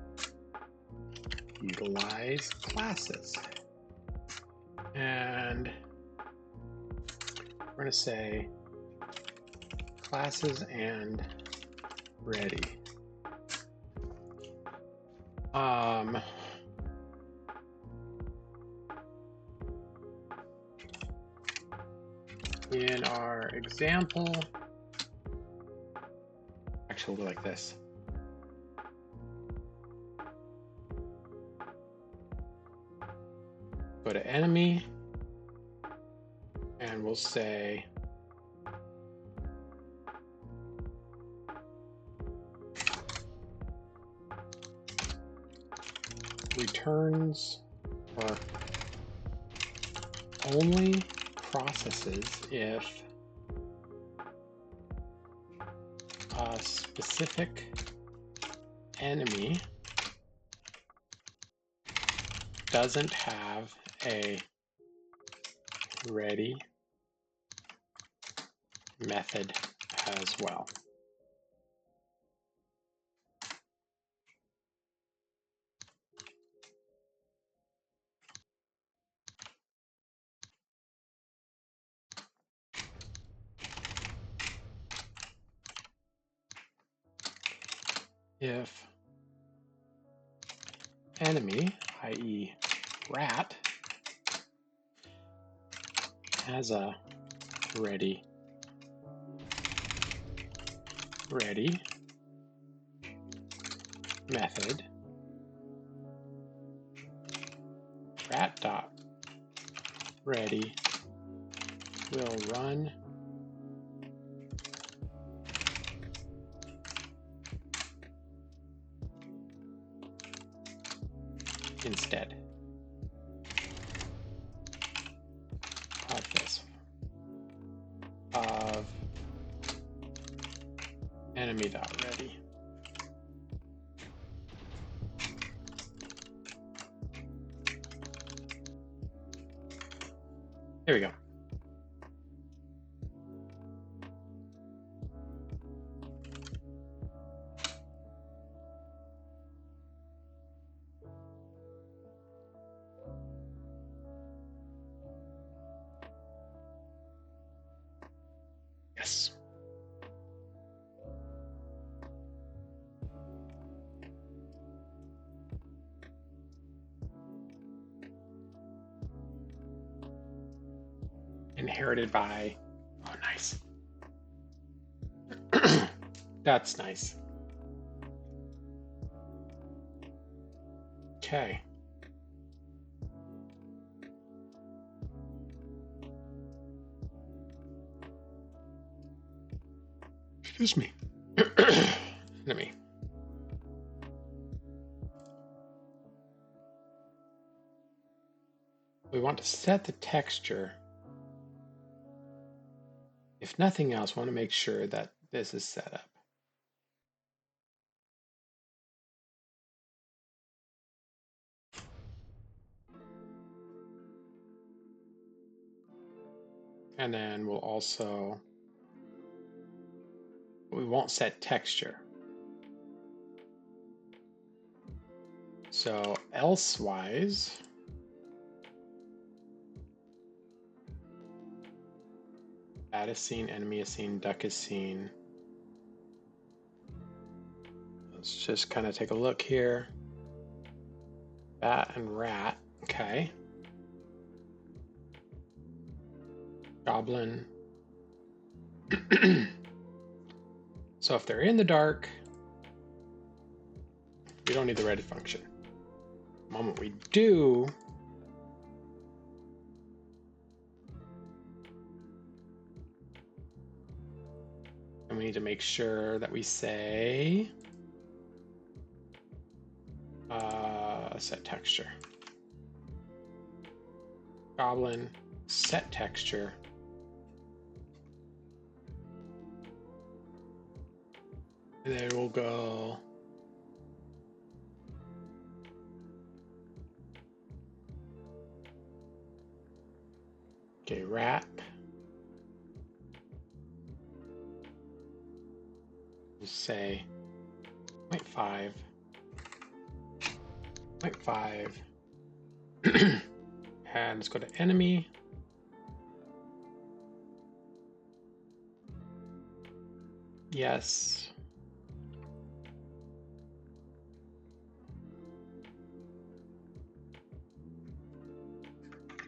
utilize classes? And we're going to say classes and ready. In our example, actually we'll do like this. Go to enemy, and we'll say returns or only processes if a specific enemy doesn't have a ready method as well. If enemy, i.e. rat, has a ready method, rat.ready will run instead of this, of enemy.ready. There we go. Yes. Inherited by, oh, nice. That's nice. Okay. Excuse me. Let me. We want to set the texture. If nothing else, we want to make sure that this is set up. And then we'll also, we won't set texture. So elsewise, bat is seen, enemy is seen, duck is seen. Let's just kind of take a look here. Bat and rat, okay. Goblin. So if they're in the dark, we don't need the ready function. The moment we do, and we need to make sure that we say set texture. Goblin, set texture. And then we'll go okay, rat. We'll say 0.5. 0.5. And let's go to enemy. Yes.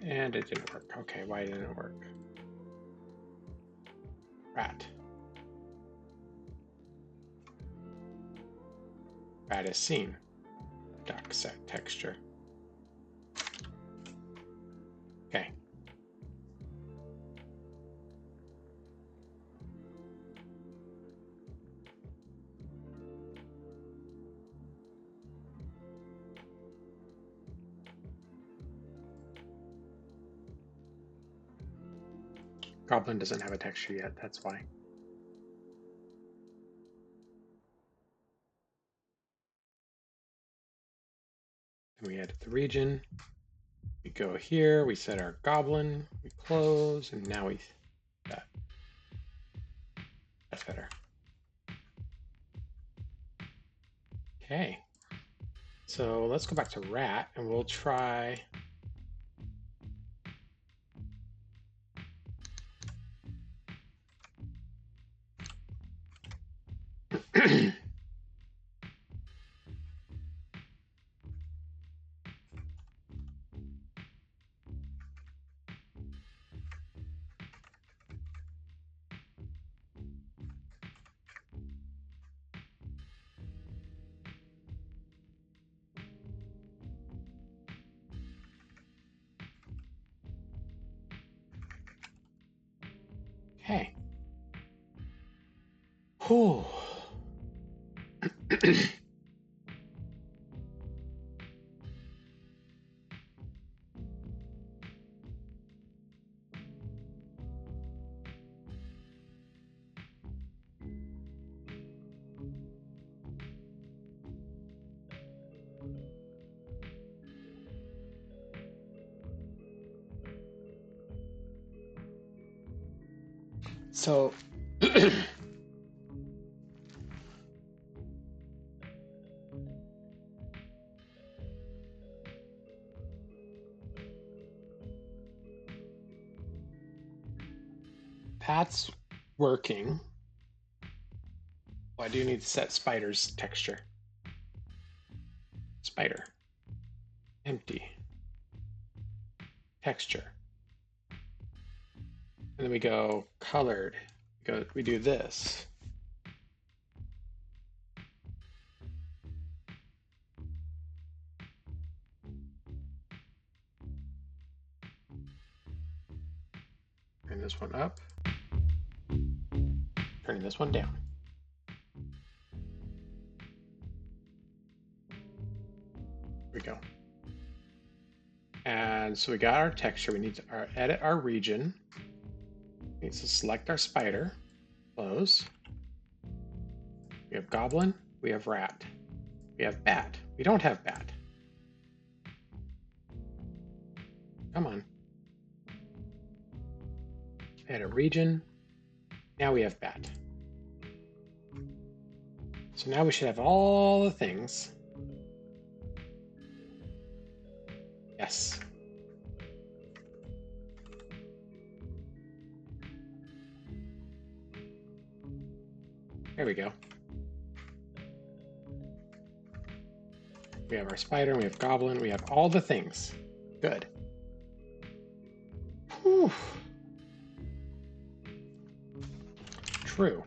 And it didn't work. Okay, why didn't it work? Rat. Rat is seen. Duck set texture. Okay. Goblin doesn't have a texture yet, that's why. And we edit the region. We go here, we set our goblin, we close, and now we that. That's better. Okay. So let's go back to rat and we'll try okay. Whew. So that's working. Well, I do need to set spider's texture. Spider. Empty. Texture. And then we go colored. We do this. Turn this one up. Turning this one down. Here we go. And so we got our texture. We need to edit our region. We need to select our spider. Close. We have goblin. We have rat. We have bat. We don't have bat. Come on. edit region. Now we have bat. So now we should have all the things. Yes. There we go. We have our spider, we have goblin, we have all the things. Good. Whew. True.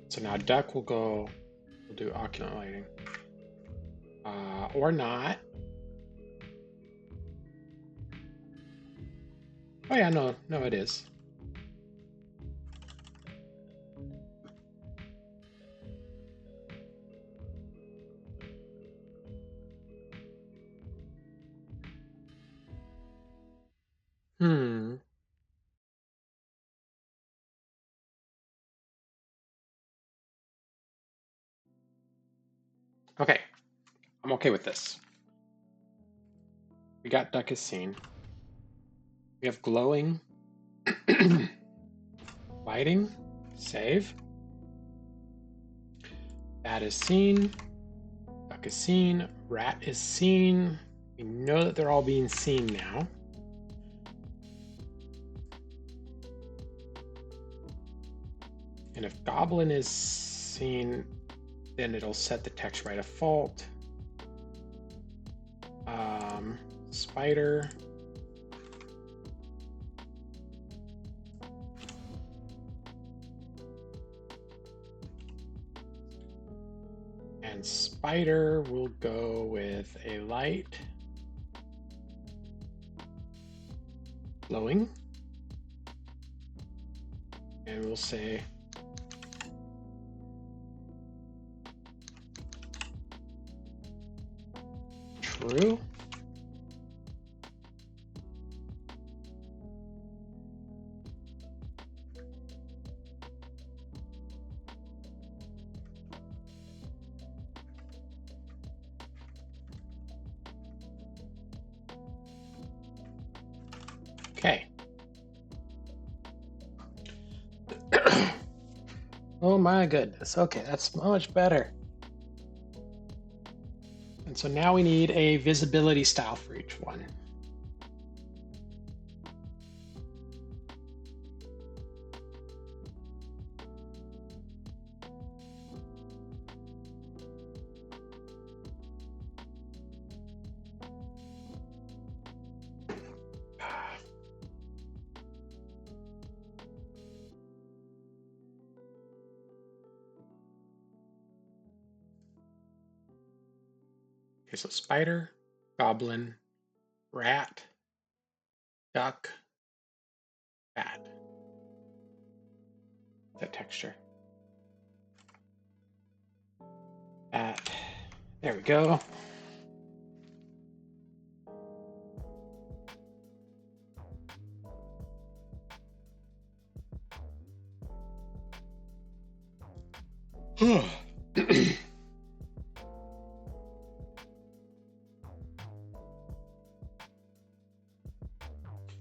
So now duck will go, we'll do ocular lighting. Or not. Oh yeah, no, it is. Okay, I'm okay with this. We got duck is seen. We have glowing. Lighting. Save. Bat is seen. Duck is seen. Rat is seen. We know that they're all being seen now. And if goblin is seen, then it'll set the text by default. Spider. And spider will go with a light. Glowing. And we'll say true. Okay. Oh my goodness. Okay, that's much better. And so now we need a visibility style for each one. Okay, so spider, goblin, rat, duck, bat. That texture. Bat. There we go.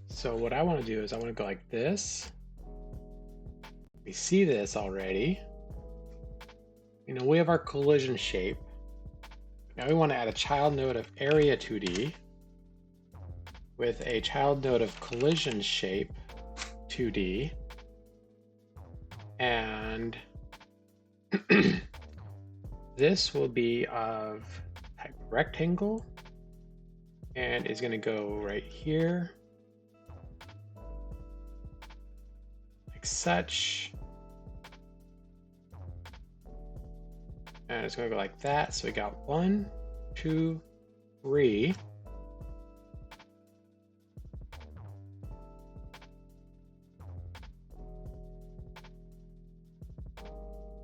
So what I want to do is I want to go like this. We see this already. You know, we have our collision shape. Now we want to add a child node of area 2D with a child node of collision shape 2D. And this will be of type rectangle and is going to go right here. Such, and it's going to go like that. So we got 1, 2, 3.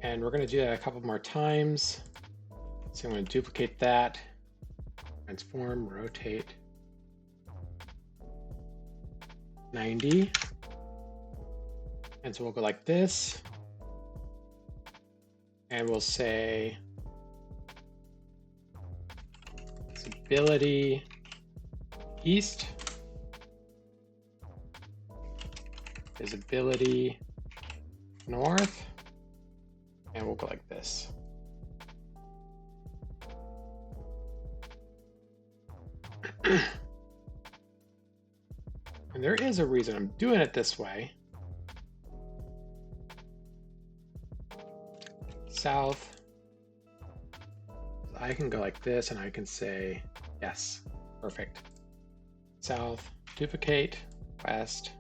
And we're going to do that a couple more times. So I'm going to duplicate that, transform, rotate 90. And so we'll go like this, and we'll say visibility east, visibility north, and we'll go like this. And there is a reason I'm doing it this way. South. I can go like this and I can say, yes, perfect. South, duplicate, west.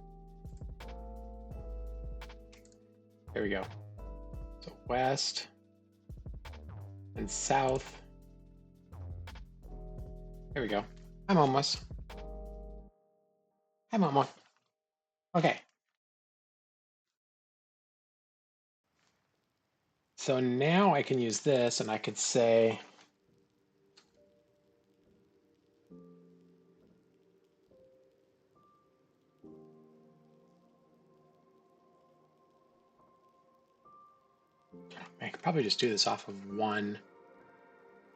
There we go. So west and south. There we go. I'm almost. Okay. So now I can use this and I could say, I could probably just do this off of one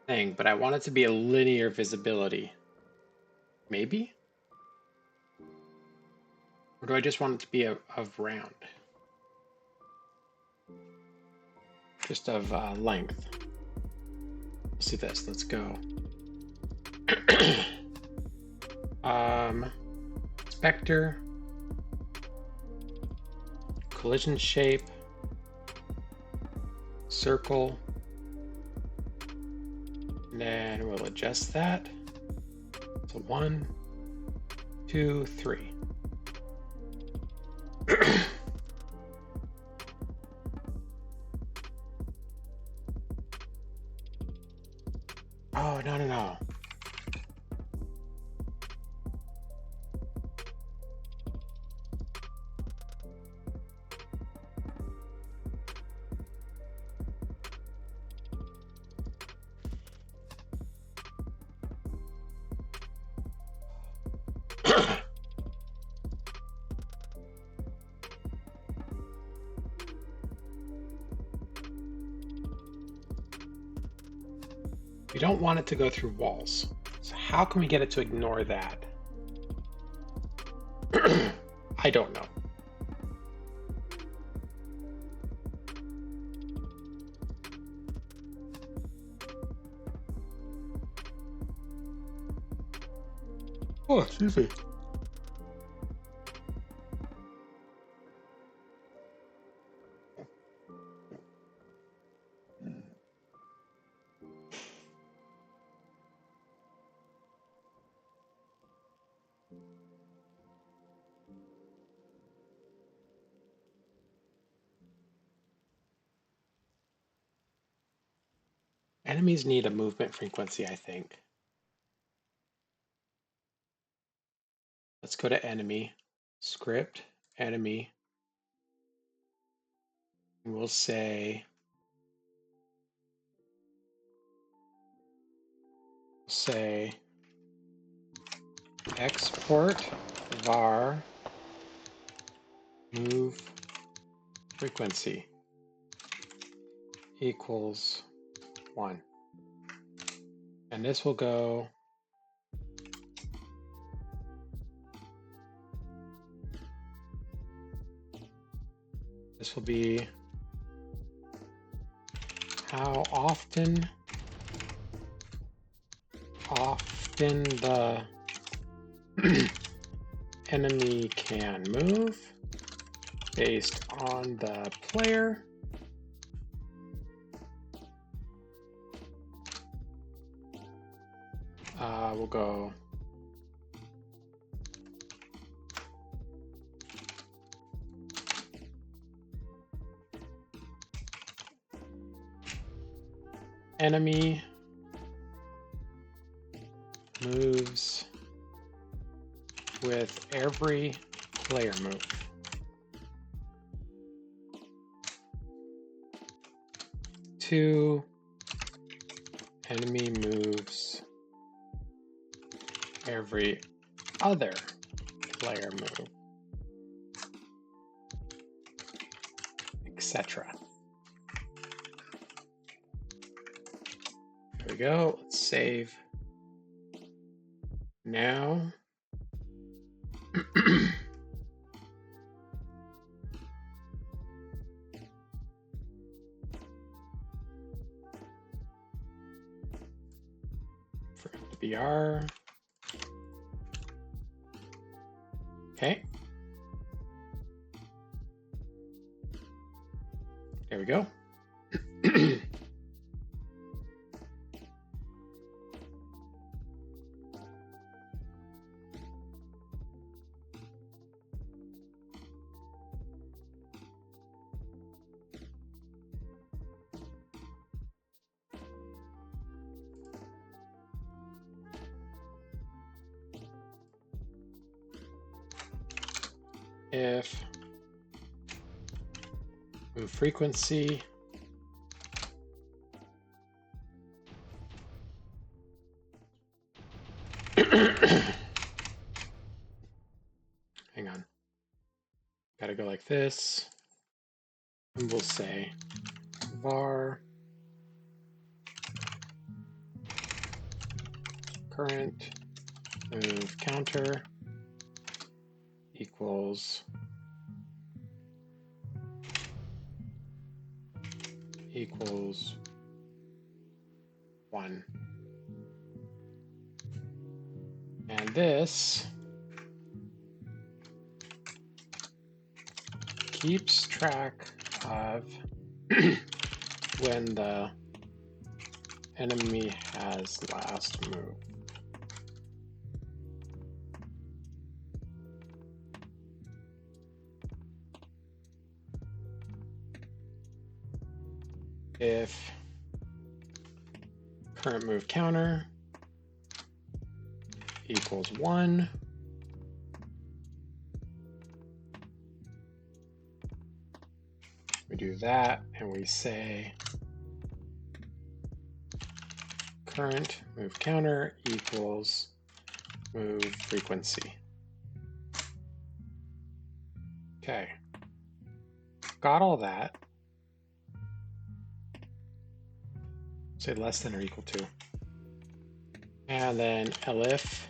thing, but I want it to be a linear visibility. Maybe? Or do I just want it to be of round? Just of length. Let's do this. Let's go. Spectre. Collision shape. Circle. And then we'll adjust that. So 1, 2, 3. Oh, no. We don't want it to go through walls. So how can we get it to ignore that? I don't know. Oh, excuse me. Enemies need a movement frequency, I think. Let's go to enemy, script, enemy. And we'll say, export var move frequency equals 1. And this will go this will be how often the enemy can move based on the player. We'll go enemy moves with every player move. Two, enemy moves every other player move, etc. There we go. Let's save. Now, BR. Okay. There we go. If move frequency hang on, gotta go like this, and we'll say var current move counter equals equals 1. And this keeps track of when the enemy has last move. If current move counter equals 1, we do that and we say current move counter equals move frequency. Okay, got all that. Say less than or equal to. And then elif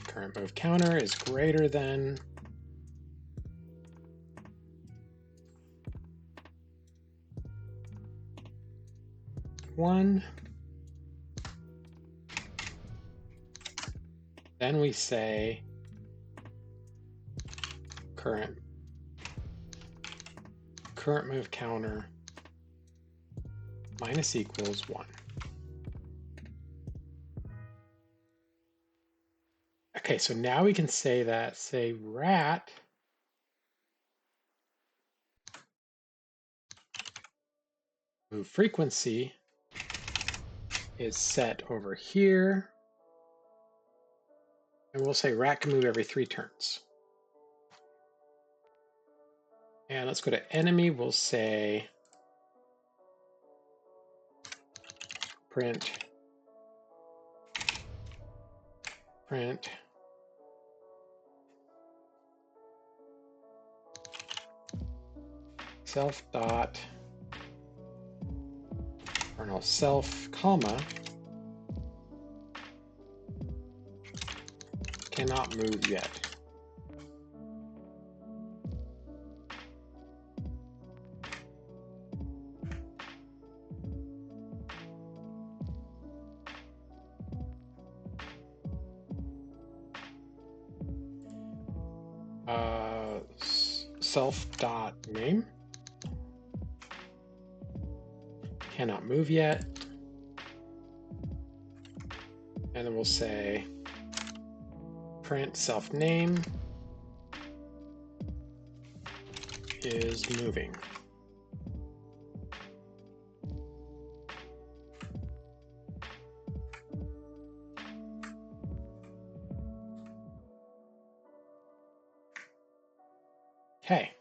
current move counter is greater than one. Then we say current move counter minus equals 1. Okay, so now we can say that, say rat move frequency is set over here. And we'll say rat can move every 3 turns. And let's go to enemy. We'll say print self dot kernel self comma cannot move yet. Self dot name cannot move yet, and then we'll say print self name is moving. Okay.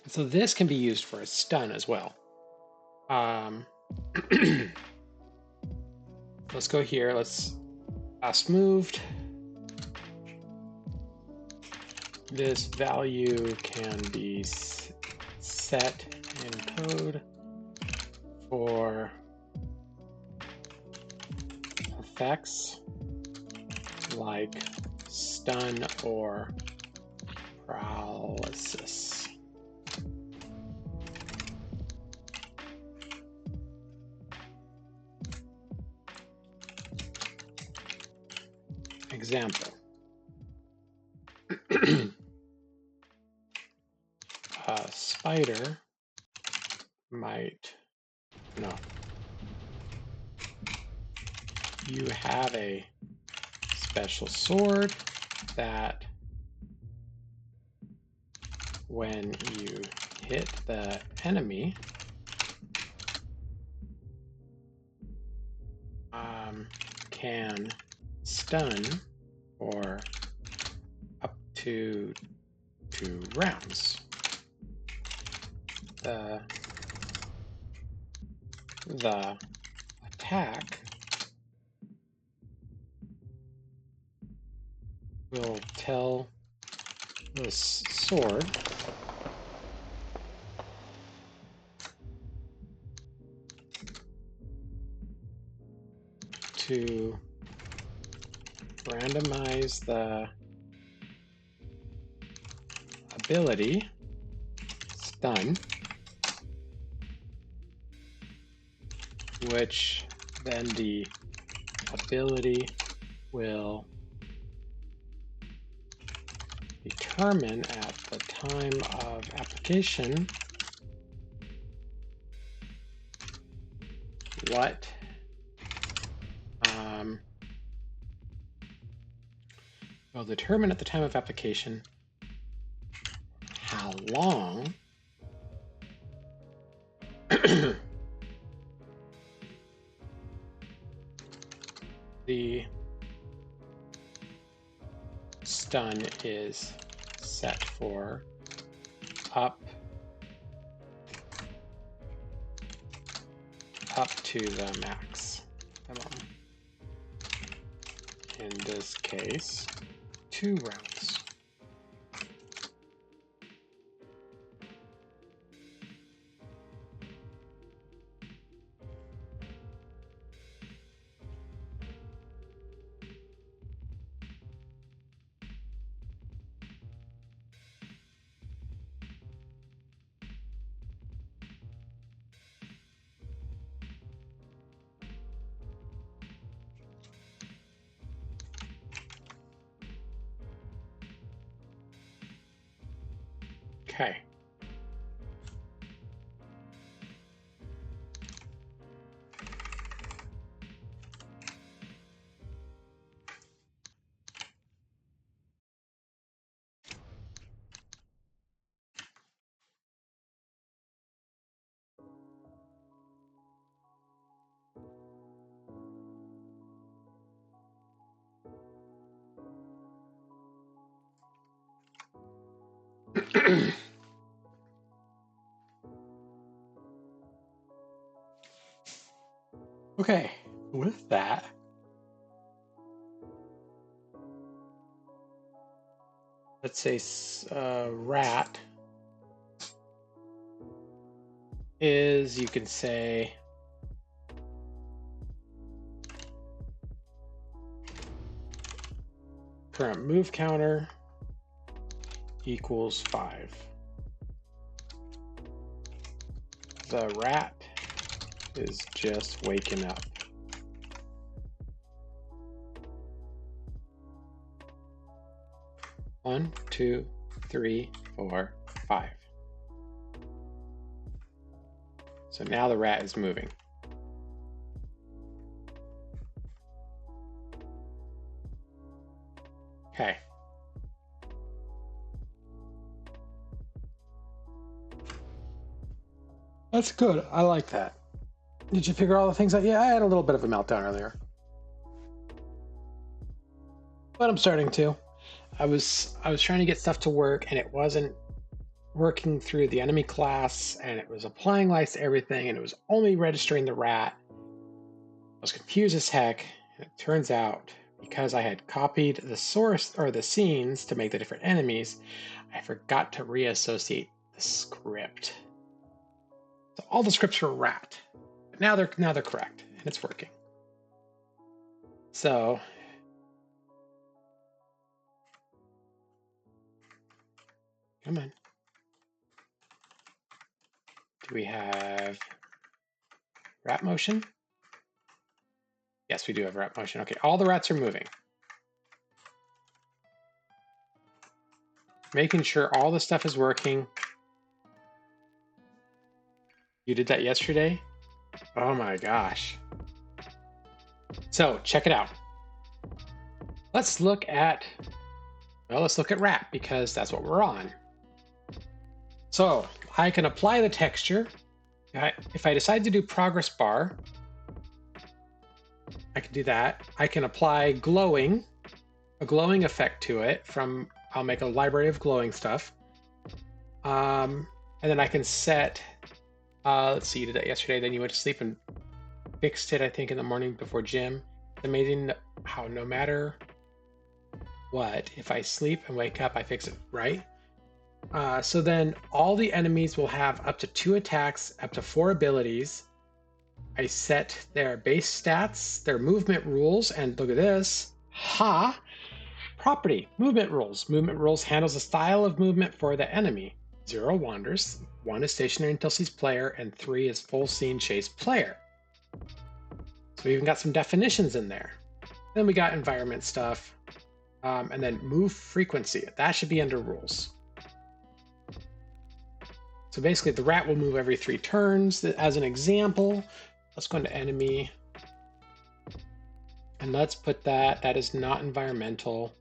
So this can be used for a stun as well. Let's go here. Let's last moved. This value can be set in code for effects like stun or paralysis. Example. A spider might, no. You have a special sword that when you hit the enemy, can stun for up to 2 rounds. The attack will tell the sword to randomize the ability stun, which then the ability will determine at the time of application what will determine at the time of application how long the stun is set for up to the max. In this case, 2 rounds. Okay. Okay, with that, let's say rat is, you can say, current move counter equals 5. The rat is just waking up. One, 2, 3, 4, 5. So now the rat is moving. Okay. That's good. I like that. Did you figure all the things out? Yeah, I had a little bit of a meltdown earlier. But I'm starting to. I was trying to get stuff to work and it wasn't working through the enemy class and it was applying lights to everything and it was only registering the rat. I was confused as heck, and it turns out because I had copied the source or the scenes to make the different enemies, I forgot to reassociate the script. So all the scripts were rat. Now they're correct, and it's working. So come on. Do we have rat motion? Yes, we do have rat motion. Okay, all the rats are moving. Making sure all the stuff is working. You did that yesterday? Oh my gosh. So check it out. Let's look at rat because that's what we're on. So I can apply the texture. If I decide to do progress bar, I can do that. I can apply a glowing effect to it I'll make a library of glowing stuff. And then I can set, let's see, you did that yesterday, then you went to sleep and fixed it, I think, in the morning before gym. It's amazing how no matter what, if I sleep and wake up, I fix it, right? So then all the enemies will have up to 2 attacks, up to 4 abilities. I set their base stats, their movement rules, and look at this. Property, movement rules. Movement rules handles the style of movement for the enemy. 0 wanders, 1 is stationary until sees player, and 3 is full scene chase player. So we even got some definitions in there. Then we got environment stuff, and then move frequency. That should be under rules. So basically the rat will move every 3 turns. As an example, let's go into enemy. And let's put that is not environmental.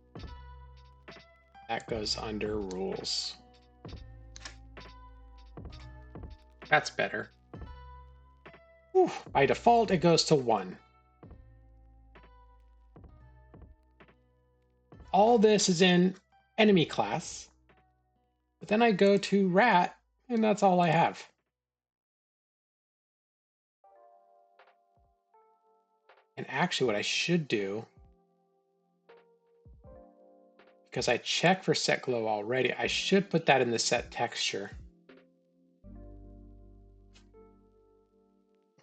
That goes under rules. That's better. Whew. By default, it goes to 1. All this is in enemy class. But then I go to rat, and that's all I have. And actually what I should do, because I checked for set glow already, I should put that in the set texture.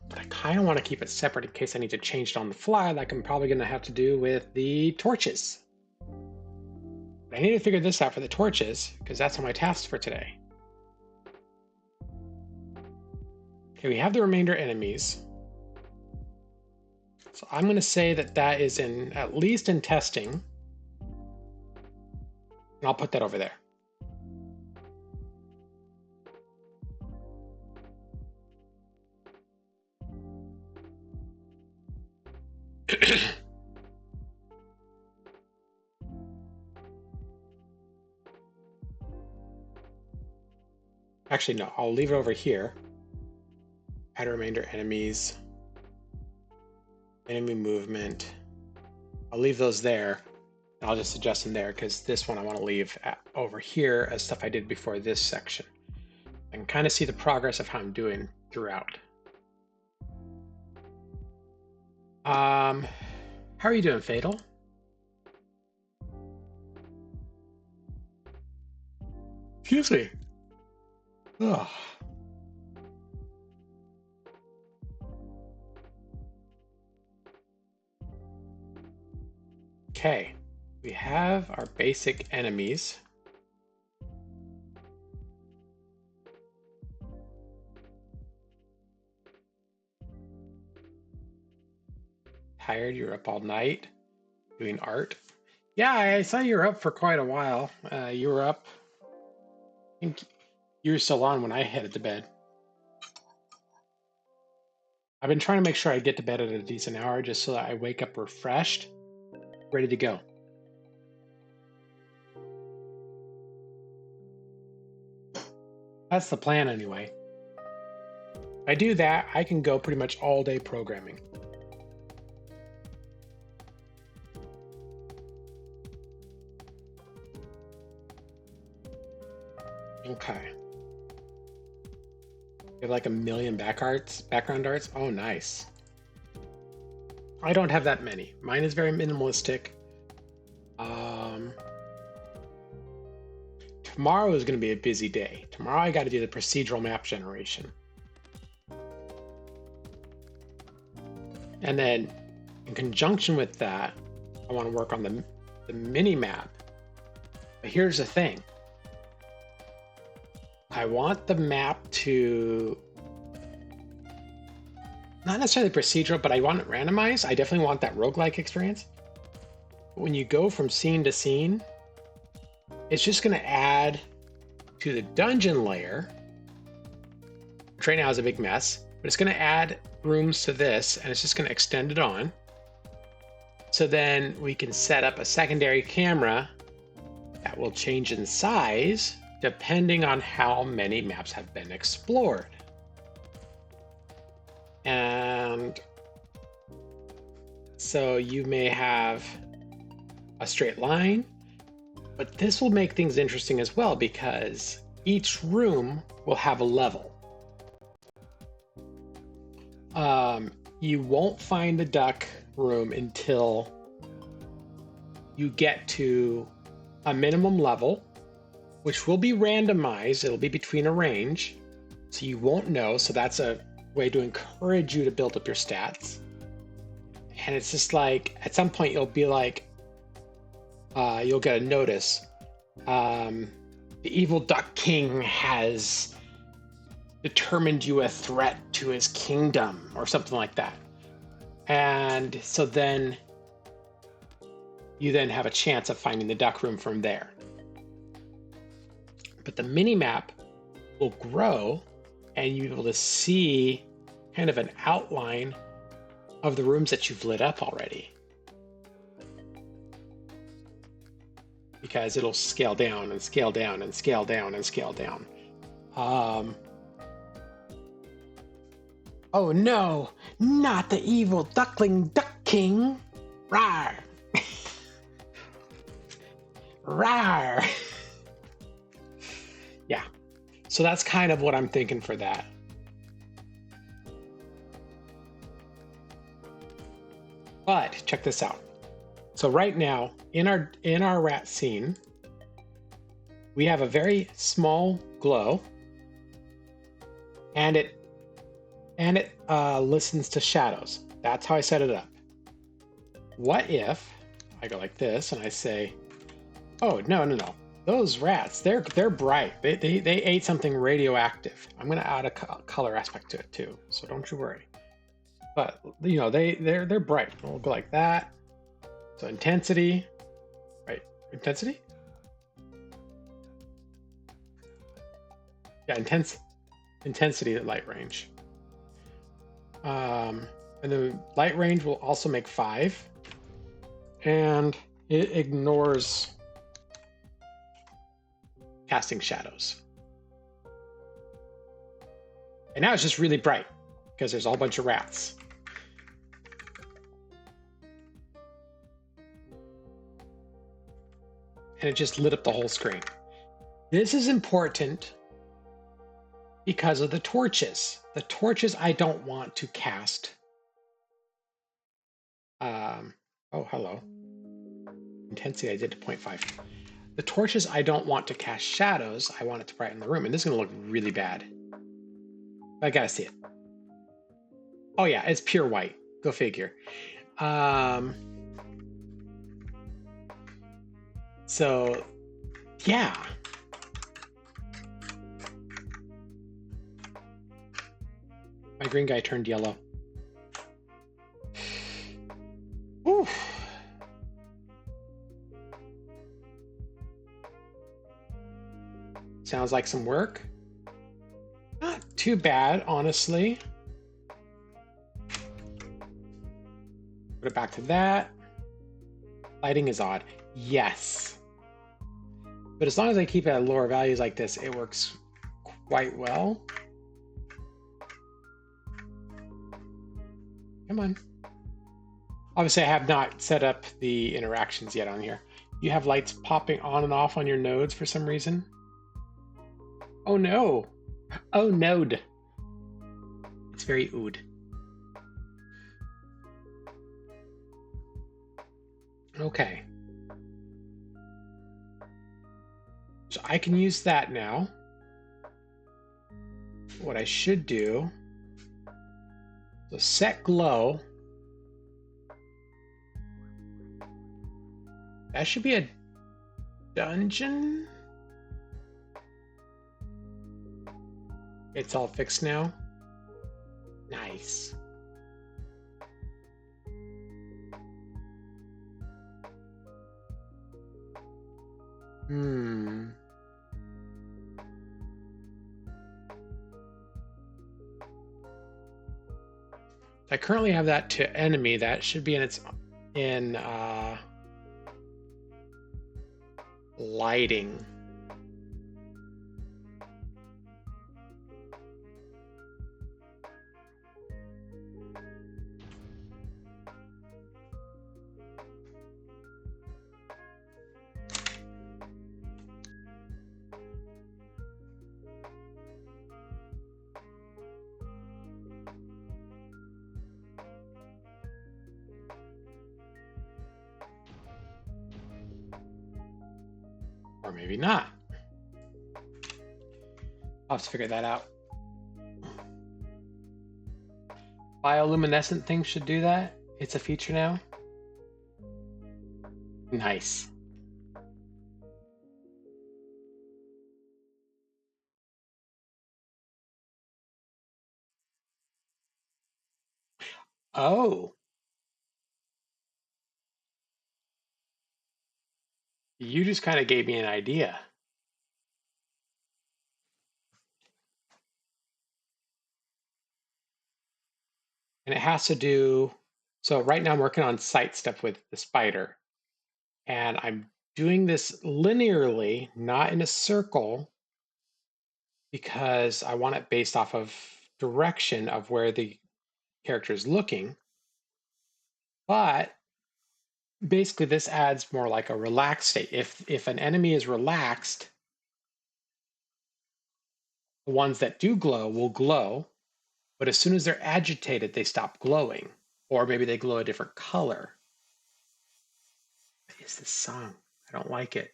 But I kind of want to keep it separate in case I need to change it on the fly, like I'm probably going to have to do with the torches. But I need to figure this out for the torches, because that's on my task for today. Okay, we have the remainder enemies. So I'm going to say that is at least in testing. And I'll put that over there. Actually, no, I'll leave it over here. Add remainder enemies. Enemy movement. I'll leave those there. I'll just adjust them there because this one I want to leave over here as stuff I did before this section. I can kind of see the progress of how I'm doing throughout. How are you doing, Fatal? Excuse me. Ugh. Okay, we have our basic enemies. Tired, you're up all night doing art. Yeah, I saw you were up for quite a while. You were up, I think you were still on when I headed to bed. I've been trying to make sure I get to bed at a decent hour just so that I wake up refreshed, ready to go. That's the plan anyway. If I do that, I can go pretty much all day programming. Okay. You have like 1 million background arts? Oh, nice. I don't have that many. Mine is very minimalistic. Tomorrow is going to be a busy day. Tomorrow I got to do the procedural map generation. And then in conjunction with that, I want to work on the mini map. But here's the thing. I want the map to not necessarily procedural, but I want it randomized. I definitely want that roguelike experience. But when you go from scene to scene, it's just going to add to the dungeon layer, which right now is a big mess, but it's going to add rooms to this, and it's just going to extend it on. So then we can set up a secondary camera that will change in size depending on how many maps have been explored. And so you may have a straight line, but this will make things interesting as well because each room will have a level. You won't find the duck room until you get to a minimum level, which will be randomized. It'll be between a range, so you won't know. So that's a way to encourage you to build up your stats. And it's just like, at some point you'll be like, you'll get a notice. The evil Duck King has determined you a threat to his kingdom, or something like that. And so then you then have a chance of finding the duck room from there. But the mini map will grow, and you'll be able to see kind of an outline of the rooms that you've lit up already. Because it'll scale down and scale down and scale down and scale down. Oh no, not the evil duckling duck king. Rawr. Rawr. Yeah, so that's kind of what I'm thinking for that. But check this out. So right now in our rat scene, we have a very small glow, and it listens to shadows. That's how I set it up. What if I go like this and I say, oh, no. Those rats, they're bright. They ate something radioactive. I'm going to add a color aspect to it too, so don't you worry. But you know, they're bright. We'll go like that. So intensity, right? Intensity? Yeah, intensity at light range. And the light range will also make 5, and it ignores casting shadows. And now it's just really bright because there's a whole bunch of rats. And it just lit up the whole screen. This is important because of the torches. The torches I don't want to cast. Oh, hello. Intensity I did to 0.5. The torches I don't want to cast shadows. I want it to brighten the room. And this is going to look really bad. I gotta see it. Oh yeah, it's pure white. Go figure. So, yeah. My green guy turned yellow. Oof. Sounds like some work. Not too bad, honestly. Put it back to that. Lighting is odd. Yes. But as long as I keep it at lower values like this, it works quite well. Come on. Obviously, I have not set up the interactions yet on here. You have lights popping on and off on your nodes for some reason. Oh no. Oh, node. It's very ood. Okay. So I can use that now. What I should do, so set glow That should be a dungeon. It's all fixed now. Nice. I currently have that to enemy. That should be in lighting. Or maybe not. I'll have to figure that out. Bioluminescent things should do that. It's a feature now. Nice. Oh. You just kind of gave me an idea. And it has to do, so right now I'm working on site stuff with the spider. And I'm doing this linearly, not in a circle, because I want it based off of direction of where the character is looking. But basically this adds more like a relaxed state. If an enemy is relaxed, the ones that do glow will glow, but as soon as they're agitated, they stop glowing, or maybe they glow a different color. What is this song? I don't like it.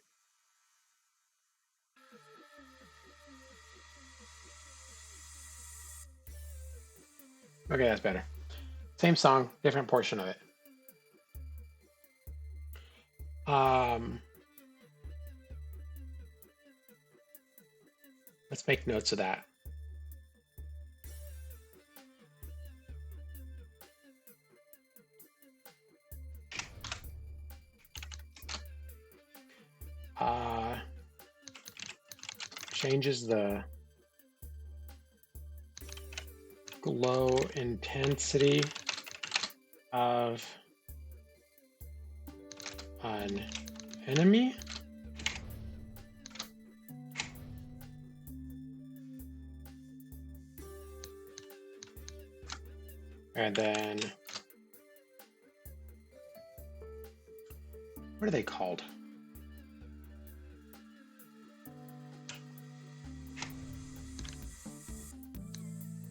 Okay, that's better. Same song, different portion of it. Let's make notes of that. Changes the glow intensity of an enemy. And then, what are they called?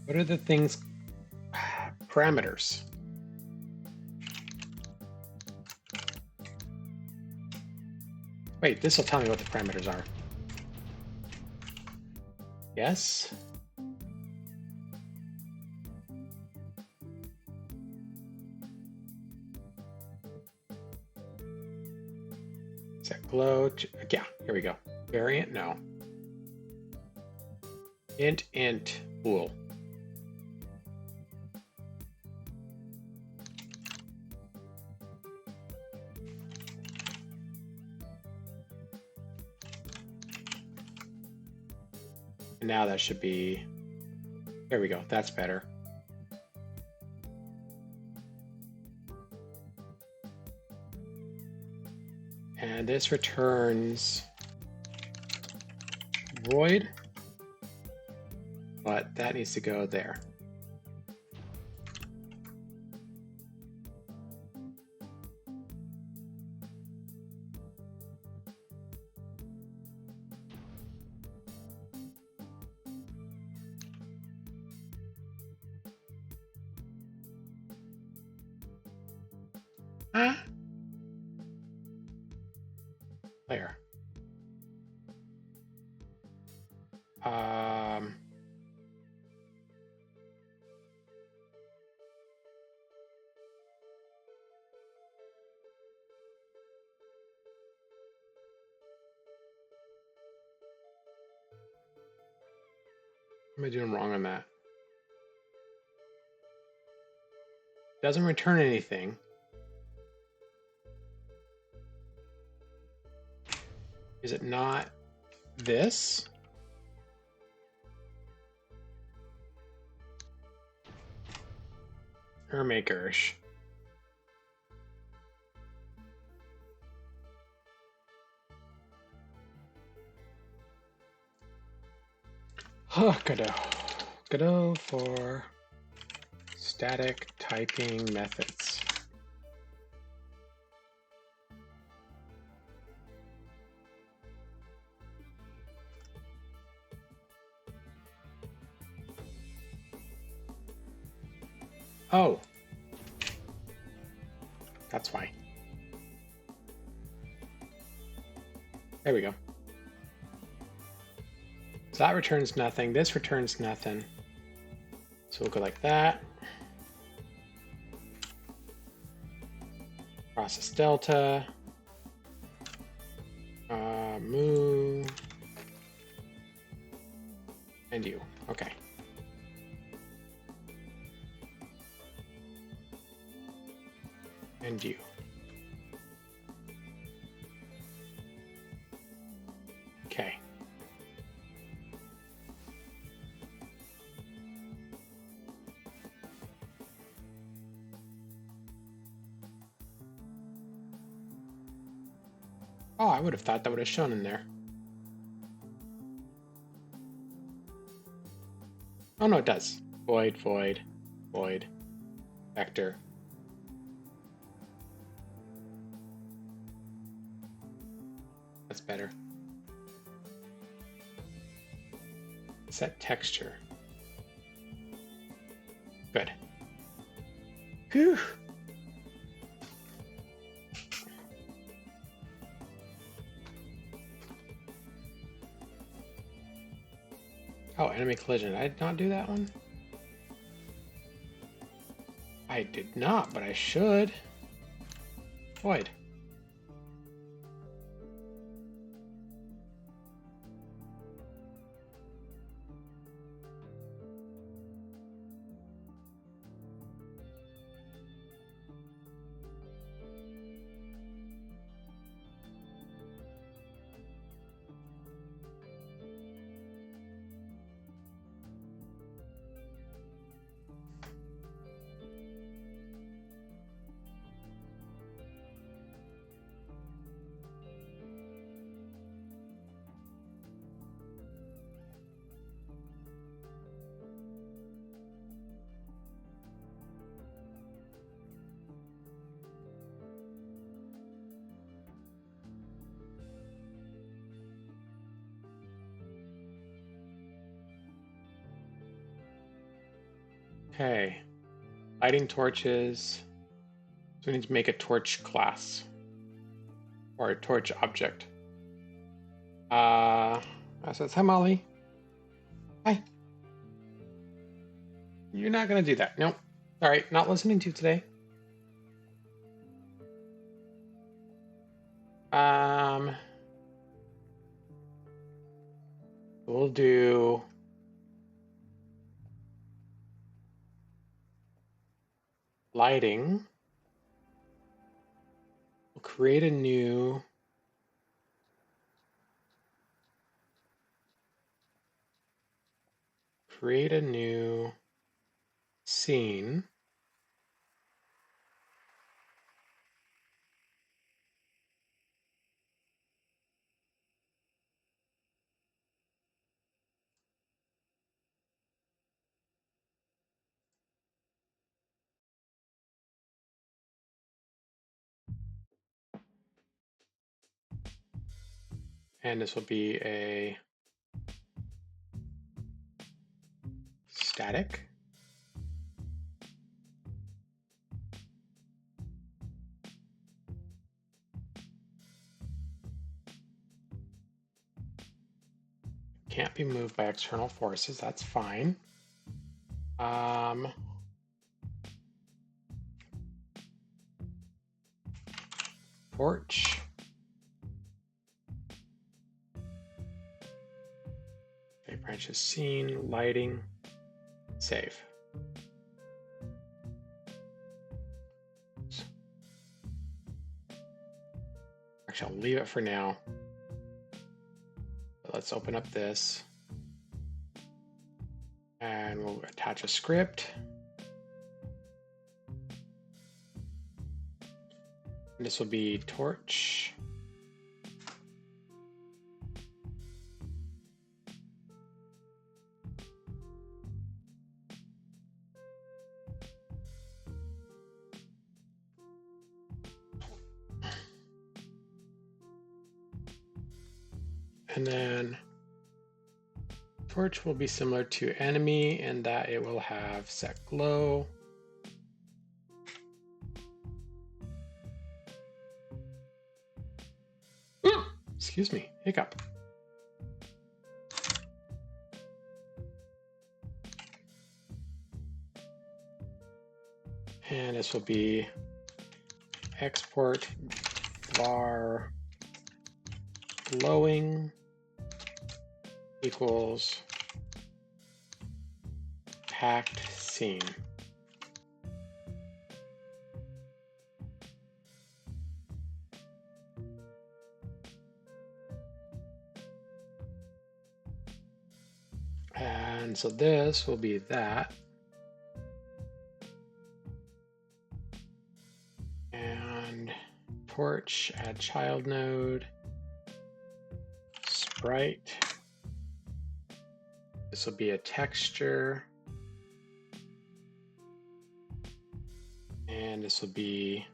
What are the things? Parameters. Wait, this will tell me what the parameters are. Yes. Set glow to, yeah, here we go. Variant, no. Int, bool. And now that should be, there we go, that's better. And this returns void, but that needs to go there. There. What am I doing wrong on that? Doesn't return anything. Is it not this? Hermakers. Oh, Godot. Godot for static typing methods. Oh, that's why. There we go. So that returns nothing. This returns nothing. So we'll go like that. Process delta. Move. And you. Okay. And you. Okay. Oh, I would have thought that would have shown in there. Oh no, it does. Void, void, void, vector. That's better. Set texture. Good. Whew. Oh, enemy collision. I did not do that one. I did not, but I should. Void. Okay. Lighting torches. So we need to make a torch class. Or a torch object. So it's hi Molly. Hi. You're not gonna do that. Nope. Alright, not listening to you today. We'll do lighting. We'll create a new scene. And this will be a static. Can't be moved by external forces, that's fine. Torch. Okay, Matches scene, lighting, save. Actually, I'll leave it for now. But let's open up this. And we'll attach a script. And this will be torch. And then torch will be similar to enemy in that it will have set glow. Excuse me, hiccup. And this will be export var glowing equals packed scene. And so this will be that. And torch, add child node, sprite. This will be a texture. And this will be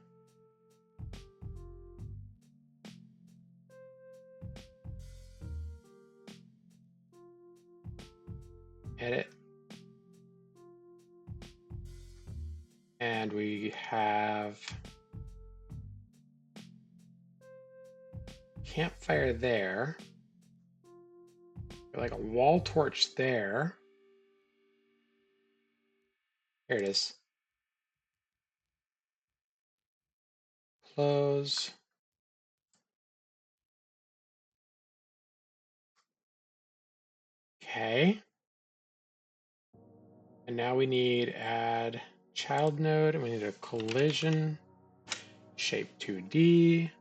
edit. And we have campfire there. Like a wall torch there. Here it is. Close. Okay. And now we need add child node, and we need a collision shape 2D,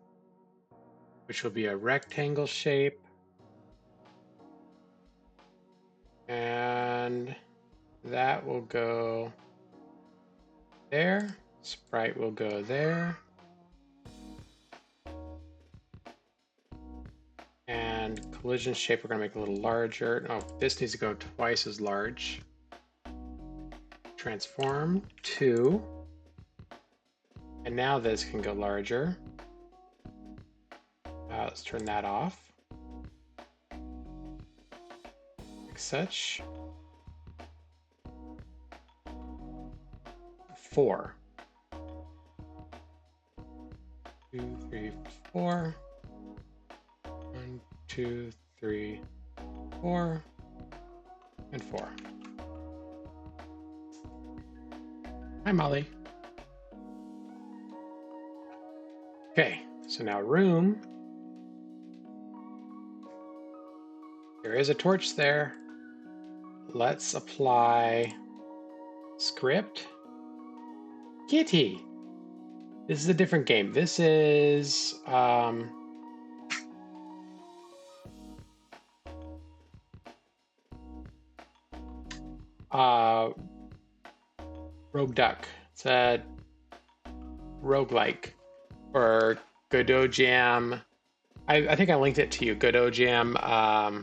which will be a rectangle shape. And that will go there. Sprite will go there. And collision shape, we're going to make a little larger. Oh, this needs to go twice as large. Transform 2. And now this can go larger. Let's turn that off. Like such. 4. 2, 3, 4. 1, 2, 3, 4, and 4. Hi, Molly. Okay, so now room. There is a torch there. Let's apply script. Kitty. This is a different game. This is Rogue Duck. It's a roguelike, or Godot Jam. I think I linked it to you, Godot Jam,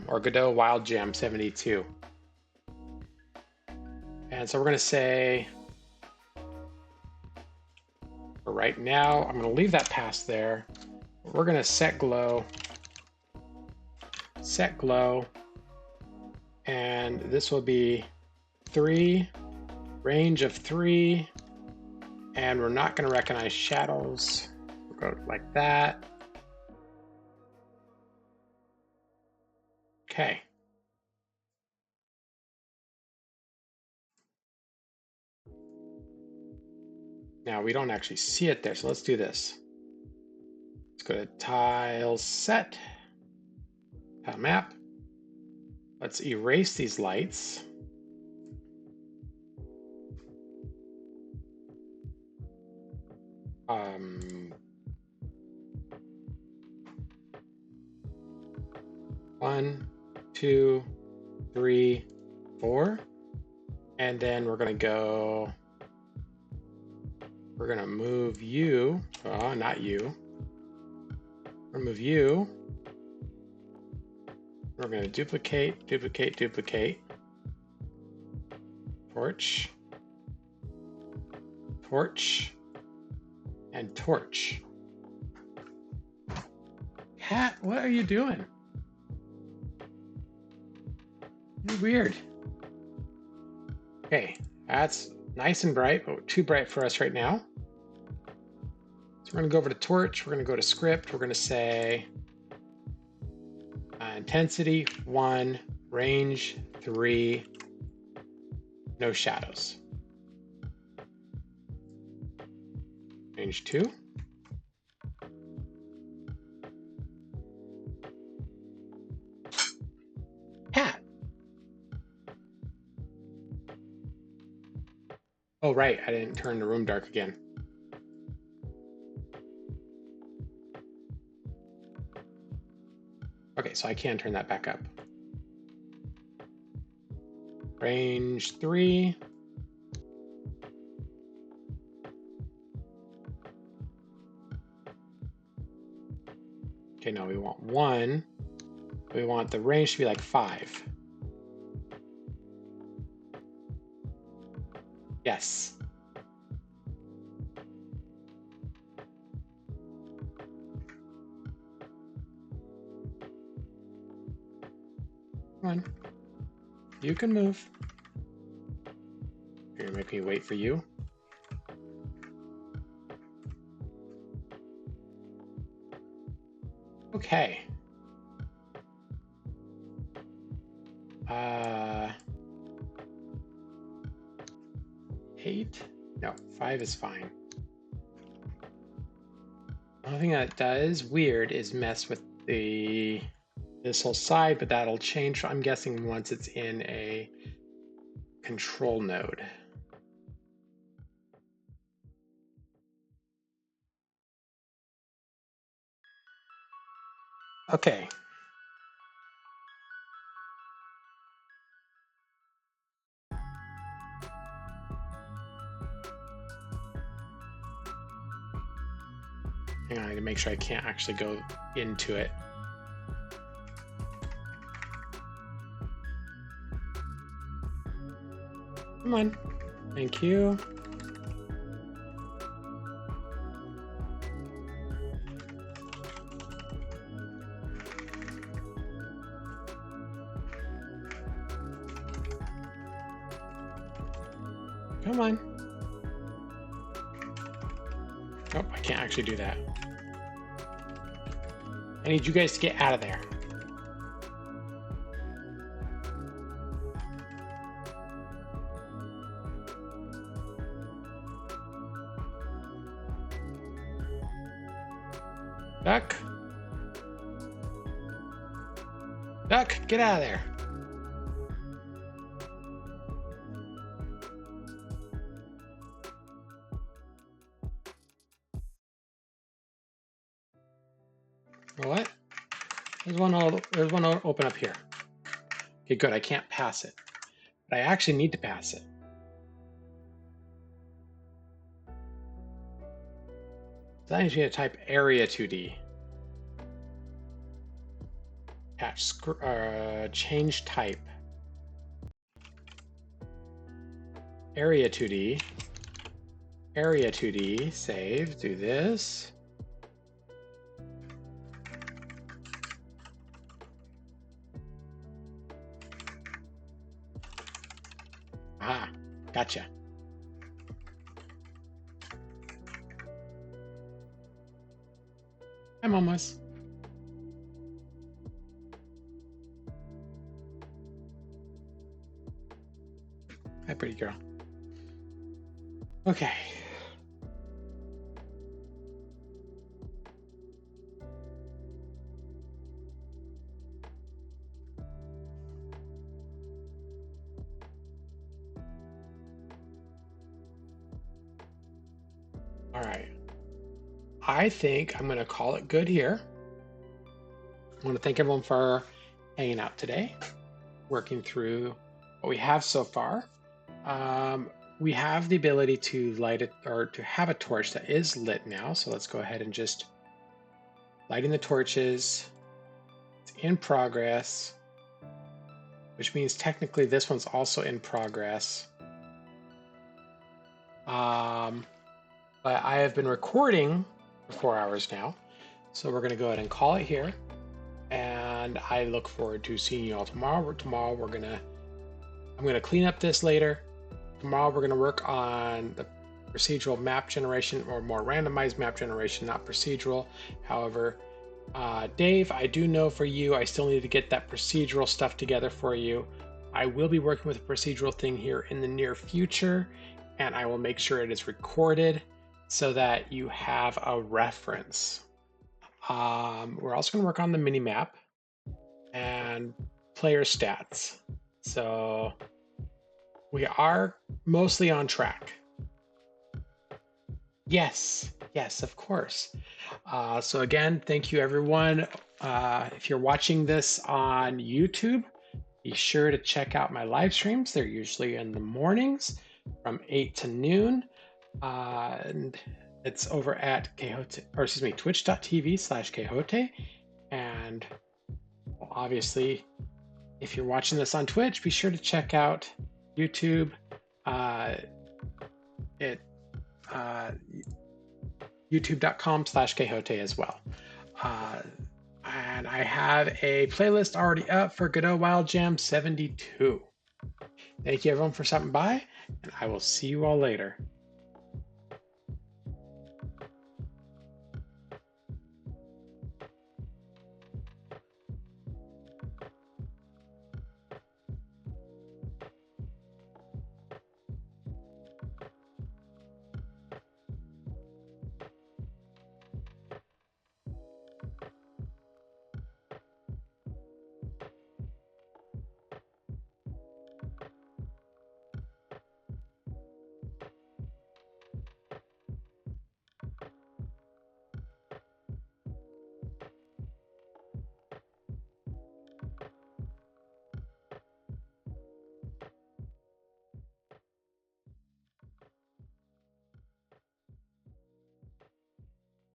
or Godot Wild Jam 72. And so we're going to say, for right now, I'm going to leave that pass there. We're going to set glow, and this will be 3, range of 3, and we're not going to recognize shadows. We'll go like that. Okay. Now we don't actually see it there, so let's do this. Let's go to tile set, tile map, Let's erase these lights. One, two, three, four. And then we're gonna move you, oh, not you. We're gonna move you. We're gonna duplicate, duplicate, duplicate. Torch, torch, and torch. Cat, what are you doing? You're weird. Okay, that's nice and bright, but too bright for us right now. So we're gonna go over to torch, we're gonna go to script, we're gonna say intensity 1, range 3, no shadows. Range 2. Cat. Oh, right, I didn't turn the room dark again. Okay, so I can turn that back up. Range 3. Okay, no, we want 1. We want the range to be like 5. Yes. Come on. You can move. You're gonna make me wait for you. Okay. 8? No, 5 is fine. One thing that does weird is mess with this whole side, but that'll change, I'm guessing, once it's in a control node. Okay. Hang on, I need to make sure I can't actually go into it. Come on. Thank you. Come on. Oh, I can't actually do that. I need you guys to get out of there. Duck. Duck, get out of there. What? There's one open up here. Okay, good. I can't pass it. But I actually need to pass it. So that means we need to type area 2D. Attach change type. Area 2D. Area 2D. Save. Do this. Ah, gotcha. I'm almost. Hi, pretty girl. Okay. All right. I think I'm going to call it good here. I want to thank everyone for hanging out today, working through what we have so far. We have the ability to light it, or to have a torch that is lit now. So let's go ahead and just lighting the torches. It's in progress, which means technically this one's also in progress. But I have been recording for 4 hours now, so we're going to go ahead and call it here. And I look forward to seeing you all tomorrow. Tomorrow I'm gonna clean up this later. Tomorrow we're gonna work on the procedural map generation, or more randomized map generation, not procedural. However, Dave, I do know for you, I still need to get that procedural stuff together for you. I will be working with a procedural thing here in the near future, and I will make sure it is recorded so that you have a reference. We're also going to work on the mini map and player stats. So we are mostly on track. Yes, of course. So again, thank you everyone. If you're watching this on YouTube, be sure to check out my live streams. They're usually in the mornings from 8 to noon. And it's over at twitch.tv/Quixote. And obviously, if you're watching this on Twitch, be sure to check out YouTube. YouTube.com/Quixote as well. And I have a playlist already up for Godot Wild Jam 72. Thank you everyone for stopping by, and I will see you all later.